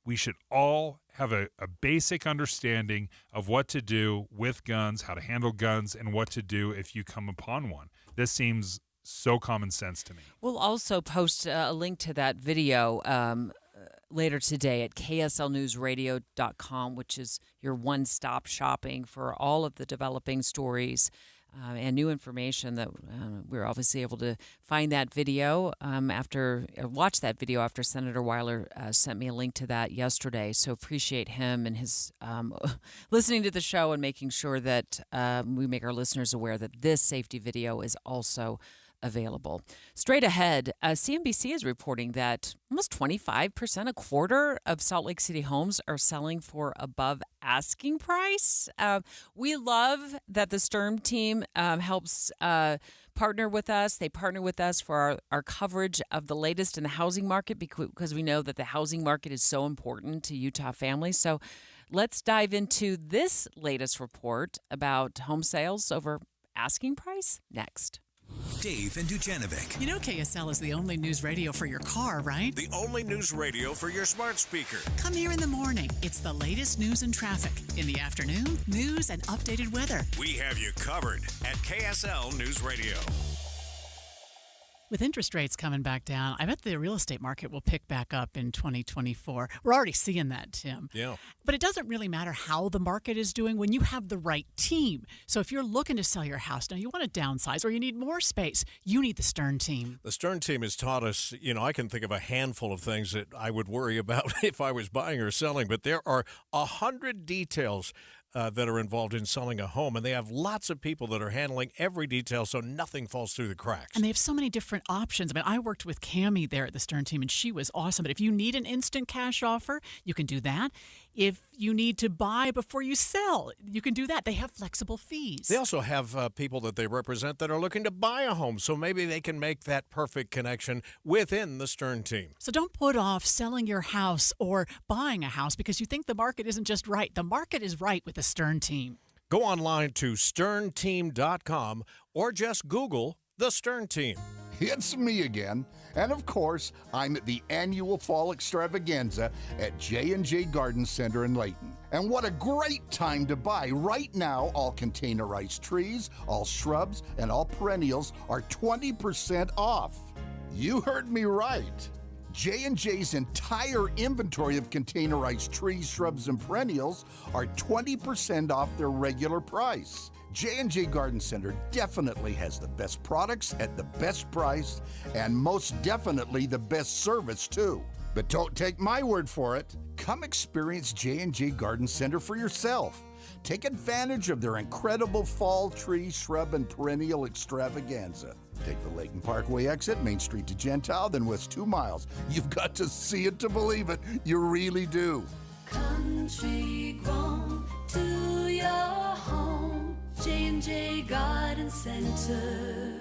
We should all have a basic understanding of what to do with guns, how to handle guns, and what to do if you come upon one. This seems so common sense to me. We'll also post a link to that video later today at kslnewsradio.com, which is your one-stop shopping for all of the developing stories and new information that we're obviously able to find that video watch that video after Senator Weiler sent me a link to that yesterday. So appreciate him and his listening to the show and making sure that we make our listeners aware that this safety video is also available. Straight ahead, CNBC is reporting that almost 25%, a quarter of Salt Lake City homes are selling for above asking price. We love that the Stern team helps partner with us. They partner with us for our coverage of the latest in the housing market because we know that the housing market is so important to Utah families. So let's dive into this latest report about home sales over asking price next. Dave and Dujanovic. You know KSL is the only news radio for your car, right? The only news radio for your smart speaker. Come here in the morning. It's the latest news and traffic. In the afternoon, news and updated weather. We have you covered at KSL News Radio. With interest rates coming back down, I bet the real estate market will pick back up in 2024. We're already seeing that, Tim. Yeah. But it doesn't really matter how the market is doing when you have the right team. So if you're looking to sell your house, now you want to downsize or you need more space, you need the Stern team. The Stern team has taught us, I can think of a handful of things that I would worry about if I was buying or selling, but there are 100 details that are involved in selling a home, and they have lots of people that are handling every detail so nothing falls through the cracks. And they have so many different options. I worked with Cammie there at the Stern team, and she was awesome. But if you need an instant cash offer, you can do that. If you need to buy before you sell, you can do that. They have flexible fees. They also have people that they represent that are looking to buy a home, so maybe they can make that perfect connection within the Stern team. So don't put off selling your house or buying a house because you think the market isn't just right. The market is right with the Stern team. Go online to sternteam.com or just Google the Stern team. It's me again, and of course, I'm at the annual Fall Extravaganza at J&J Garden Center in Layton. And what a great time to buy. Right now, all containerized trees, all shrubs, and all perennials are 20% off. You heard me right. J&J's entire inventory of containerized trees, shrubs, and perennials are 20% off their regular price. J&J Garden Center definitely has the best products at the best price and most definitely the best service too. But don't take my word for it. Come experience J&J Garden Center for yourself. Take advantage of their incredible fall tree, shrub, and perennial extravaganza. Take the Layton Parkway exit, Main Street to Gentile, then west 2 miles. You've got to see it to believe it. You really do. Country grown to your home, J&J Garden Center.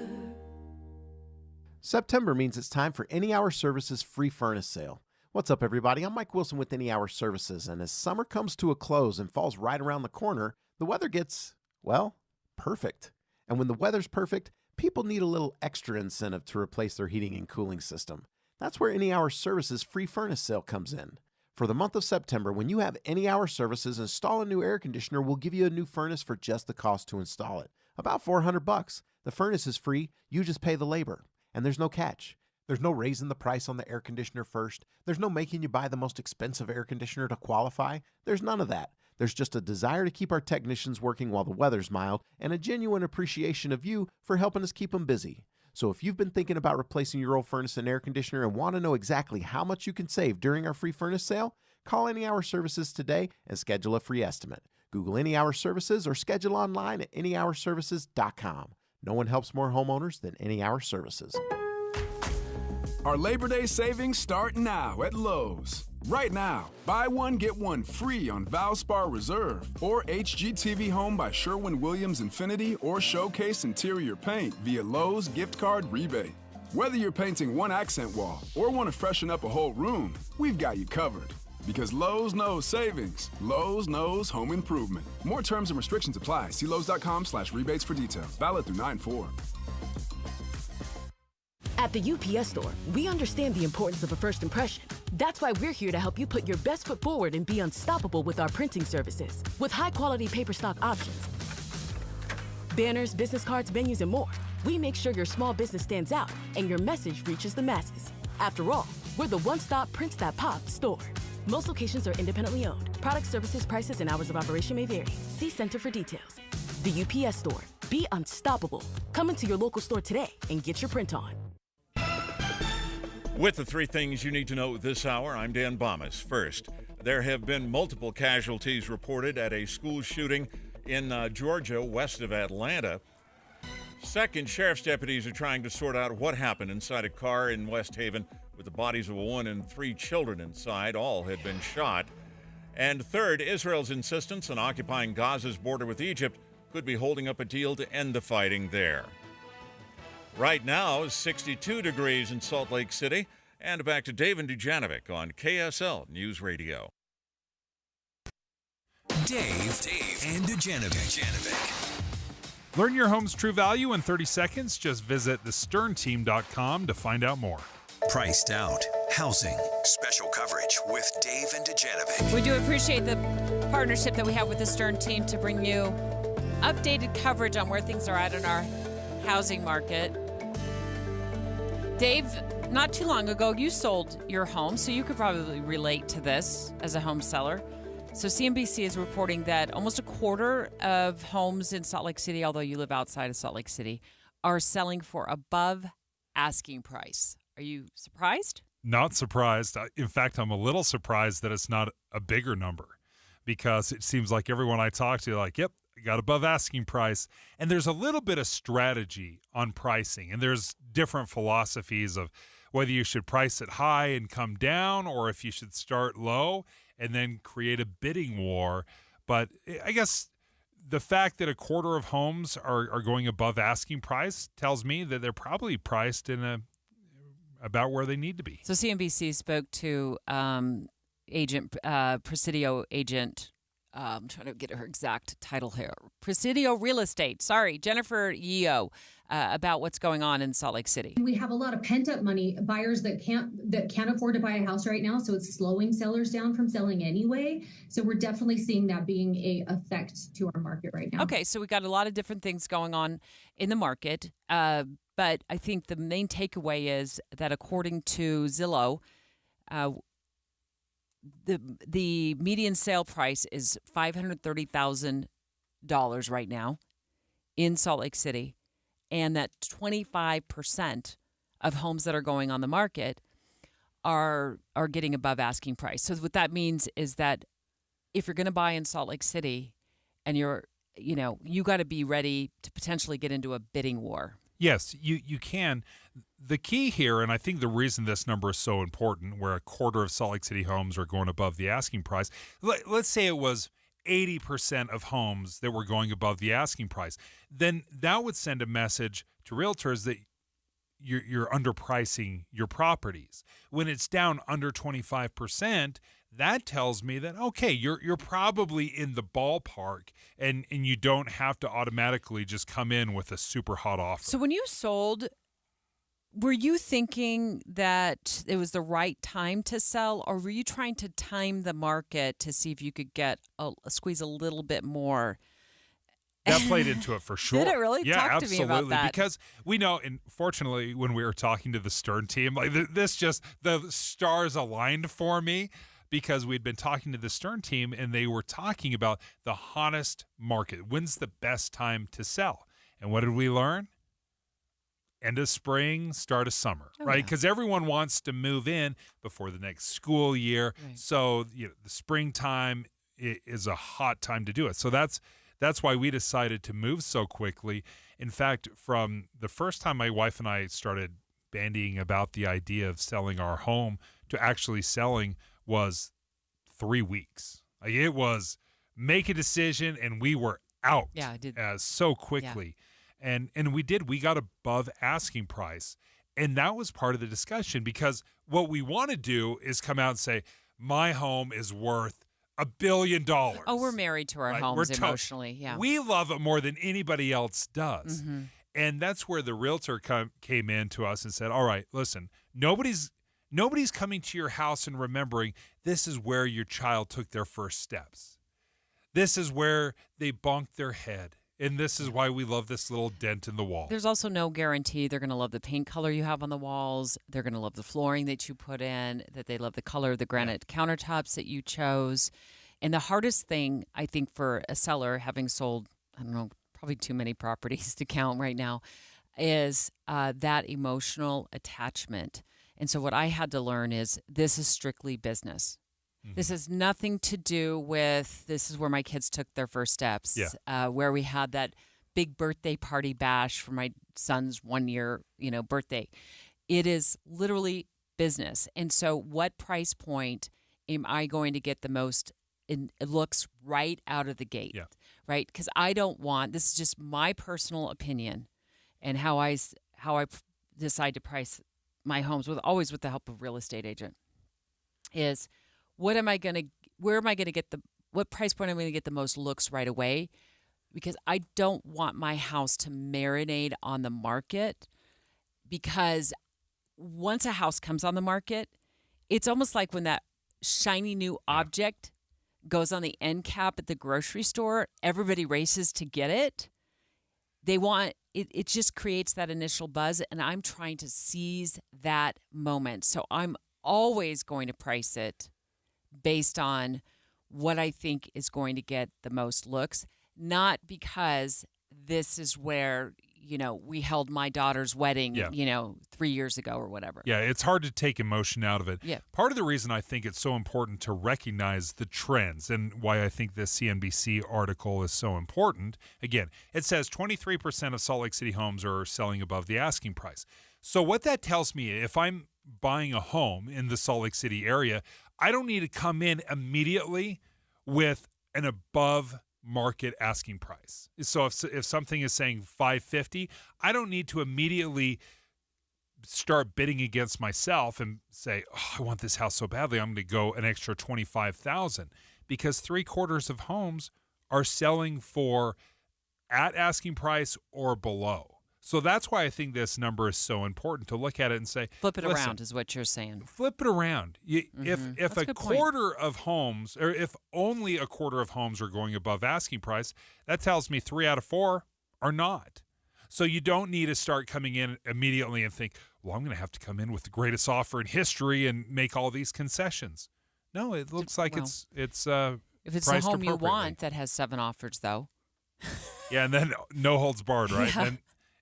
September means it's time for Any Hour Services free furnace sale. What's up, everybody? I'm Mike Wilson with Any Hour Services, and as summer comes to a close and falls right around the corner, the weather gets, well, perfect. And when the weather's perfect, people need a little extra incentive to replace their heating and cooling system. That's where Any Hour Services free furnace sale comes in. For the month of September, when you have Any Hour Services install a new air conditioner, we'll give you a new furnace for just the cost to install it. About $400. The furnace is free, you just pay the labor. And there's no catch. There's no raising the price on the air conditioner first. There's no making you buy the most expensive air conditioner to qualify. There's none of that. There's just a desire to keep our technicians working while the weather's mild and a genuine appreciation of you for helping us keep them busy. So if you've been thinking about replacing your old furnace and air conditioner and want to know exactly how much you can save during our free furnace sale, call Any Hour Services today and schedule a free estimate. Google Any Hour Services or schedule online at anyhourservices.com. No one helps more homeowners than Any Hour Services. Our Labor Day savings start now at Lowe's. Right now, buy one, get one free on Valspar Reserve or HGTV Home by Sherwin-Williams Infinity or Showcase Interior Paint via Lowe's gift card rebate. Whether you're painting one accent wall or want to freshen up a whole room, we've got you covered. Because Lowe's knows savings. Lowe's knows home improvement. More terms and restrictions apply. See Lowe's.com/rebates for details. Valid through 9/4. At the UPS Store, we understand the importance of a first impression. That's why we're here to help you put your best foot forward and be unstoppable with our printing services. With high-quality paper stock options, banners, business cards, menus, and more, we make sure your small business stands out and your message reaches the masses. After all, we're the one-stop prints that pop store. Most locations are independently owned. Product, services, prices, and hours of operation may vary. See Center for details. The UPS Store. Be unstoppable. Come into your local store today and get your print on. With the 3 things you need to know this hour, I'm Dan Bomas. First, there have been multiple casualties reported at a school shooting in Georgia, west of Atlanta. Second, sheriff's deputies are trying to sort out what happened inside a car in West Haven with the bodies of a woman and 3 children inside. All had been shot. And third, Israel's insistence on occupying Gaza's border with Egypt could be holding up a deal to end the fighting there. Right now, 62 degrees in Salt Lake City. And back to Dave and Dujanovic on KSL News Radio. Dave and Dujanovic. Learn your home's true value in 30 seconds. Just visit thesternteam.com to find out more. Priced Out Housing. Special coverage with Dave and Dujanovic. We do appreciate the partnership that we have with the Stern team to bring you updated coverage on where things are at in our housing market. Dave, not too long ago, you sold your home, so you could probably relate to this as a home seller. So CNBC is reporting that almost a quarter of homes in Salt Lake City, although you live outside of Salt Lake City, are selling for above asking price. Are you surprised? Not surprised. In fact, I'm a little surprised that it's not a bigger number, because it seems like everyone I talk to, like, yep, I got above asking price. And there's a little bit of strategy on pricing, and there's different philosophies of whether you should price it high and come down, or if you should start low and then create a bidding war. But I guess the fact that a quarter of homes are going above asking price tells me that they're probably priced in about where they need to be. So CNBC spoke to Presidio agent. I'm trying to get her exact title here. Presidio Real Estate. Sorry, Jennifer Yeo, about what's going on in Salt Lake City. We have a lot of pent-up money, buyers that can't afford to buy a house right now, so it's slowing sellers down from selling anyway. So we're definitely seeing that being a effect to our market right now. Okay, so we got a lot of different things going on in the market, but I think the main takeaway is that according to Zillow, the median sale price is $530,000 right now in Salt Lake City, and that 25% of homes that are going on the market are getting above asking price. So what that means is that if you're going to buy in Salt Lake City and you got to be ready to potentially get into a bidding war. Yes, you can. The key here, and I think the reason this number is so important, where a quarter of Salt Lake City homes are going above the asking price, let's say it was 80% of homes that were going above the asking price, then that would send a message to realtors that you're underpricing your properties. When it's down under 25%, that tells me that, okay, you're probably in the ballpark, and you don't have to automatically just come in with a super hot offer. So when you sold, were you thinking that it was the right time to sell, or were you trying to time the market to see if you could get squeeze a little bit more? That played into it for sure. Did it really? Yeah, Talk absolutely. to me about that. Because we know, and fortunately, when we were talking to the Stern team, like the stars aligned for me, because we'd been talking to the Stern team and they were talking about the hottest market. When's the best time to sell? And what did we learn? End of spring, start of summer, right? Because everyone wants to move in before the next school year. Right. So the springtime is a hot time to do it. So that's why we decided to move so quickly. In fact, from the first time my wife and I started bandying about the idea of selling our home to actually selling was 3 weeks. Like, it was make a decision and we were out so quickly. Yeah. And we did. We got above asking price. And that was part of the discussion, because what we want to do is come out and say, my home is worth $1 billion. Oh, we're married to our homes emotionally. Yeah, we love it more than anybody else does. Mm-hmm. And that's where the realtor came in to us and said, all right, listen, nobody's coming to your house and remembering this is where your child took their first steps. This is where they bonked their head. And this is why we love this little dent in the wall. There's also no guarantee they're going to love the paint color you have on the walls. They're going to love the flooring that you put in, that they love the color of the granite countertops that you chose. And the hardest thing, I think, for a seller, having sold, I don't know, probably too many properties to count right now, is that emotional attachment. And so what I had to learn is this is strictly business. This has nothing to do with this is where my kids took their first steps, where we had that big birthday party bash for my son's 1 year, birthday. It is literally business. And so what price point am I going to get the most looks right out of the gate, right? Because I don't want, this is just my personal opinion and how I decide to price my homes, always with the help of a real estate agent, is where am I going to get what price point am I going to get the most looks right away? Because I don't want my house to marinate on the market, because once a house comes on the market, it's almost like when that shiny new object goes on the end cap at the grocery store, everybody races to get it. They want it. It just creates that initial buzz, and I'm trying to seize that moment. So I'm always going to price it based on what I think is going to get the most looks, not because this is where, we held my daughter's wedding, 3 years ago or whatever. Yeah, it's hard to take emotion out of it. Yeah. Part of the reason I think it's so important to recognize the trends, and why I think this CNBC article is so important, again, it says 23% of Salt Lake City homes are selling above the asking price. So what that tells me, if I'm buying a home in the Salt Lake City area, I don't need to come in immediately with an above market asking price. So if something is saying $550, I don't need to immediately start bidding against myself and say, I want this house so badly, I'm going to go an extra $25,000, because 3/4 of homes are selling for at asking price or below. So that's why I think this number is so important, to look at it and say, flip it around is what you're saying. Flip it around. If a quarter of homes, or if only a quarter of homes are going above asking price, that tells me 3 out of 4 are not. So you don't need to start coming in immediately and think, well, I'm going to have to come in with the greatest offer in history and make all these concessions. No, it looks like it's if it's the home you want that has 7 offers, though. Yeah, and then no holds barred, right? Yeah.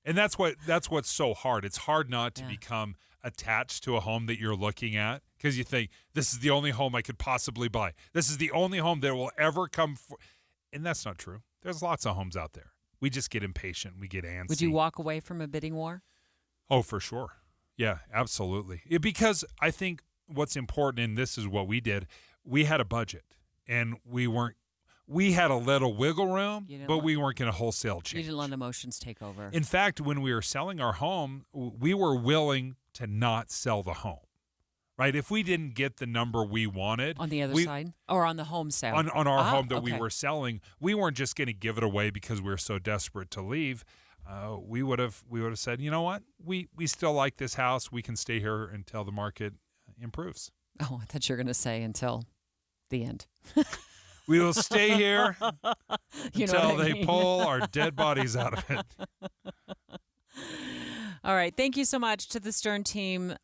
And that's what's so hard. It's hard not to become attached to a home that you're looking at, because you think, this is the only home I could possibly buy. This is the only home that will ever come for. And that's not true. There's lots of homes out there. We just get impatient. We get antsy. Would you walk away from a bidding war? Oh, for sure. Yeah, absolutely. Because I think what's important, and this is what we did, we had a budget, and we had a little wiggle room, but we weren't going to wholesale change. You didn't let emotions take over. In fact, when we were selling our home, we were willing to not sell the home, right? If we didn't get the number we wanted. On the other side? Or on the home sale? On our home that we were selling, we weren't just going to give it away because we were so desperate to leave. We would have said, you know what? We still like this house. We can stay here until the market improves. Oh, I thought you were going to say until the end. We will stay here until they pull our dead bodies out of it. All right. Thank you so much to the Stern team.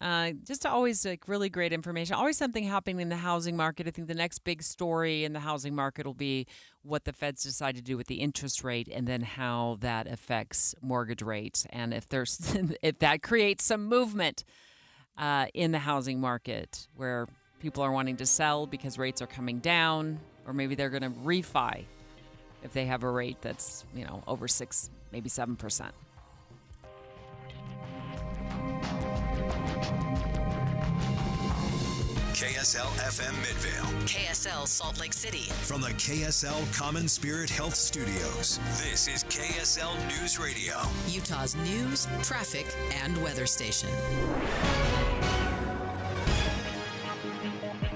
Just always really great information. Always something happening in the housing market. I think the next big story in the housing market will be what the Feds decide to do with the interest rate and then how that affects mortgage rates. And if that creates some movement in the housing market where people are wanting to sell because rates are coming down, or maybe they're going to refi if they have a rate that's, over 6, maybe 7%. KSL FM Midvale. KSL Salt Lake City. From the KSL Common Spirit Health Studios, this is KSL News Radio. Utah's news, traffic, and weather station.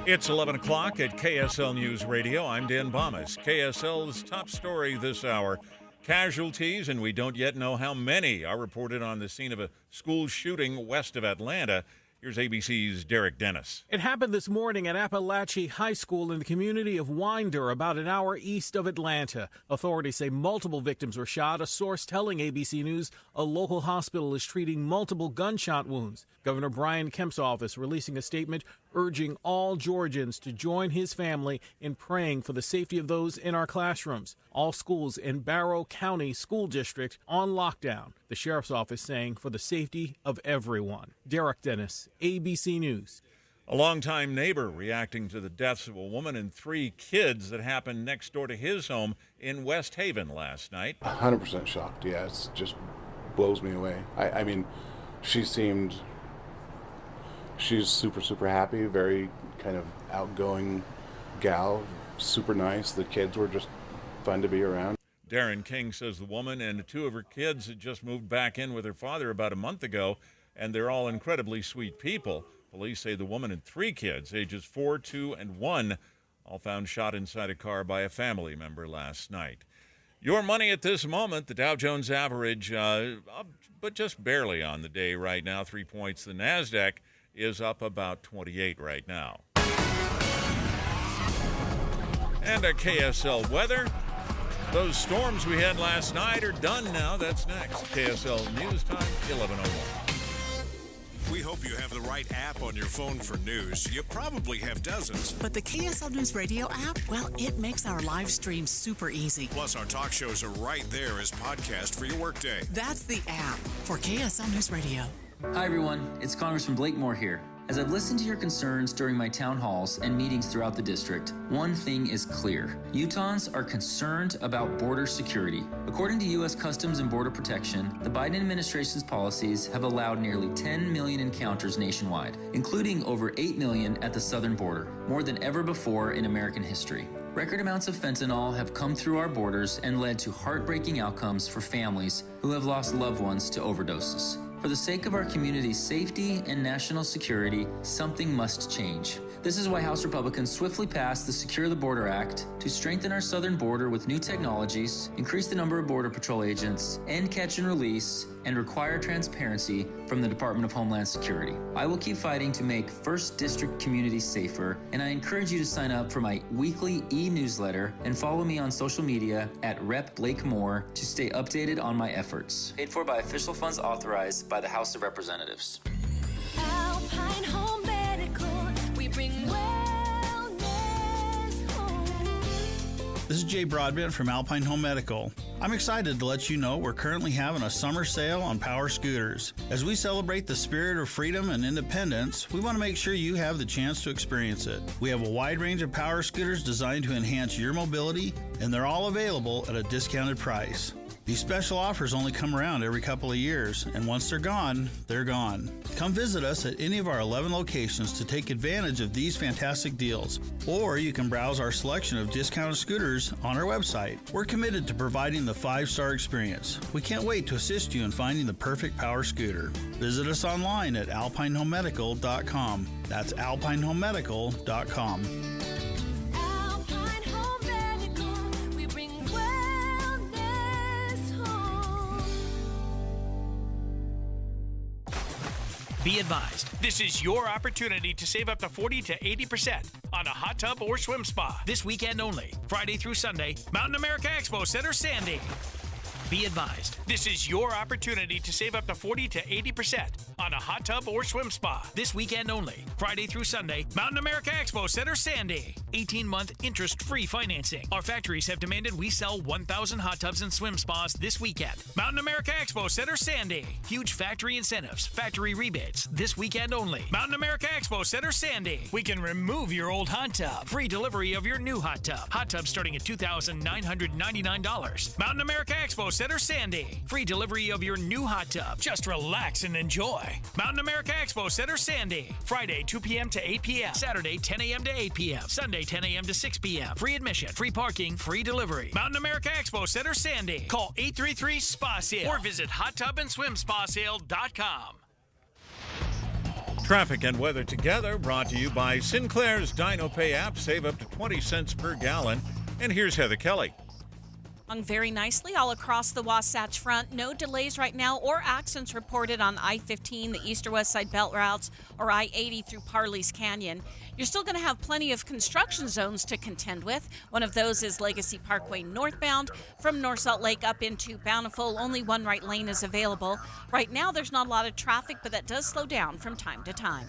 It's 11 o'clock at KSL News Radio. I'm Dan Bomas. KSL's top story this hour. Casualties, and we don't yet know how many, are reported on the scene of a school shooting west of Atlanta. Here's ABC's Derek Dennis. It happened this morning at Appalachia High School in the community of Winder, about an hour east of Atlanta. Authorities say multiple victims were shot. A source telling ABC News a local hospital is treating multiple gunshot wounds. Governor Brian Kemp's office releasing a statement urging all Georgians to join his family in praying for the safety of those in our classrooms. All schools in Barrow County School District on lockdown. The sheriff's office saying for the safety of everyone. Derek Dennis, ABC News. A longtime neighbor reacting to the deaths of a woman and 3 kids that happened next door to his home in West Haven last night. 100% shocked. Yeah, it just blows me away. I mean, she's super, super happy, very kind of outgoing gal, super nice. The kids were just fun to be around. Darren King says the woman and 2 of her kids had just moved back in with her father about a month ago, and they're all incredibly sweet people. Police say the woman and 3 kids, ages 4, 2, and 1, all found shot inside a car by a family member last night. Your money at this moment, the Dow Jones average, up, but just barely on the day right now, 3 points. The NASDAQ is up about 28 right now. And a KSL weather. Those storms we had last night are done now. That's next. KSL News Time, 11:01. We hope you have the right app on your phone for news. You probably have dozens. But the KSL News Radio app, well, it makes our live stream super easy. Plus, our talk shows are right there as podcast for your workday. That's the app for KSL News Radio. Hi, everyone. It's Congressman Blake Moore here. As I've listened to your concerns during my town halls and meetings throughout the district, one thing is clear. Utahns are concerned about border security. According to U.S. Customs and Border Protection, the Biden administration's policies have allowed nearly 10 million encounters nationwide, including over 8 million at the southern border, more than ever before in American history. Record amounts of fentanyl have come through our borders and led to heartbreaking outcomes for families who have lost loved ones to overdoses. For the sake of our community's safety and national security, something must change. This is why House Republicans swiftly passed the Secure the Border Act to strengthen our southern border with new technologies, increase the number of Border Patrol agents, end catch and release, and require transparency from the Department of Homeland Security. I will keep fighting to make 1st District communities safer, and I encourage you to sign up for my weekly e-newsletter and follow me on social media at Rep. Blake Moore to stay updated on my efforts. Paid for by official funds authorized by the House of Representatives. Alpine Home Medical, we bring wellness home. This is Jay Broadbent from Alpine Home Medical. I'm excited to let you know we're currently having a summer sale on power scooters. As we celebrate the spirit of freedom and independence, we want to make sure you have the chance to experience it. We have a wide range of power scooters designed to enhance your mobility, and they're all available at a discounted price. These special offers only come around every couple of years, and once they're gone, they're gone. Come visit us at any of our 11 locations to take advantage of these fantastic deals, or you can browse our selection of discounted scooters on our website. We're committed to providing the 5-star experience. We can't wait to assist you in finding the perfect power scooter. Visit us online at alpinehomemedical.com. That's alpinehomemedical.com. Be advised, this is your opportunity to save up to 40 to 80% on a hot tub or swim spa this weekend only, Friday through Sunday, Mountain America Expo Center, Sandy. Be advised, this is your opportunity to save up to 40 to 80% on a hot tub or swim spa this weekend only, Friday through Sunday, Mountain America Expo Center, Sandy. 18-month interest-free financing. Our factories have demanded we sell 1,000 hot tubs and swim spas this weekend. Mountain America Expo Center, Sandy. Huge factory incentives, factory rebates this weekend only. Mountain America Expo Center, Sandy. We can remove your old hot tub. Free delivery of your new hot tub. Hot tub starting at $2,999. Mountain America Expo Center, Sandy. Free delivery of your new hot tub. Just relax and enjoy. Mountain America Expo Center, Sandy. Friday, 2 p.m. to 8 p.m. Saturday, 10 a.m. to 8 p.m. Sunday, 10 a.m. to 6 p.m. Free admission, free parking, free delivery. Mountain America Expo Center, Sandy. Call 833-SPA-SALE or visit hottubandSwimSpaSale.com. Traffic and weather together, brought to you by Sinclair's Dino Pay app. Save up to 20 cents per gallon. And here's Heather Kelly. Very nicely all across the Wasatch Front. No delays right now or accidents reported on I-15, the east or west side belt routes, or I-80 through Parley's Canyon. You're still going to have plenty of construction zones to contend with. One of those is Legacy Parkway northbound from North Salt Lake up into Bountiful. Only one right lane is available. Right now there's not a lot of traffic, but that does slow down from time to time.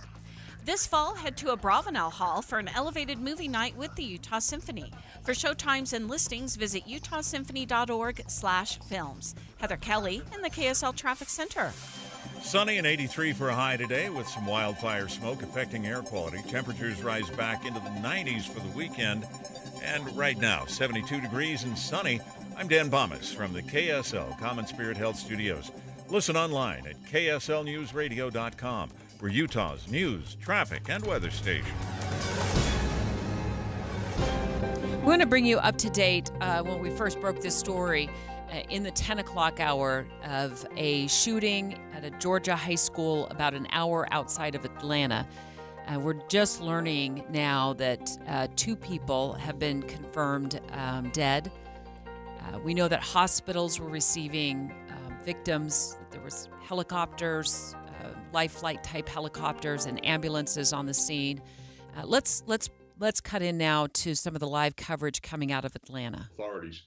This fall, head to Abravanel Hall for an elevated movie night with the Utah Symphony. For showtimes and listings, visit utahsymphony.org/films. Heather Kelly in the KSL Traffic Center. Sunny and 83 for a high today with some wildfire smoke affecting air quality. Temperatures rise back into the 90s for the weekend. And right now, 72 degrees and sunny. I'm Dan Bomas from the KSL Common Spirit Health Studios. Listen online at kslnewsradio.com. for Utah's news, traffic, and weather station. We want to bring you up to date when we first broke this story in the 10 o'clock hour of a shooting at a Georgia high school about an hour outside of Atlanta. We're just learning now that 2 people have been confirmed dead. We know that hospitals were receiving victims. There was helicopters, life flight type helicopters and ambulances on the scene. Let's cut in now to some of the live coverage coming out of Atlanta. Authorities.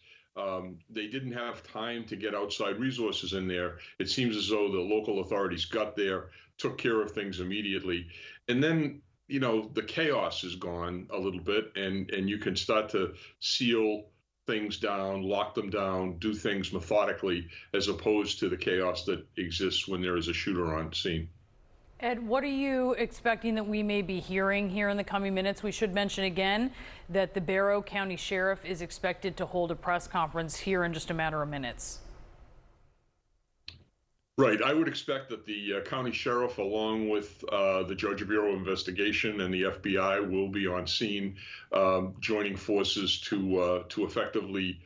They didn't have time to get outside resources in there. It seems as though the local authorities got there, took care of things immediately. And then, the chaos is gone a little bit, and you can start to seal things down, lock them down, do things methodically, as opposed to the chaos that exists when there is a shooter on scene. Ed, what are you expecting that we may be hearing here in the coming minutes? We should mention again that the Barrow County Sheriff is expected to hold a press conference here in just a matter of minutes. Right. I would expect that the county sheriff, along with the Georgia Bureau of Investigation and the FBI, will be on scene, joining forces to effectively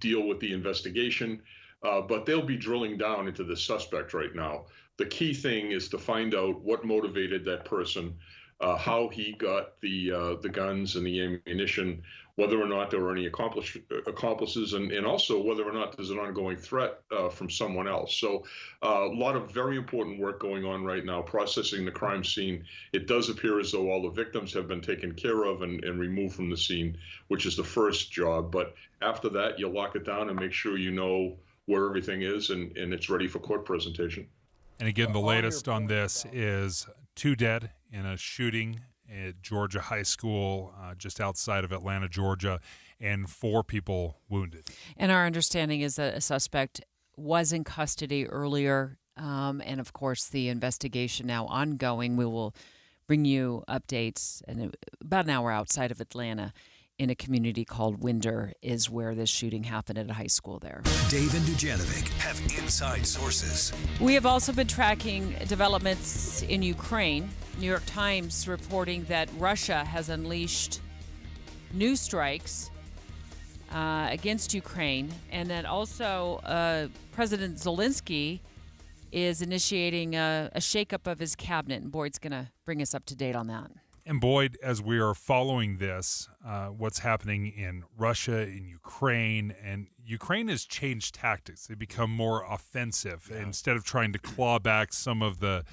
deal with the investigation. But they'll be drilling down into the suspect right now. The key thing is to find out what motivated that person, how he got the guns and the ammunition, whether or not there were any accomplices, and also whether or not there's an ongoing threat from someone else. So a lot of very important work going on right now, processing the crime scene. It does appear as though all the victims have been taken care of and removed from the scene, which is the first job. But after that, you lock it down and make sure you know where everything is and it's ready for court presentation. And again, the latest on this is 2 dead in a shooting at Georgia High School, just outside of Atlanta, Georgia, and 4 people wounded. And our understanding is that a suspect was in custody earlier, and of course the investigation now ongoing. We will bring you updates. And about an hour outside of Atlanta, in a community called Winder, is where this shooting happened at a high school there. Dave and Dujanovic have inside sources. We have also been tracking developments in Ukraine. New York Times reporting that Russia has unleashed new strikes against Ukraine, and that also President Zelensky is initiating a shakeup of his cabinet. And Boyd's going to bring us up to date on that. And Boyd, as we are following this, what's happening in Russia, in Ukraine, and Ukraine has changed tactics. They become more offensive. Yeah. Instead of trying to claw back some of the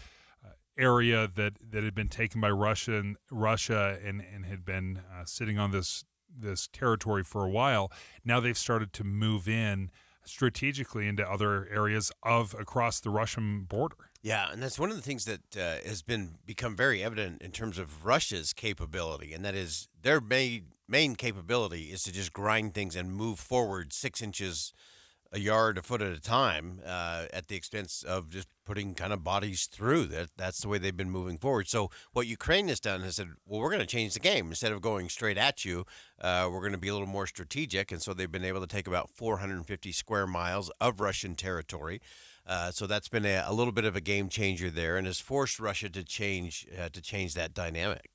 area that had been taken by Russia and had been sitting on this territory for a while, now they've started to move in strategically into other areas across the Russian border. Yeah, and that's one of the things that has become very evident in terms of Russia's capability, and that is their main capability is to just grind things and move forward 6 inches, a yard, a foot at a time, at the expense of just putting kind of bodies through. That's the way they've been moving forward. So what Ukraine has done is said, well, we're going to change the game. Instead of going straight at you, we're going to be a little more strategic. And so they've been able to take about 450 square miles of Russian territory. So that's been a little bit of a game changer there, and has forced Russia to change that dynamic.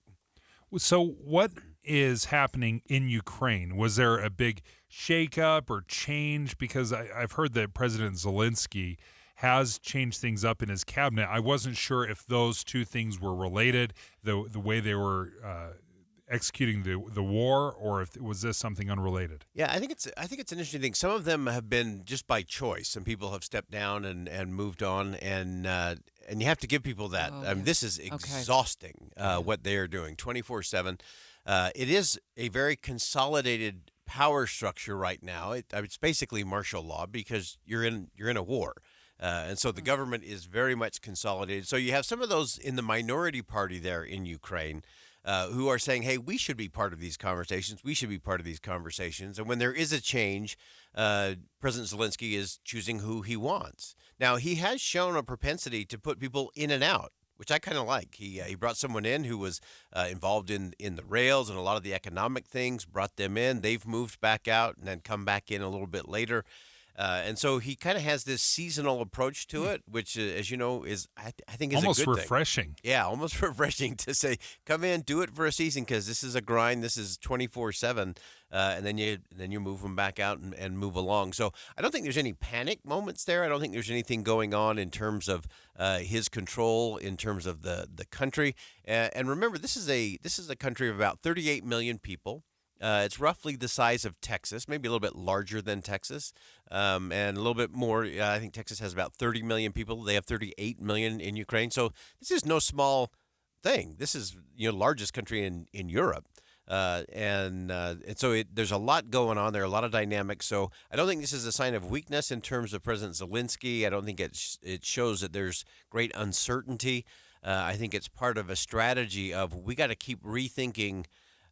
So what is happening in Ukraine? Was there a big shakeup or change? Because I've heard that President Zelensky has changed things up in his cabinet. I wasn't sure if those two things were related, the way they were executing the war, or if was this something unrelated? Yeah, I think it's an interesting thing. Some of them have been just by choice. Some people have stepped down and moved on, and you have to give people that. I mean, this is exhausting what they are doing 24/7. It is a very consolidated power structure right now. It's basically martial law because you're in a war. And so the government is very much consolidated. So you have some of those in the minority party there in Ukraine who are saying, hey, we should be part of these conversations. We should be part of these conversations. And when there is a change, President Zelensky is choosing who he wants. Now, he has shown a propensity to put people in and out, which I kind of like. He brought someone in who was involved in the rails and a lot of the economic things, brought them in. They've moved back out and then come back in a little bit later. And so he kind of has this seasonal approach to it, which, as you know, is I think is almost a good refreshing. Thing. Yeah, almost refreshing to say, come in, do it for a season, because this is a grind. This is 24/7, and then you move them back out and move along. So I don't think there's any panic moments there. I don't think there's anything going on in terms of his control, in terms of the country. And remember, this is a country of about 38 million people. It's roughly the size of Texas, maybe a little bit larger than Texas, and a little bit more. I think Texas has about 30 million people. They have 38 million in Ukraine. So this is no small thing. This is largest country in Europe, and so there's a lot going on there, a lot of dynamics. So I don't think this is a sign of weakness in terms of President Zelensky. I don't think it shows that there's great uncertainty. I think it's part of a strategy of we got to keep rethinking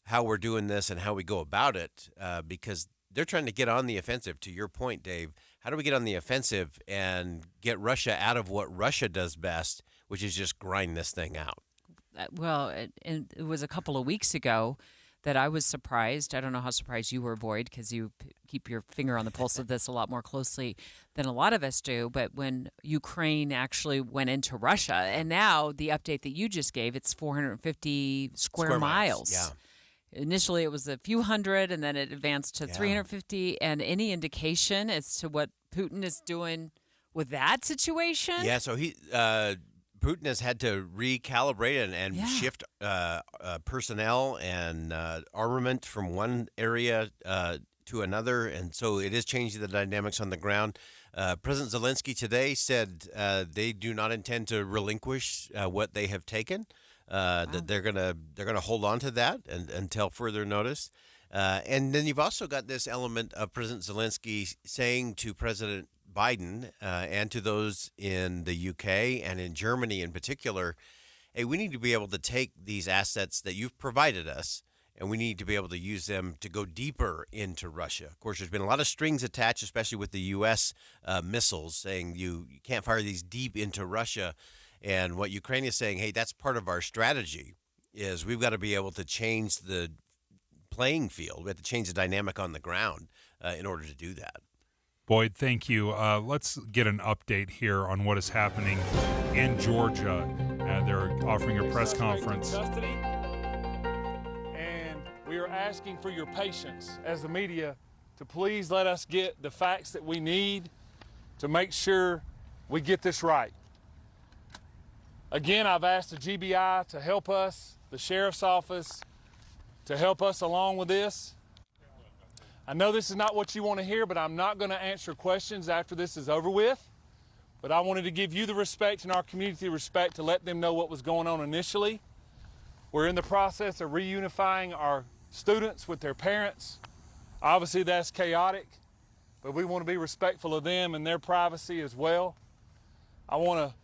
how we're doing this and how we go about it, because they're trying to get on the offensive. To your point, Dave, how do we get on the offensive and get Russia out of what Russia does best, which is just grind this thing out? Well, it was a couple of weeks ago that I was surprised. I don't know how surprised you were, Boyd, because you keep your finger on the pulse of this a lot more closely than a lot of us do. But when Ukraine actually went into Russia, and now the update that you just gave, it's 450 square miles. Yeah. Initially, it was a few hundred, and then it advanced to 350. And any indication as to what Putin is doing with that situation? Yeah, so Putin has had to recalibrate and shift personnel and armament from one area to another, and so it is changing the dynamics on the ground. President Zelensky today said they do not intend to relinquish what they have taken. That they're gonna hold on to that until further notice. And then you've also got this element of President Zelensky saying to President Biden and to those in the UK and in Germany in particular, hey, we need to be able to take these assets that you've provided us, and we need to be able to use them to go deeper into Russia. Of course, there's been a lot of strings attached, especially with the U.S. Missiles, saying you can't fire these deep into Russia. And what Ukraine is saying, hey, that's part of our strategy, is we've got to be able to change the playing field. We have to change the dynamic on the ground in order to do that. Boyd, thank you. Let's get an update here on what is happening in Georgia. They're offering a press conference. And we are asking for your patience as the media to please let us get the facts that we need to make sure we get this right. Again, I've asked the GBI to help us, the Sheriff's Office, to help us along with this. I know this is not what you want to hear, but I'm not going to answer questions after this is over with. But I wanted to give you the respect and our community the respect to let them know what was going on initially. We're in the process of reunifying our students with their parents. Obviously, that's chaotic, but we want to be respectful of them and their privacy as well. I want to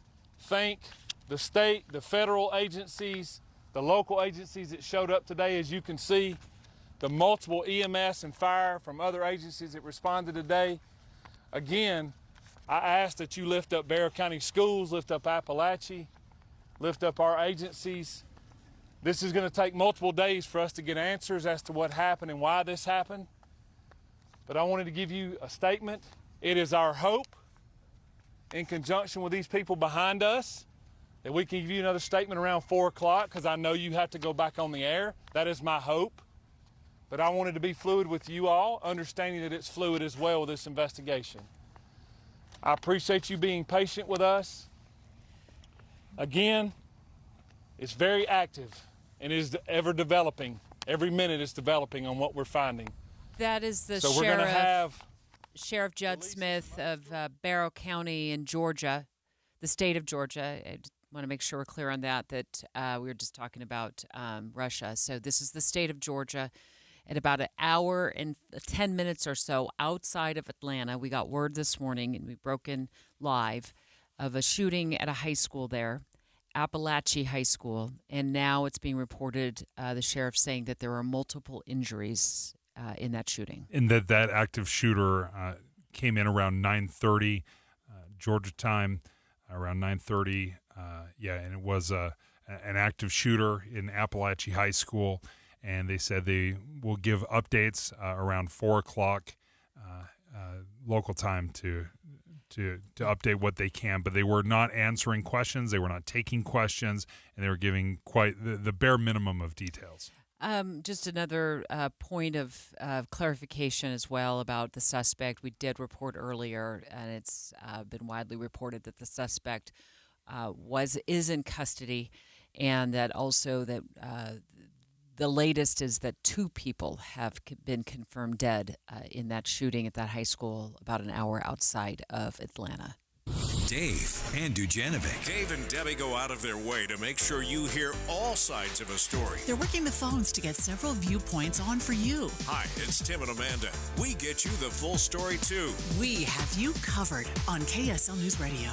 thank the state, the federal agencies, the local agencies that showed up today, as you can see, the multiple EMS and fire from other agencies that responded today. Again, I ask that you lift up Barrow County Schools, lift up Appalachia, lift up our agencies. This is going to take multiple days for us to get answers as to what happened and why this happened. But I wanted to give you a statement. It is our hope, in conjunction with these people behind us, that we can give you another statement around 4 o'clock, because I know you have to go back on the air. That is my hope. But I wanted to be fluid with you all, understanding that it's fluid as well with this investigation. I appreciate you being patient with us. Again, it's very active and is ever developing. Every minute it's developing on what we're finding. That is the So we're going to have Sheriff Judd Smith of Barrow County in Georgia, the state of Georgia. I want to make sure we're clear on that we were just talking about Russia. So this is the state of Georgia. At about an hour and 10 minutes or so outside of Atlanta, we got word this morning, and we broke in live, of a shooting at a high school there, Appalachia High School. And now it's being reported, the sheriff saying that there are multiple injuries in that shooting. And that active shooter came in around 9:30 Georgia time, around 9:30. And it was an active shooter in Appalachia High School. And they said they will give updates around 4 o'clock local time to update what they can. But they were not answering questions. They were not taking questions. And they were giving quite the bare minimum of details. Just another point of clarification as well about the suspect. We did report earlier, and it's been widely reported that the suspect is in custody, and that also that the latest is that 2 people have been confirmed dead in that shooting at that high school about an hour outside of Atlanta. Dave and Dujanovic. Dave and Debbie go out of their way to make sure you hear all sides of a story. They're working the phones to get several viewpoints on for you. Hi, it's Tim and Amanda. We get you the full story, too. We have you covered on KSL News Radio.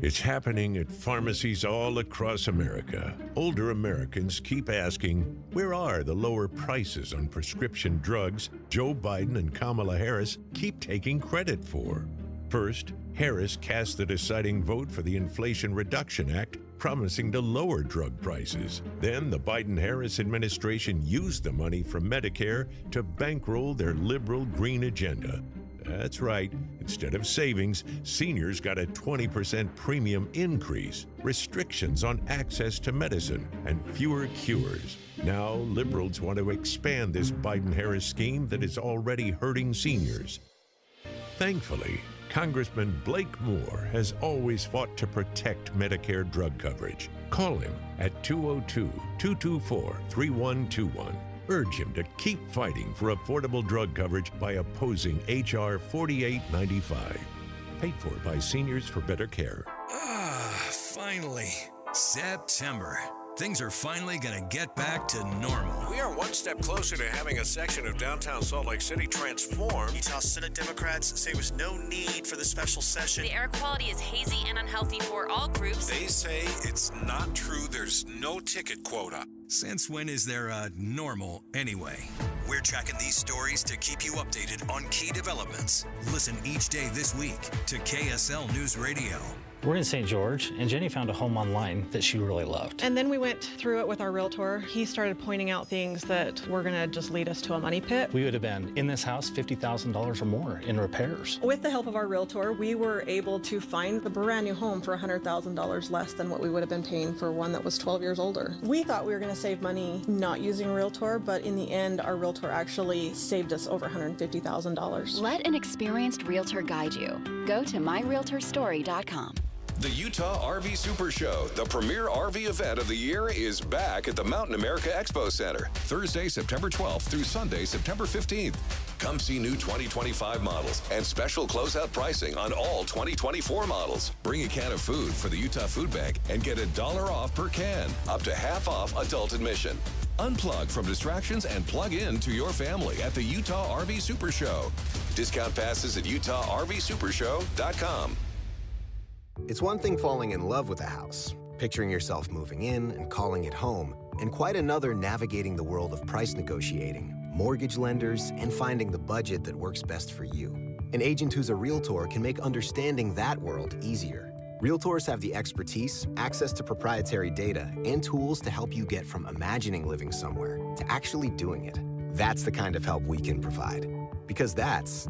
It's happening at pharmacies all across America. Older Americans keep asking, where are the lower prices on prescription drugs Joe Biden and Kamala Harris keep taking credit for? First, Harris cast the deciding vote for the Inflation Reduction Act, promising to lower drug prices. Then the Biden-Harris administration used the money from Medicare to bankroll their liberal green agenda. That's right. Instead of savings, seniors got a 20% premium increase, restrictions on access to medicine, and fewer cures. Now, liberals want to expand this Biden-Harris scheme that is already hurting seniors. Thankfully, Congressman Blake Moore has always fought to protect Medicare drug coverage. Call him at 202-224-3121. Urge him to keep fighting for affordable drug coverage by opposing H.R. 4895. Paid for by Seniors for Better Care. Finally. September. things are finally going to get back to normal. We are one step closer to having a section of downtown Salt Lake City transformed. Utah Senate Democrats say there's no need for the special session. The air quality is hazy and unhealthy for all groups. They say it's not true. There's no ticket quota. Since when is there a normal anyway? We're tracking these stories to keep you updated on key developments. Listen each day this week to KSL News Radio. We're in St. George, and Jenny found a home online that she really loved. And then we went through it with our realtor. He started pointing out things that were going to just lead us to a money pit. We would have been in this house $50,000 or more in repairs. With the help of our realtor, we were able to find a brand new home for $100,000 less than what we would have been paying for one that was 12 years older. We thought we were going to save money not using a realtor, but in the end, our realtor actually saved us over $150,000. Let an experienced realtor guide you. Go to myrealtorstory.com. The Utah RV Super Show, the premier RV event of the year, is back at the Mountain America Expo Center, Thursday, September 12th through Sunday, September 15th. Come see new 2025 models and special closeout pricing on all 2024 models. Bring a can of food for the Utah Food Bank and get $1 off per can, up to half off adult admission. Unplug from distractions and plug in to your family at the Utah RV Super Show. Discount passes at UtahRVSupershow.com. It's one thing falling in love with a house, picturing yourself moving in and calling it home, and quite another navigating the world of price negotiating, mortgage lenders, and finding the budget that works best for you. An agent who's a realtor can make understanding that world easier. Realtors have the expertise, access to proprietary data, and tools to help you get from imagining living somewhere to actually doing it. That's the kind of help we can provide, because that's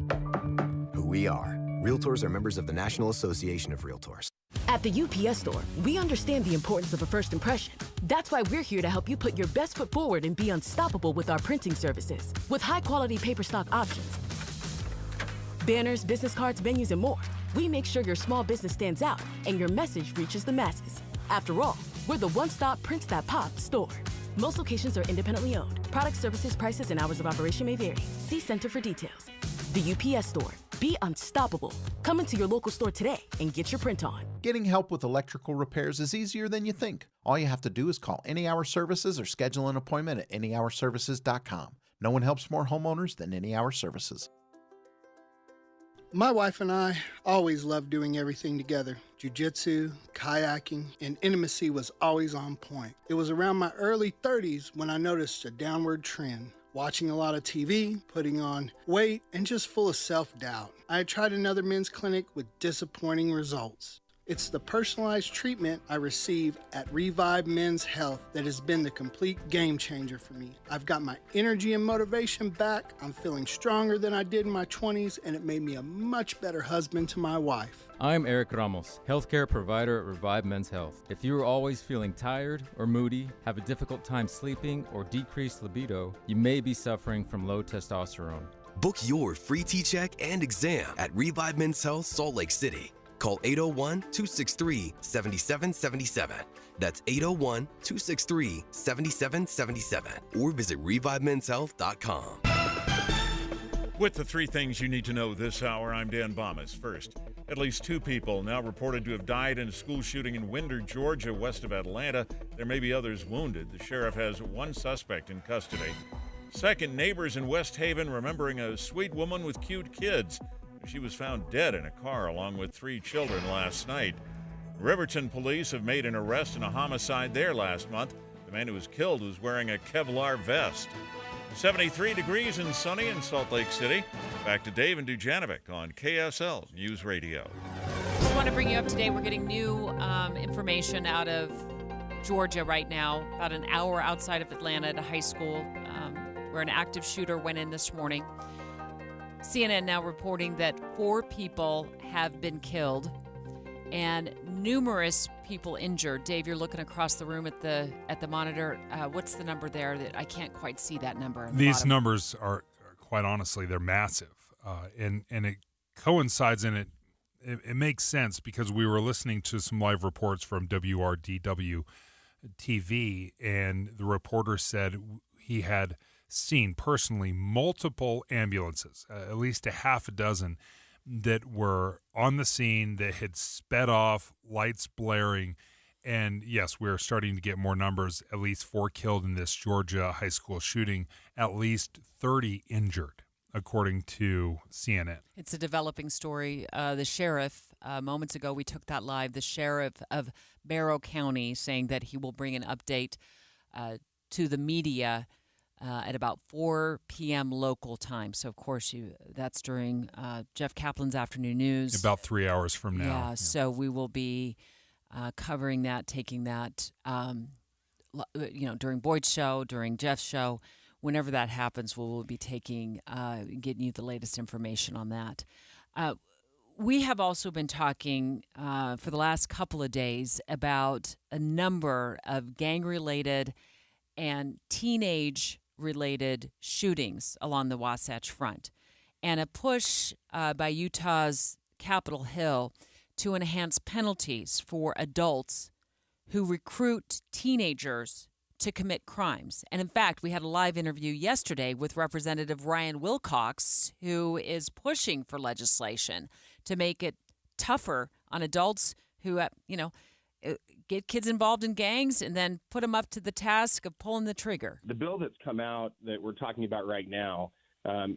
who we are. Realtors are members of the National Association of Realtors. At the UPS Store, we understand the importance of a first impression. That's why we're here to help you put your best foot forward and be unstoppable with our printing services. With high-quality paper stock options, banners, business cards, menus, and more, we make sure your small business stands out and your message reaches the masses. After all, we're the one-stop prints that pop store. Most locations are independently owned. Product, services, prices, and hours of operation may vary. See Center for details. The UPS Store. Be unstoppable. Come into your local store today and get your print on. Getting help with electrical repairs is easier than you think. All you have to do is call Any Hour Services or schedule an appointment at anyhourservices.com. No one helps more homeowners than Any Hour Services. My wife and I always loved doing everything together. Jiu-jitsu, kayaking, and intimacy was always on point. It was around my early 30s when I noticed a downward trend. Watching a lot of TV, putting on weight, and just full of self-doubt. I had tried another men's clinic with disappointing results. It's the personalized treatment I receive at Revive Men's Health that has been the complete game changer for me. I've got my energy and motivation back, I'm feeling stronger than I did in my 20s, and it made me a much better husband to my wife. I'm Eric Ramos, healthcare provider at Revive Men's Health. If you are always feeling tired or moody, have a difficult time sleeping, or decreased libido, you may be suffering from low testosterone. Book your free T-check and exam at Revive Men's Health Salt Lake City. Call 801-263-7777. That's 801-263-7777. Or visit ReviveMen'sHealth.com. With the three things you need to know this hour, I'm Dan Bomas. First, at least 2 people now reported to have died in a school shooting in Winder, Georgia, west of Atlanta. There may be others wounded. The sheriff has 1 suspect in custody. Second, neighbors in West Haven remembering a sweet woman with cute kids. She was found dead in a car along with 3 children last night. Riverton police have made an arrest in a homicide there last month. The man who was killed was wearing a Kevlar vest. 73 degrees and sunny in Salt Lake City. Back to Dave and Dujanovic on KSL News Radio. Just want to bring you up to date. We're getting new information out of Georgia right now, about an hour outside of Atlanta at a high school where an active shooter went in this morning. CNN now reporting that 4 people have been killed and numerous people injured. Dave, you're looking across the room at the monitor. What's the number there? That I can't quite see that number. These numbers are quite honestly, they're massive, and it coincides in it. It makes sense because we were listening to some live reports from WRDW TV, and the reporter said he had seen personally multiple ambulances, at least a half a dozen, that were on the scene that had sped off, lights blaring, And yes, we're starting to get more numbers, at least 4 killed in this Georgia high school shooting, at least 30 injured, according to CNN. It's a developing story. The sheriff, moments ago, we took that live, the sheriff of Barrow County saying that he will bring an update to the media at about 4 p.m. local time. So, of course, that's during Jeff Kaplan's afternoon news. About 3 hours from now. Yeah, so we will be covering that, taking that, during Boyd's show, during Jeff's show. Whenever that happens, we'll be getting you the latest information on that. We have also been talking for the last couple of days about a number of gang-related and teenage-related shootings along the Wasatch Front, and a push by Utah's Capitol Hill to enhance penalties for adults who recruit teenagers to commit crimes. And in fact, we had a live interview yesterday with Representative Ryan Wilcox, who is pushing for legislation to make it tougher on adults who, get kids involved in gangs and then put them up to the task of pulling the trigger. The bill that's come out that we're talking about right now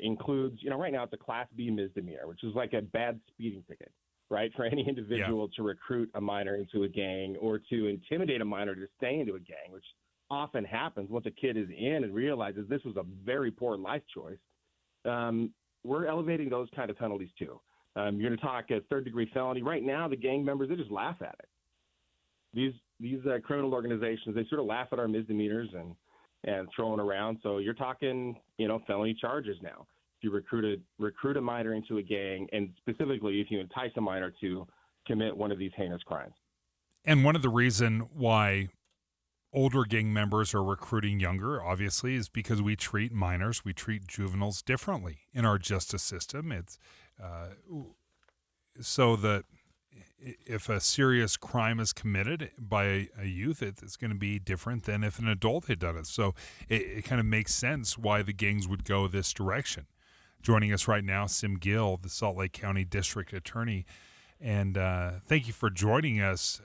includes, right now it's a Class B misdemeanor, which is like a bad speeding ticket, right, for any individual to recruit a minor into a gang or to intimidate a minor to stay into a gang, which often happens once a kid is in and realizes this was a very poor life choice. We're elevating those kind of penalties too. You're going to talk a third-degree felony. Right now, the gang members, they just laugh at it. These criminal organizations, they sort of laugh at our misdemeanors and throwing around. So you're talking, felony charges now. If you recruit a minor into a gang, and specifically if you entice a minor to commit one of these heinous crimes. And one of the reason why older gang members are recruiting younger, obviously, is because we treat minors, we treat juveniles differently in our justice system. It's so that if a serious crime is committed by a youth, it's going to be different than if an adult had done it. So it kind of makes sense why the gangs would go this direction. Joining us right now, Sim Gill, the Salt Lake County District Attorney. And thank you for joining us.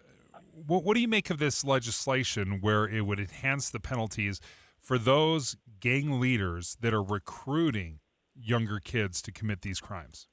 What do you make of this legislation where it would enhance the penalties for those gang leaders that are recruiting younger kids to commit these crimes?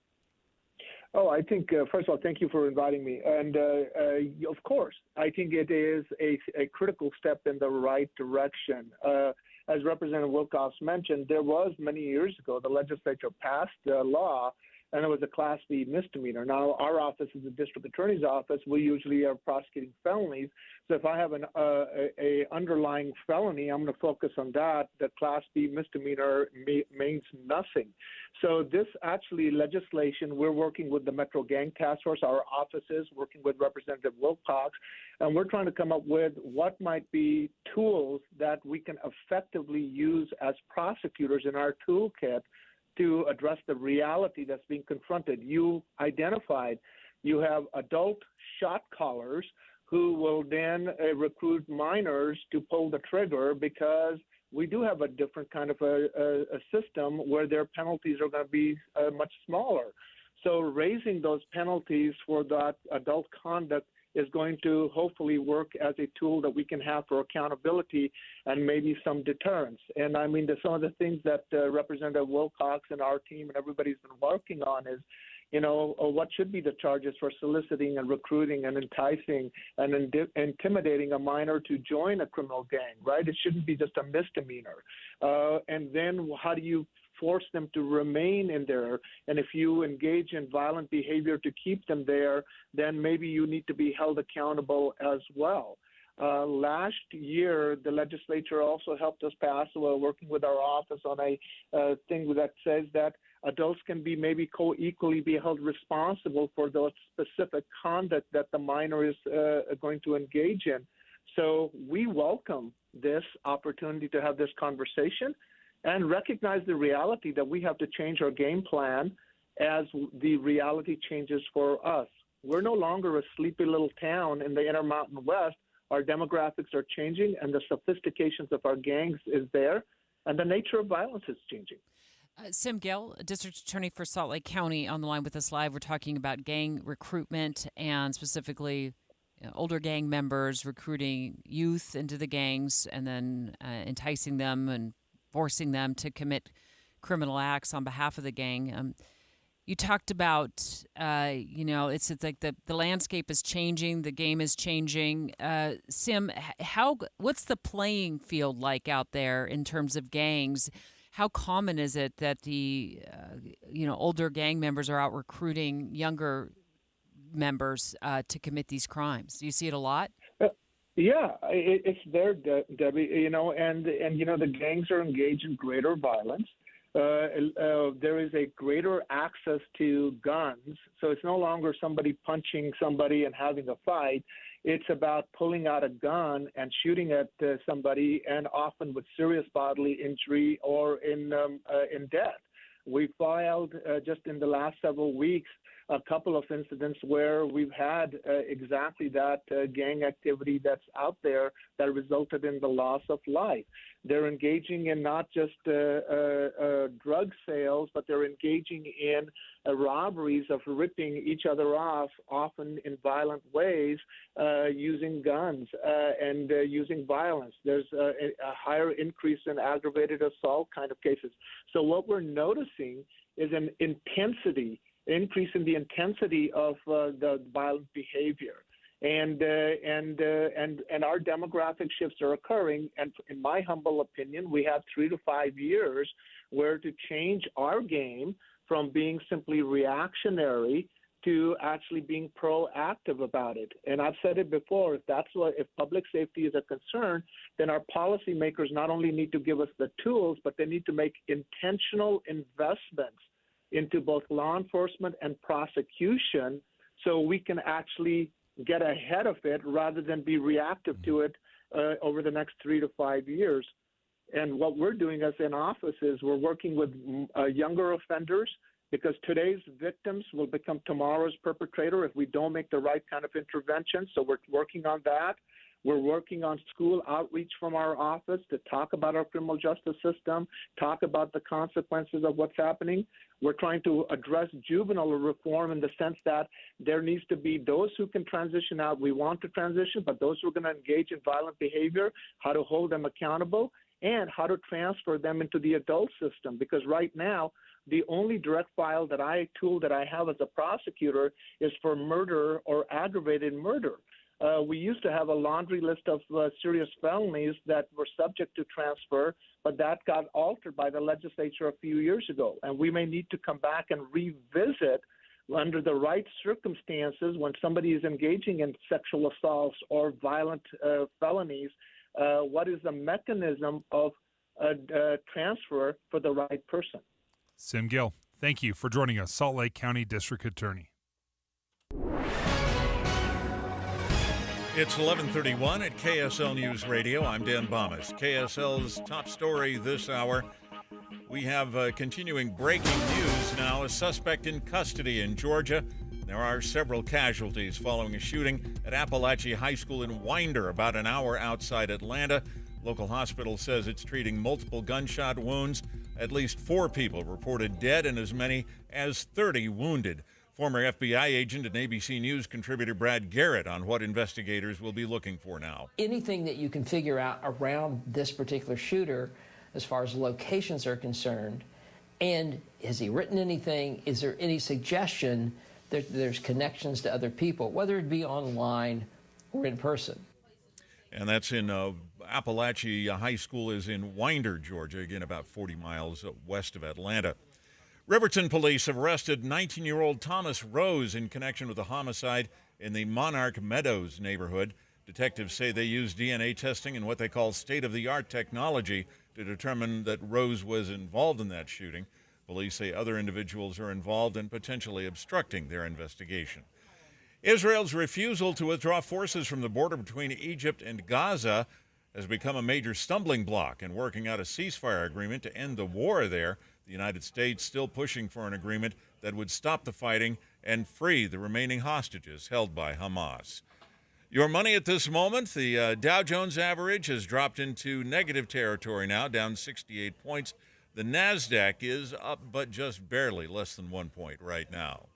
Oh, I think, first of all, thank you for inviting me. And, of course, I think it is a critical step in the right direction. As Representative Wilcox mentioned, there was many years ago, the legislature passed a law, and it was a Class B misdemeanor. Now, our office is the district attorney's office. We usually are prosecuting felonies. So if I have a underlying felony, I'm going to focus on that. The Class B misdemeanor means nothing. So this actually legislation, we're working with the Metro Gang Task Force, our offices, working with Representative Wilcox, and we're trying to come up with what might be tools that we can effectively use as prosecutors in our toolkit to address the reality that's being confronted. You identified you have adult shot callers who will then recruit minors to pull the trigger because we do have a different kind of a system where their penalties are going to be much smaller. So raising those penalties for that adult conduct is going to hopefully work as a tool that we can have for accountability and maybe some deterrence. And I mean, some of the things that Representative Wilcox and our team and everybody's been working on is, what should be the charges for soliciting and recruiting and enticing and intimidating a minor to join a criminal gang, right? It shouldn't be just a misdemeanor. And then how do you force them to remain in there? And if you engage in violent behavior to keep them there, then maybe you need to be held accountable as well. Last year, the legislature also helped us pass, working with our office on a thing that says that adults can be maybe co-equally be held responsible for those specific conduct that the minor is going to engage in. So we welcome this opportunity to have this conversation and recognize the reality that we have to change our game plan as the reality changes for us. We're no longer a sleepy little town in the Intermountain West. Our demographics are changing, and the sophistications of our gangs is there, and the nature of violence is changing. Sim Gill, District Attorney for Salt Lake County, on the line with us live. We're talking about gang recruitment and specifically older gang members recruiting youth into the gangs and then enticing them and forcing them to commit criminal acts on behalf of the gang. You talked about, it's like the landscape is changing, the game is changing. Sim, what's the playing field like out there in terms of gangs? How common is it that the older gang members are out recruiting younger members to commit these crimes? Do you see it a lot? Yeah, it's there, Debbie. And the gangs are engaged in greater violence. There is a greater access to guns, so it's no longer somebody punching somebody and having a fight. It's about pulling out a gun and shooting at somebody, and often with serious bodily injury or in death. We filed just in the last several weeks a couple of incidents where we've had exactly that gang activity that's out there that resulted in the loss of life. They're engaging in not just drug sales, but they're engaging in robberies of ripping each other off, often in violent ways, using guns and using violence. There's a higher increase in aggravated assault kind of cases. So what we're noticing is an increase in the intensity of the violent behavior. And our demographic shifts are occurring. And in my humble opinion, we have 3 to 5 years where to change our game from being simply reactionary to actually being proactive about it. And I've said it before, if public safety is a concern, then our policymakers not only need to give us the tools, but they need to make intentional investments into both law enforcement and prosecution so we can actually get ahead of it rather than be reactive to it over the next 3 to 5 years. And what we're doing as in office is we're working with younger offenders, because today's victims will become tomorrow's perpetrator if we don't make the right kind of intervention. So we're working on that. We're working on school outreach from our office to talk about our criminal justice system, talk about the consequences of what's happening. We're trying to address juvenile reform in the sense that there needs to be those who can transition out. We want to transition, but those who are going to engage in violent behavior, how to hold them accountable, and how to transfer them into the adult system. Because right now, the only direct file tool that I have as a prosecutor is for murder or aggravated murder. We used to have a laundry list of serious felonies that were subject to transfer, but that got altered by the legislature a few years ago. And we may need to come back and revisit, under the right circumstances, when somebody is engaging in sexual assaults or violent felonies, what is the mechanism of transfer for the right person. Sim Gill, thank you for joining us, Salt Lake County District Attorney. It's 11:31 at KSL News Radio. I'm Dan Bomas. KSL's top story this hour. We have continuing breaking news now. A suspect in custody in Georgia. There are several casualties following a shooting at Appalachia High School in Winder, about an hour outside Atlanta. Local hospital says it's treating multiple gunshot wounds. At least 4 people reported dead and as many as 30 wounded. Former FBI agent and ABC News contributor Brad Garrett on what investigators will be looking for now. Anything that you can figure out around this particular shooter as far as locations are concerned, and has he written anything? Is there any suggestion that there's connections to other people, whether it be online or in person? And that's in Appalachia High School is in Winder, Georgia, again about 40 miles west of Atlanta. Riverton police have arrested 19-year-old Thomas Rose in connection with a homicide in the Monarch Meadows neighborhood. Detectives say they used DNA testing and what they call state-of-the-art technology to determine that Rose was involved in that shooting. Police say other individuals are involved and potentially obstructing their investigation. Israel's refusal to withdraw forces from the border between Egypt and Gaza has become a major stumbling block in working out a ceasefire agreement to end the war there. The United States still pushing for an agreement that would stop the fighting and free the remaining hostages held by Hamas. Your money at this moment, the Dow Jones average has dropped into negative territory now, down 68 points. The NASDAQ is up, but just barely, less than 1 point right now.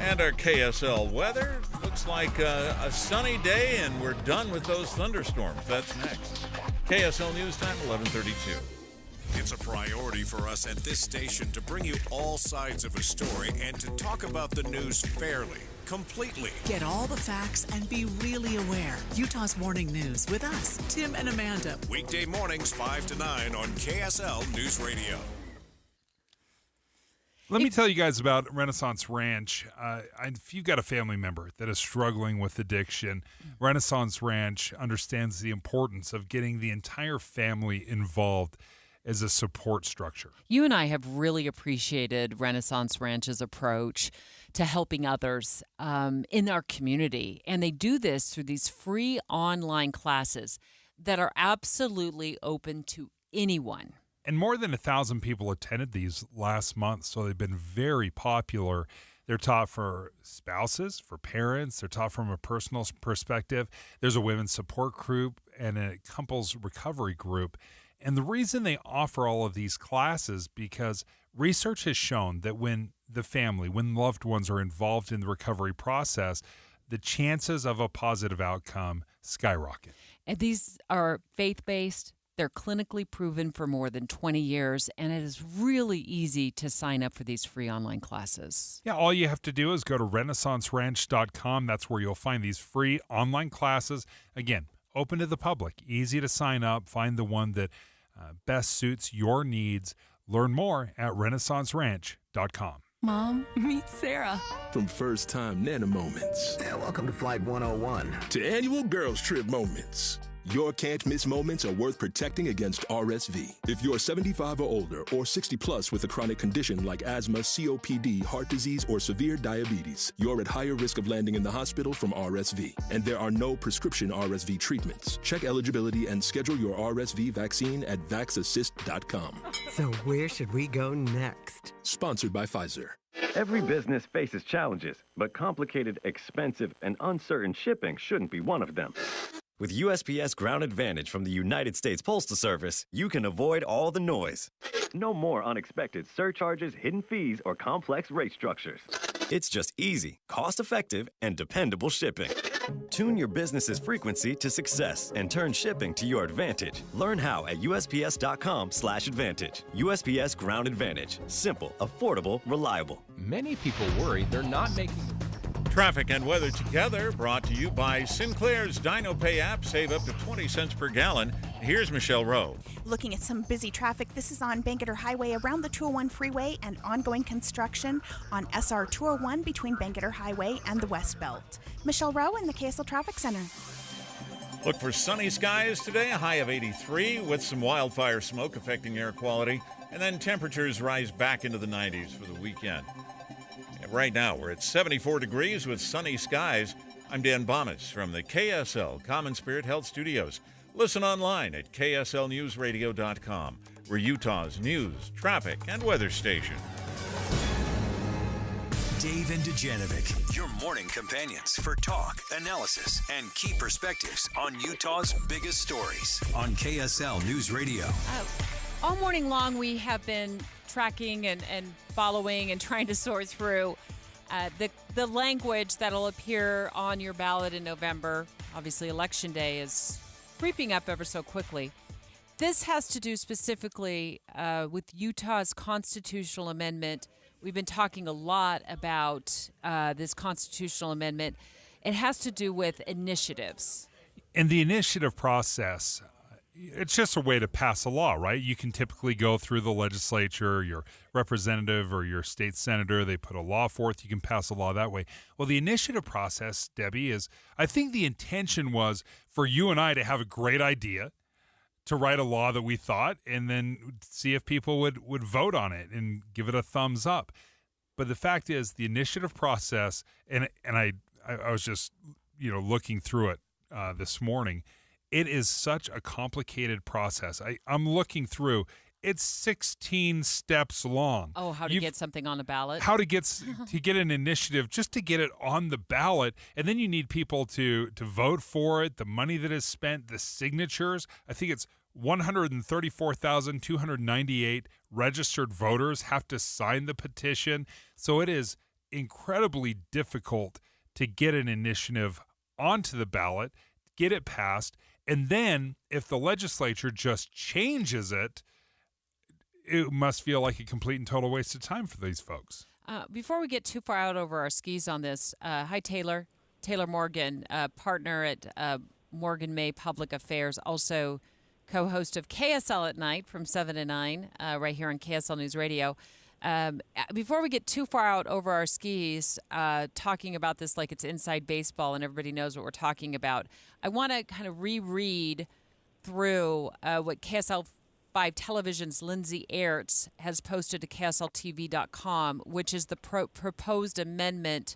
And our KSL weather looks like a sunny day, and we're done with those thunderstorms. That's next. KSL News Time, 11:32. It's a priority for us at this station to bring you all sides of a story and to talk about the news fairly, completely. Get all the facts and be really aware. Utah's Morning News with us, Tim and Amanda. Weekday mornings, 5 to 9 on KSL News Radio. Let me tell you guys about Renaissance Ranch. If you've got a family member that is struggling with addiction, Renaissance Ranch understands the importance of getting the entire family involved as a support structure. You and I have really appreciated Renaissance Ranch's approach to helping others in our community. And they do this through these free online classes that are absolutely open to anyone. And more than 1,000 people attended these last month, so they've been very popular. They're taught for spouses, for parents. They're taught from a personal perspective. There's a women's support group and a couples recovery group. And the reason they offer all of these classes, because research has shown that when loved ones are involved in the recovery process, the chances of a positive outcome skyrocket. And these are faith-based. They're clinically proven for more than 20 years, and it is really easy to sign up for these free online classes. Yeah, all you have to do is go to renaissanceranch.com. That's where you'll find these free online classes. Again, open to the public, easy to sign up, find the one that best suits your needs. Learn more at renaissanceranch.com. Mom, meet Sarah. From first-time Nana moments. Yeah, welcome to Flight 101. To annual girls trip moments. Your can't-miss moments are worth protecting against RSV. If you're 75 or older or 60 plus with a chronic condition like asthma, COPD, heart disease, or severe diabetes, you're at higher risk of landing in the hospital from RSV. And there are no prescription RSV treatments. Check eligibility and schedule your RSV vaccine at vaxassist.com. So where should we go next? Sponsored by Pfizer. Every business faces challenges, but complicated, expensive, and uncertain shipping shouldn't be one of them. With USPS Ground Advantage from the United States Postal Service, you can avoid all the noise. No more unexpected surcharges, hidden fees, or complex rate structures. It's just easy, cost-effective, and dependable shipping. Tune your business's frequency to success and turn shipping to your advantage. Learn how at USPS.com/advantage. USPS Ground Advantage. Simple, affordable, reliable. Many people worry they're not making... Traffic and weather together, brought to you by Sinclair's DinoPay app. Save up to 20 cents per gallon. Here's Michelle Rowe. Looking at some busy traffic. This is on Bangerter Highway around the 201 freeway and ongoing construction on SR 201 between Bangerter Highway and the West Belt. Michelle Rowe in the KSL Traffic Center. Look for sunny skies today, a high of 83 with some wildfire smoke affecting air quality. And then temperatures rise back into the 90s for the weekend. Right now, we're at 74 degrees with sunny skies. I'm Dan Bomas from the KSL Common Spirit Health Studios. Listen online at kslnewsradio.com. We're Utah's news, traffic, and weather station. Dave and Dujanovic, your morning companions for talk, analysis, and key perspectives on Utah's biggest stories on KSL News Radio. All morning long, we have been tracking and following and trying to sort through the language that'll appear on your ballot in November. Obviously, Election Day is creeping up ever so quickly. This has to do specifically with Utah's constitutional amendment. We've been talking a lot about this constitutional amendment. It has to do with initiatives. And the initiative process, it's just a way to pass a law, right? You can typically go through the legislature, your representative or your state senator, they put a law forth, you can pass a law that way. Well, the initiative process, Debbie, is, I think the intention was for you and I to have a great idea, to write a law that we thought, and then see if people would vote on it and give it a thumbs up. But the fact is, the initiative process, and I was just, looking through it this morning, it is such a complicated process. I'm looking through. It's 16 steps long. Oh, how to get something on a ballot? How to get an initiative, just to get it on the ballot. And then you need people to vote for it, the money that is spent, the signatures. I think it's 134,298 registered voters have to sign the petition. So it is incredibly difficult to get an initiative onto the ballot, get it passed, and then if the legislature just changes it, it must feel like a complete and total waste of time for these folks. Before we get too far out over our skis on this, hi, Taylor. Taylor Morgan, partner at Morgan May Public Affairs, also co-host of KSL at Night from 7 to 9 right here on KSL News Radio. Before we get too far out over our skis, talking about this like it's inside baseball and everybody knows what we're talking about, I want to kind of reread through what KSL 5 Television's Lindsay Aerts has posted to KSLTV.com, which is the proposed amendment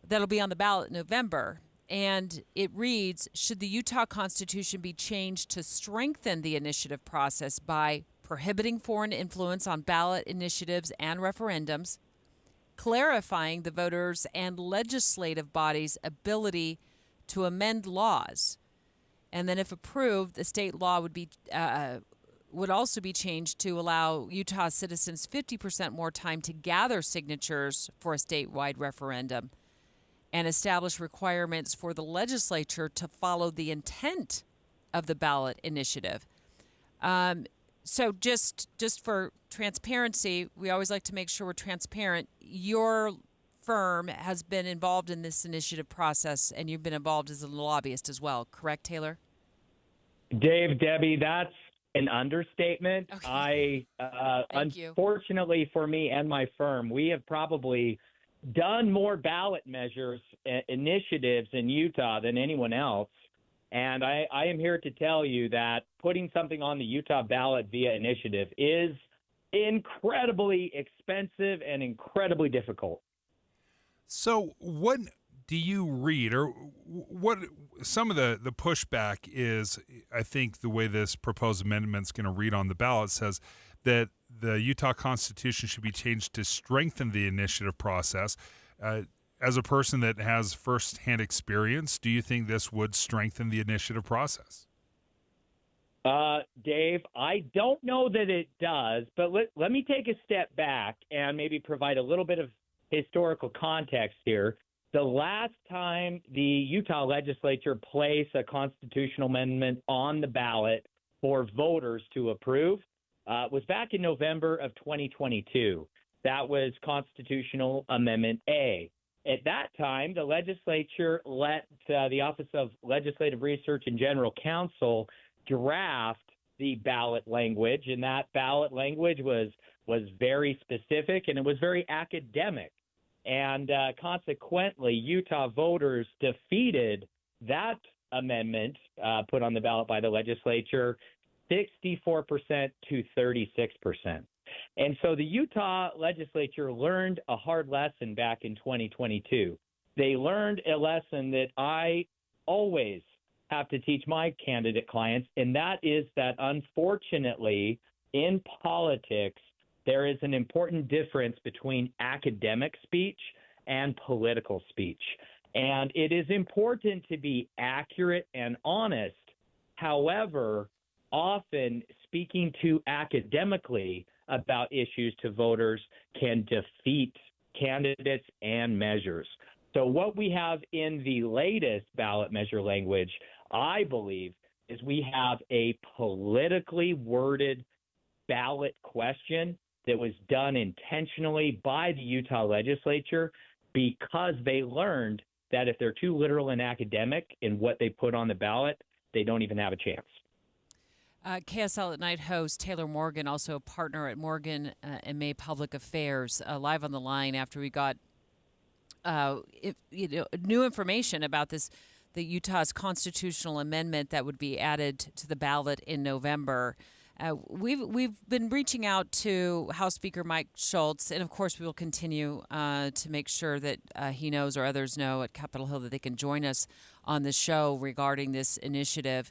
that'll be on the ballot in November. And it reads, should the Utah Constitution be changed to strengthen the initiative process by prohibiting foreign influence on ballot initiatives and referendums, clarifying the voters' and legislative bodies' ability to amend laws, and then if approved, the state law would also be changed to allow Utah citizens 50% more time to gather signatures for a statewide referendum and establish requirements for the legislature to follow the intent of the ballot initiative. So just for transparency, we always like to make sure we're transparent. Your firm has been involved in this initiative process, and you've been involved as a lobbyist as well, correct, Taylor? Dave, Debbie, that's an understatement. Okay. Unfortunately for me and my firm, we have probably done more ballot measures initiatives in Utah than anyone else. And I am here to tell you that putting something on the Utah ballot via initiative is incredibly expensive and incredibly difficult. So what do you read, or what some of the pushback is? I think the way this proposed amendment is going to read on the ballot says that the Utah Constitution should be changed to strengthen the initiative process. As a person that has firsthand experience, do you think this would strengthen the initiative process? Dave, I don't know that it does, but let me take a step back and maybe provide a little bit of historical context here. The last time the Utah legislature placed a constitutional amendment on the ballot for voters to approve was back in November of 2022. That was Constitutional Amendment A. At that time, the legislature let the Office of Legislative Research and General Counsel draft the ballot language, and that ballot language was very specific and it was very academic. And consequently, Utah voters defeated that amendment put on the ballot by the legislature 64% to 36%. And so the Utah legislature learned a hard lesson back in 2022. They learned a lesson that I always have to teach my candidate clients, and that is that unfortunately in politics, there is an important difference between academic speech and political speech. And it is important to be accurate and honest. However, often speaking too academically about issues to voters can defeat candidates and measures. So what we have in the latest ballot measure language, I believe, is we have a politically worded ballot question that was done intentionally by the Utah legislature because they learned that if they're too literal and academic in what they put on the ballot, they don't even have a chance. KSL at Night host Taylor Morgan, also a partner at Morgan and May Public Affairs, live on the line after we got new information about the Utah's constitutional amendment that would be added to the ballot in November. We've been reaching out to House Speaker Mike Schultz, and of course we will continue to make sure that he knows or others know at Capitol Hill that they can join us on the show regarding this initiative.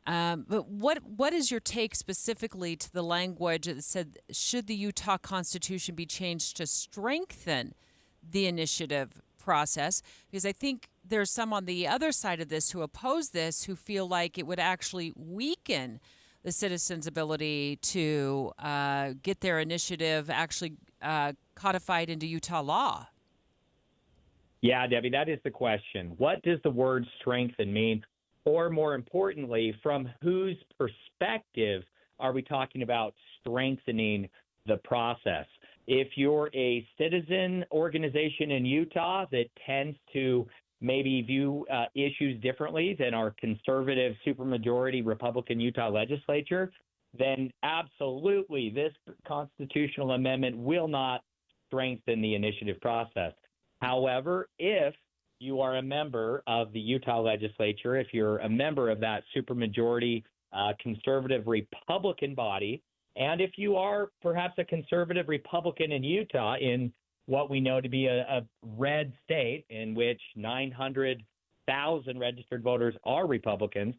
But what is your take specifically to the language that said, should the Utah Constitution be changed to strengthen the initiative process? Because I think there's some on the other side of this who oppose this, who feel like it would actually weaken the citizens' ability to get their initiative actually codified into Utah law. Yeah, Debbie, that is the question. What does the word strengthen mean? Or more importantly, from whose perspective are we talking about strengthening the process? If you're a citizen organization in Utah that tends to maybe view issues differently than our conservative supermajority Republican Utah legislature, then absolutely this constitutional amendment will not strengthen the initiative process. However, if you are a member of the Utah legislature, if you're a member of that supermajority conservative Republican body, and if you are perhaps a conservative Republican in Utah, in what we know to be a red state in which 900,000 registered voters are Republicans,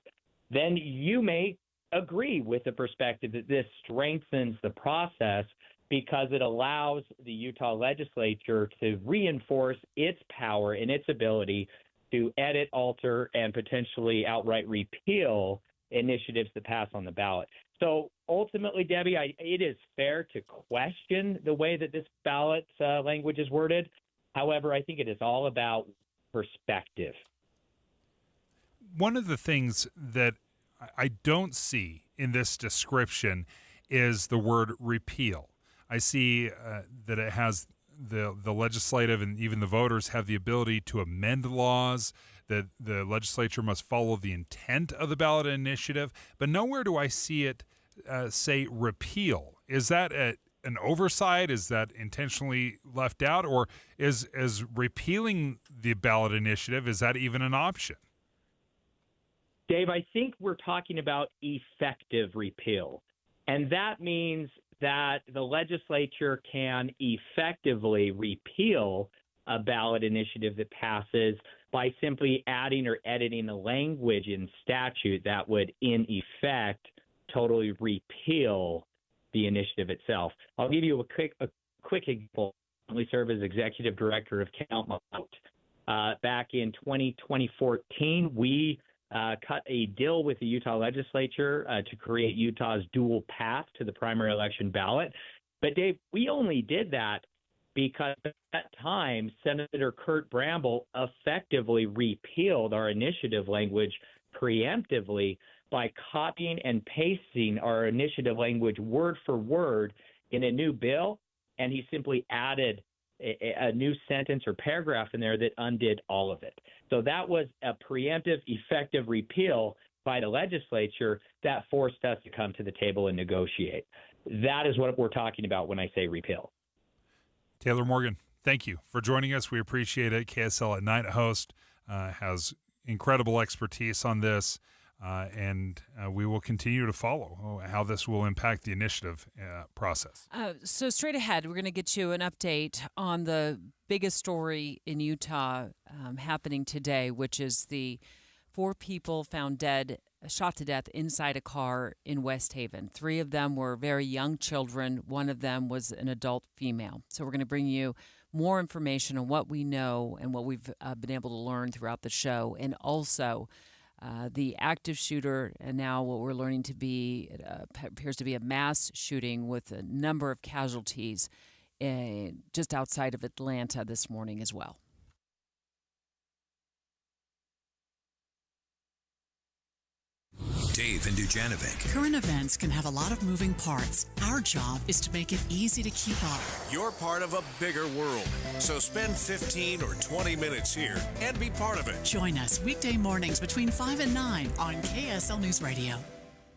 then you may agree with the perspective that this strengthens the process because it allows the Utah legislature to reinforce its power and its ability to edit, alter, and potentially outright repeal initiatives that pass on the ballot. So ultimately, Debbie, it is fair to question the way that this ballot language is worded. However, I think it is all about perspective. One of the things that I don't see in this description is the word repeal. I see that it has the legislative and even the voters have the ability to amend laws, that the legislature must follow the intent of the ballot initiative, but nowhere do I see it say repeal. Is that an oversight? Is that intentionally left out? Or is repealing the ballot initiative, is that even an option? Dave, I think we're talking about effective repeal. And that means that the legislature can effectively repeal a ballot initiative that passes by simply adding or editing the language in statute that would, in effect, totally repeal the initiative itself. I'll give you a quick example. I serve as executive director of Count My Vote. Back in 2014, we cut a deal with the Utah legislature to create Utah's dual path to the primary election ballot. But, Dave, we only did that because at that time, Senator Kurt Bramble effectively repealed our initiative language preemptively by copying and pasting our initiative language word for word in a new bill, and he simply added a new sentence or paragraph in there that undid all of it. So that was a preemptive, effective repeal by the legislature that forced us to come to the table and negotiate. That is what we're talking about when I say repeal. Taylor Morgan, thank you for joining us. We appreciate it. KSL at Night host has incredible expertise on this, and we will continue to follow how this will impact the initiative process. So straight ahead, we're going to get you an update on the biggest story in Utah happening today, which is the 4 people found dead, shot to death inside a car in West Haven. 3 of them were very young children. 1 of them was an adult female. So we're going to bring you more information on what we know and what we've been able to learn throughout the show, and also the active shooter, and now what we're learning to be appears to be a mass shooting with a number of casualties just outside of Atlanta this morning as well. Dave and Dujanovic. Current events can have a lot of moving parts. Our job is to make it easy to keep up. You're part of a bigger world, so spend 15 or 20 minutes here and be part of it. Join us weekday mornings between 5 and 9 on KSL News Radio.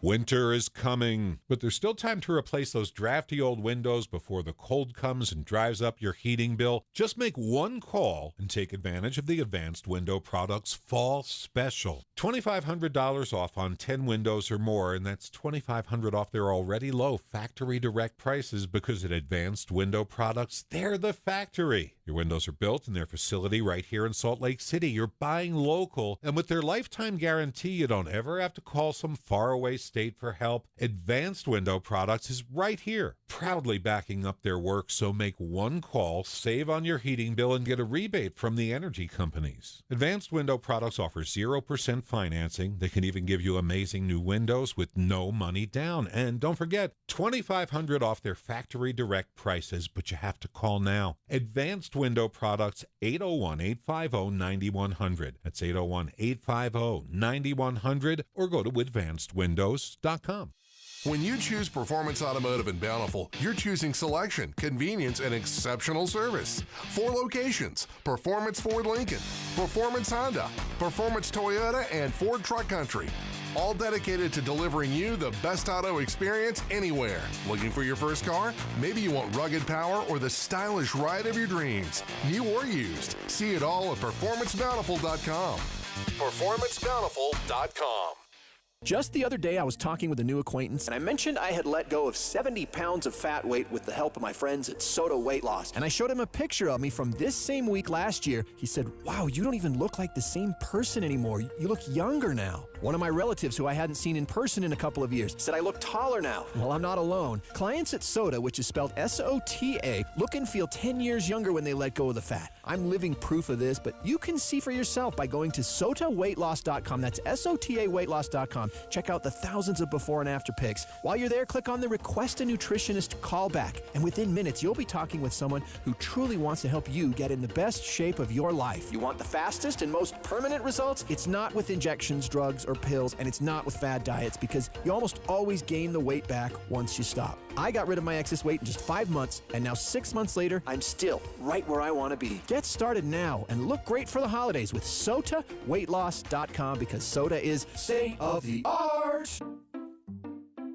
Winter is coming, but there's still time to replace those drafty old windows before the cold comes and drives up your heating bill. Just make one call and take advantage of the Advanced Window Products Fall Special. $2,500 off on 10 windows or more, and that's $2,500 off their already low factory direct prices, because at Advanced Window Products, they're the factory. Your windows are built in their facility right here in Salt Lake City. You're buying local, and with their lifetime guarantee, you don't ever have to call some faraway state for help, Advanced Window Products is right here, proudly backing up their work. So make one call, save on your heating bill, and get a rebate from the energy companies. Advanced Window Products offers 0% financing. They can even give you amazing new windows with no money down. And don't forget, $2,500 off their factory direct prices, but you have to call now. Advanced Window Products, 801-850-9100. That's 801-850-9100, or go to advancedwindows.com. When you choose Performance Automotive in Bountiful, you're choosing selection, convenience, and exceptional service. 4 locations: Performance Ford Lincoln, Performance Honda, Performance Toyota, and Ford Truck Country. All dedicated to delivering you the best auto experience anywhere. Looking for your first car? Maybe you want rugged power or the stylish ride of your dreams. New or used. See it all at PerformanceBountiful.com. PerformanceBountiful.com. Just the other day, I was talking with a new acquaintance, and I mentioned I had let go of 70 pounds of fat weight with the help of my friends at Soda Weight Loss. And I showed him a picture of me from this same week last year. He said, "Wow, you don't even look like the same person anymore. You look younger now." One of my relatives, who I hadn't seen in person in a couple of years, said I look taller now. Well, I'm not alone. Clients at Soda, which is spelled S-O-T-A, look and feel 10 years younger when they let go of the fat. I'm living proof of this, but you can see for yourself by going to SOTAweightloss.com. That's SOTAweightloss.com. Check out the thousands of before and after pics. While you're there, click on the Request a Nutritionist callback. And within minutes, you'll be talking with someone who truly wants to help you get in the best shape of your life. You want the fastest and most permanent results? It's not with injections, drugs, or pills, and it's not with fad diets, because you almost always gain the weight back once you stop. I got rid of my excess weight in just 5 months, and now 6 months later, I'm still right where I want to be. Get started now and look great for the holidays with SOTAweightloss.com, because Soda is state of the art.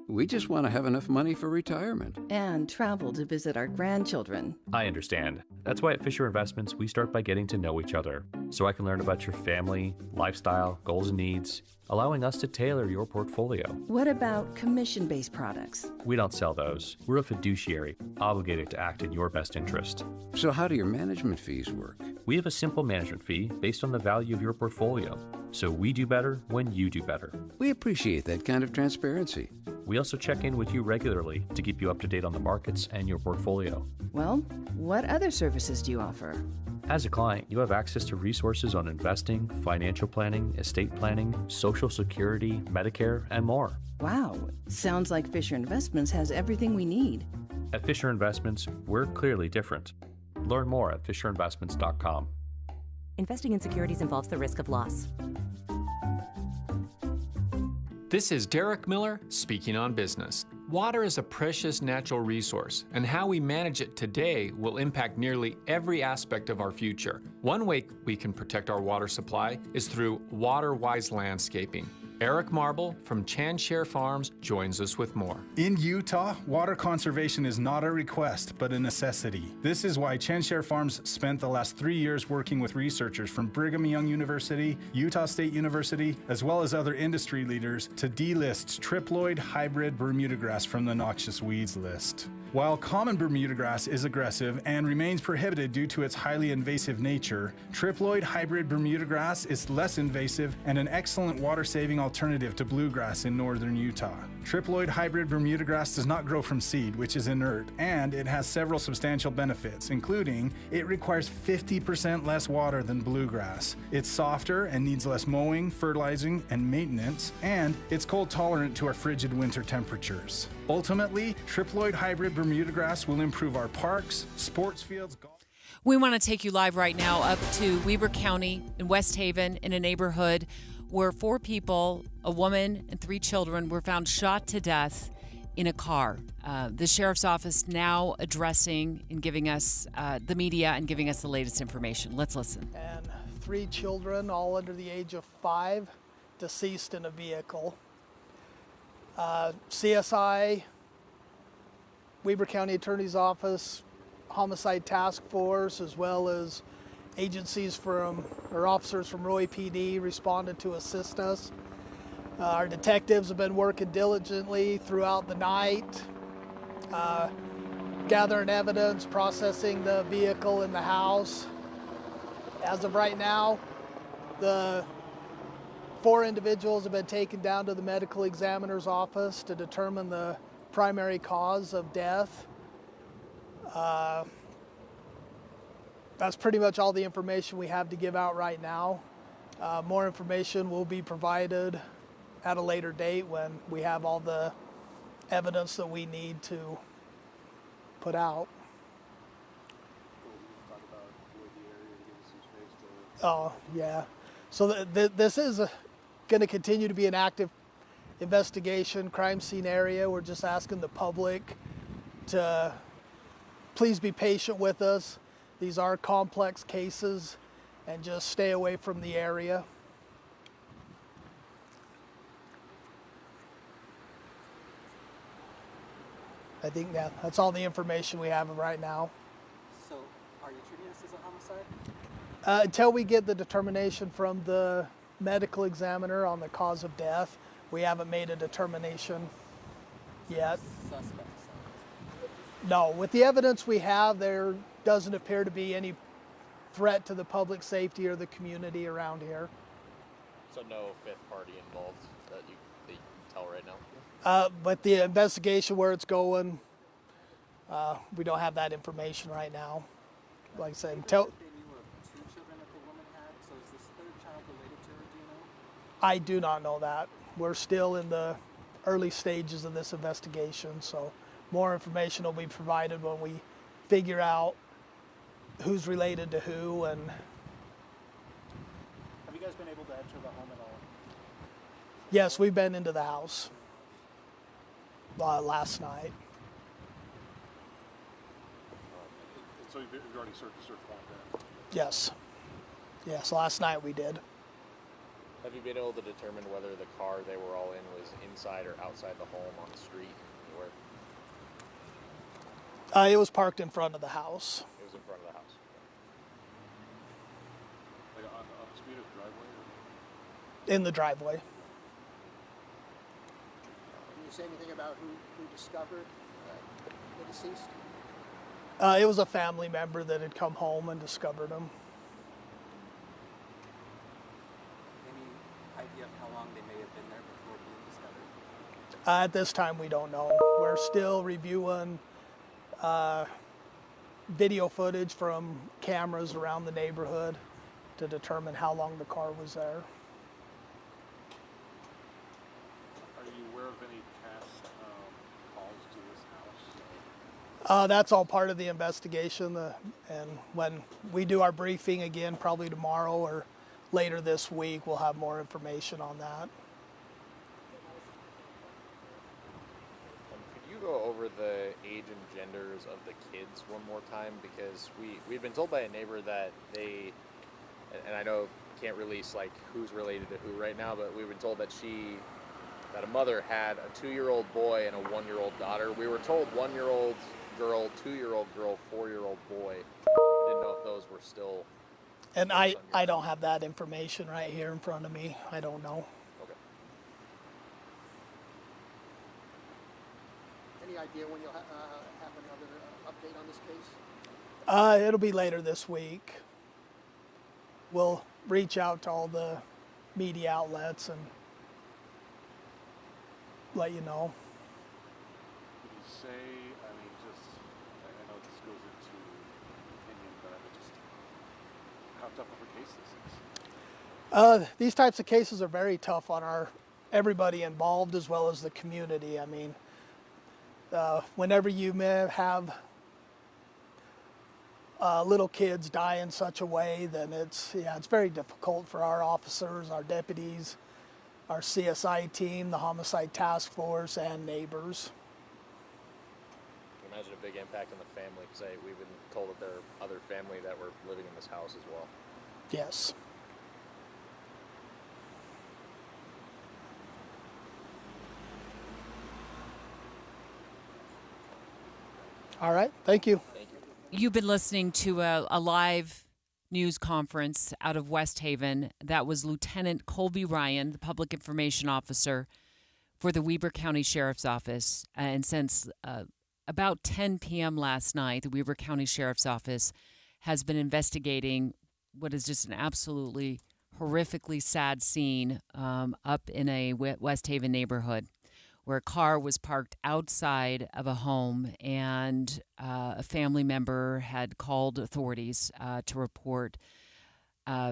We just want to have enough money for retirement. And travel to visit our grandchildren. I understand. That's why at Fisher Investments, we start by getting to know each other, so I can learn about your family, lifestyle, goals and needs, allowing us to tailor your portfolio. What about commission-based products? We don't sell those. We're a fiduciary, obligated to act in your best interest. So how do your management fees work? We have a simple management fee based on the value of your portfolio, so we do better when you do better. We appreciate that kind of transparency. We also check in with you regularly to keep you up to date on the markets and your portfolio. Well, what other services do you offer? As a client, you have access to resources on investing, financial planning, estate planning, Social Security, Medicare, and more. Wow, sounds like Fisher Investments has everything we need. At Fisher Investments, we're clearly different. Learn more at FisherInvestments.com. Investing in securities involves the risk of loss. This is Derek Miller speaking on business. Water is a precious natural resource, and how we manage it today will impact nearly every aspect of our future. One way we can protect our water supply is through water-wise landscaping. Eric Marble from Chanshare Farms joins us with more. In Utah, water conservation is not a request, but a necessity. This is why Chanshare Farms spent the last 3 years working with researchers from Brigham Young University, Utah State University, as well as other industry leaders to delist triploid hybrid Bermuda grass from the noxious weeds list. While common Bermuda grass is aggressive and remains prohibited due to its highly invasive nature, triploid hybrid Bermuda grass is less invasive and an excellent water-saving alternative to bluegrass in northern Utah. Triploid hybrid Bermuda grass does not grow from seed, which is inert, and it has several substantial benefits, including it requires 50% less water than bluegrass. It's softer and needs less mowing, fertilizing, and maintenance, and it's cold tolerant to our frigid winter temperatures. Ultimately, triploid hybrid Bermuda grass will improve our parks, sports fields, golf. We want to take you live right now up to Weber County in West Haven in a neighborhood where 4 people, a woman and 3 children, were found shot to death in a car. The sheriff's office now addressing and giving us the media and giving us the latest information. Let's listen. And 3 children, all under the age of 5, deceased in a vehicle. CSI, Weber County Attorney's Office, Homicide Task Force, as well as agencies officers from Roy PD responded to assist us. Our detectives have been working diligently throughout the night, gathering evidence, processing the vehicle in the house. As of right now, the 4 individuals have been taken down to the medical examiner's office to determine the primary cause of death. That's pretty much all the information we have to give out right now. More information will be provided at a later date when we have all the evidence that we need to put out. Oh, yeah. So this is going to continue to be an active investigation, crime scene area. We're just asking the public to please be patient with us. These are complex cases, and just stay away from the area. I think that's all the information we have right now. So, are you treating this as a homicide? Until we get the determination from the medical examiner on the cause of death, we haven't made a determination yet. Suspects. No, with the evidence we have, there doesn't appear to be any threat to the public safety or the community around here. So no fifth party involved that you can tell right now? But the investigation, where it's going, we don't have that information right now. Like I said, until... I do not know that. We're still in the early stages of this investigation, so more information will be provided when we figure out who's related to who. And have you guys been able to enter the home at all? Yes, we've been into the house last night. So you've already searched the search warrant then? Yes. Yes, last night we did. Have you been able to determine whether the car they were all in was inside or outside the home, on the street, anywhere? It was parked in front of the house. It was in front of the house. Like on the street or the driveway? In the driveway. Can you say anything about who discovered the deceased? It was a family member that had come home and discovered him. Idea of how long they may have been there before being discovered? At this time, we don't know. We're still reviewing video footage from cameras around the neighborhood to determine how long the car was there. Are you aware of any past calls to this house? That's all part of the investigation. And when we do our briefing again, probably tomorrow or later this week, we'll have more information on that. Could you go over the age and genders of the kids one more time? Because we've been told by a neighbor that they, and I know can't release like who's related to who right now, but we've been told that a mother had a 2-year-old boy and a 1-year-old daughter. We were told 1-year-old girl, 2-year-old girl, 4-year-old boy. I didn't know if those were still... And I don't have that information right here in front of me. I don't know. Okay. Any idea when you'll have another update on this case? It'll be later this week. We'll reach out to all the media outlets and let you know. Could you say, I know this goes into opinion, but how tough of a case this is? These types of cases are very tough on everybody involved as well as the community. I mean, whenever you may have little kids die in such a way, then it's very difficult for our officers, our deputies, our CSI team, the homicide task force, and neighbors. I can imagine a big impact on the family, because we've been told that there are other family that were living in this house as well. Yes. All right. Thank you. Thank you. You've been listening to a live news conference out of West Haven. That was Lieutenant Colby Ryan, the public information officer for the Weber County Sheriff's Office. And since about 10 p.m. last night, the Weber County Sheriff's Office has been investigating what is just an absolutely horrifically sad scene up in a West Haven neighborhood where a car was parked outside of a home, and a family member had called authorities to report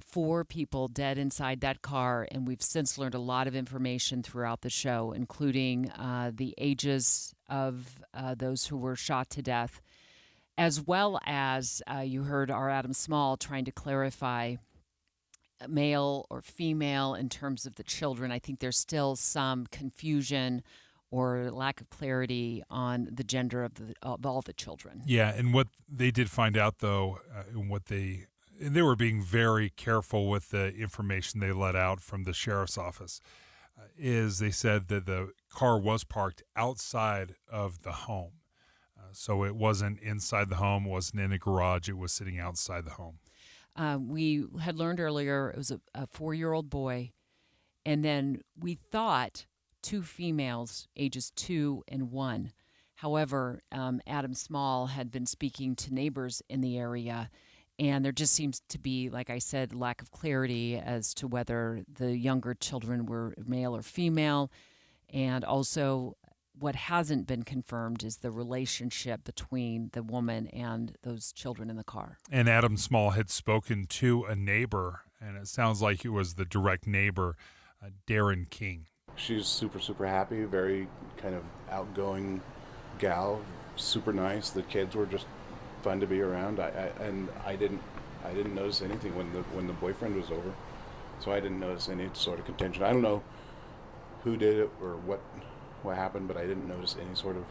4 people dead inside that car. And we've since learned a lot of information throughout the show, including the ages of those who were shot to death, as well as you heard our Adam Small trying to clarify male or female in terms of the children. I think there's still some confusion or lack of clarity on the gender of all the children. Yeah, and what they did find out, though, and they were being very careful with the information they let out from the sheriff's office, is they said that the car was parked outside of the home. So it wasn't inside the home, it wasn't in a garage, it was sitting outside the home. We had learned earlier it was a 4-year-old boy, and then we thought 2 females, ages 2 and 1. However, Adam Small had been speaking to neighbors in the area, and there just seems to be, like I said, lack of clarity as to whether the younger children were male or female. And also, what hasn't been confirmed is the relationship between the woman and those children in the car. And Adam Small had spoken to a neighbor, and it sounds like it was the direct neighbor, Darren King. She's super, super happy, very kind of outgoing gal, super nice. The kids were just fun to be around. I didn't notice anything when the boyfriend was over, so I didn't notice any sort of contention. I don't know who did it or what happened, but I didn't notice any sort of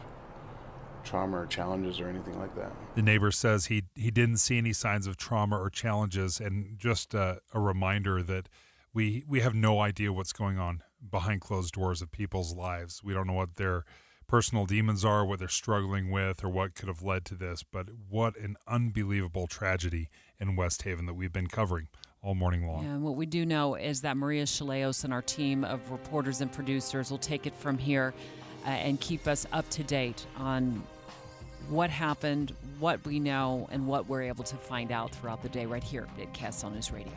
trauma or challenges or anything like that. The neighbor says he didn't see any signs of trauma or challenges, and just a reminder that we have no idea what's going on behind closed doors of people's lives. We don't know what their personal demons are, what they're struggling with, or what could have led to this, but what an unbelievable tragedy in West Haven that we've been covering all morning long. Yeah, and what we do know is that Maria Chaleos and our team of reporters and producers will take it from here and keep us up to date on what happened, what we know, and what we're able to find out throughout the day right here at KSL News Radio.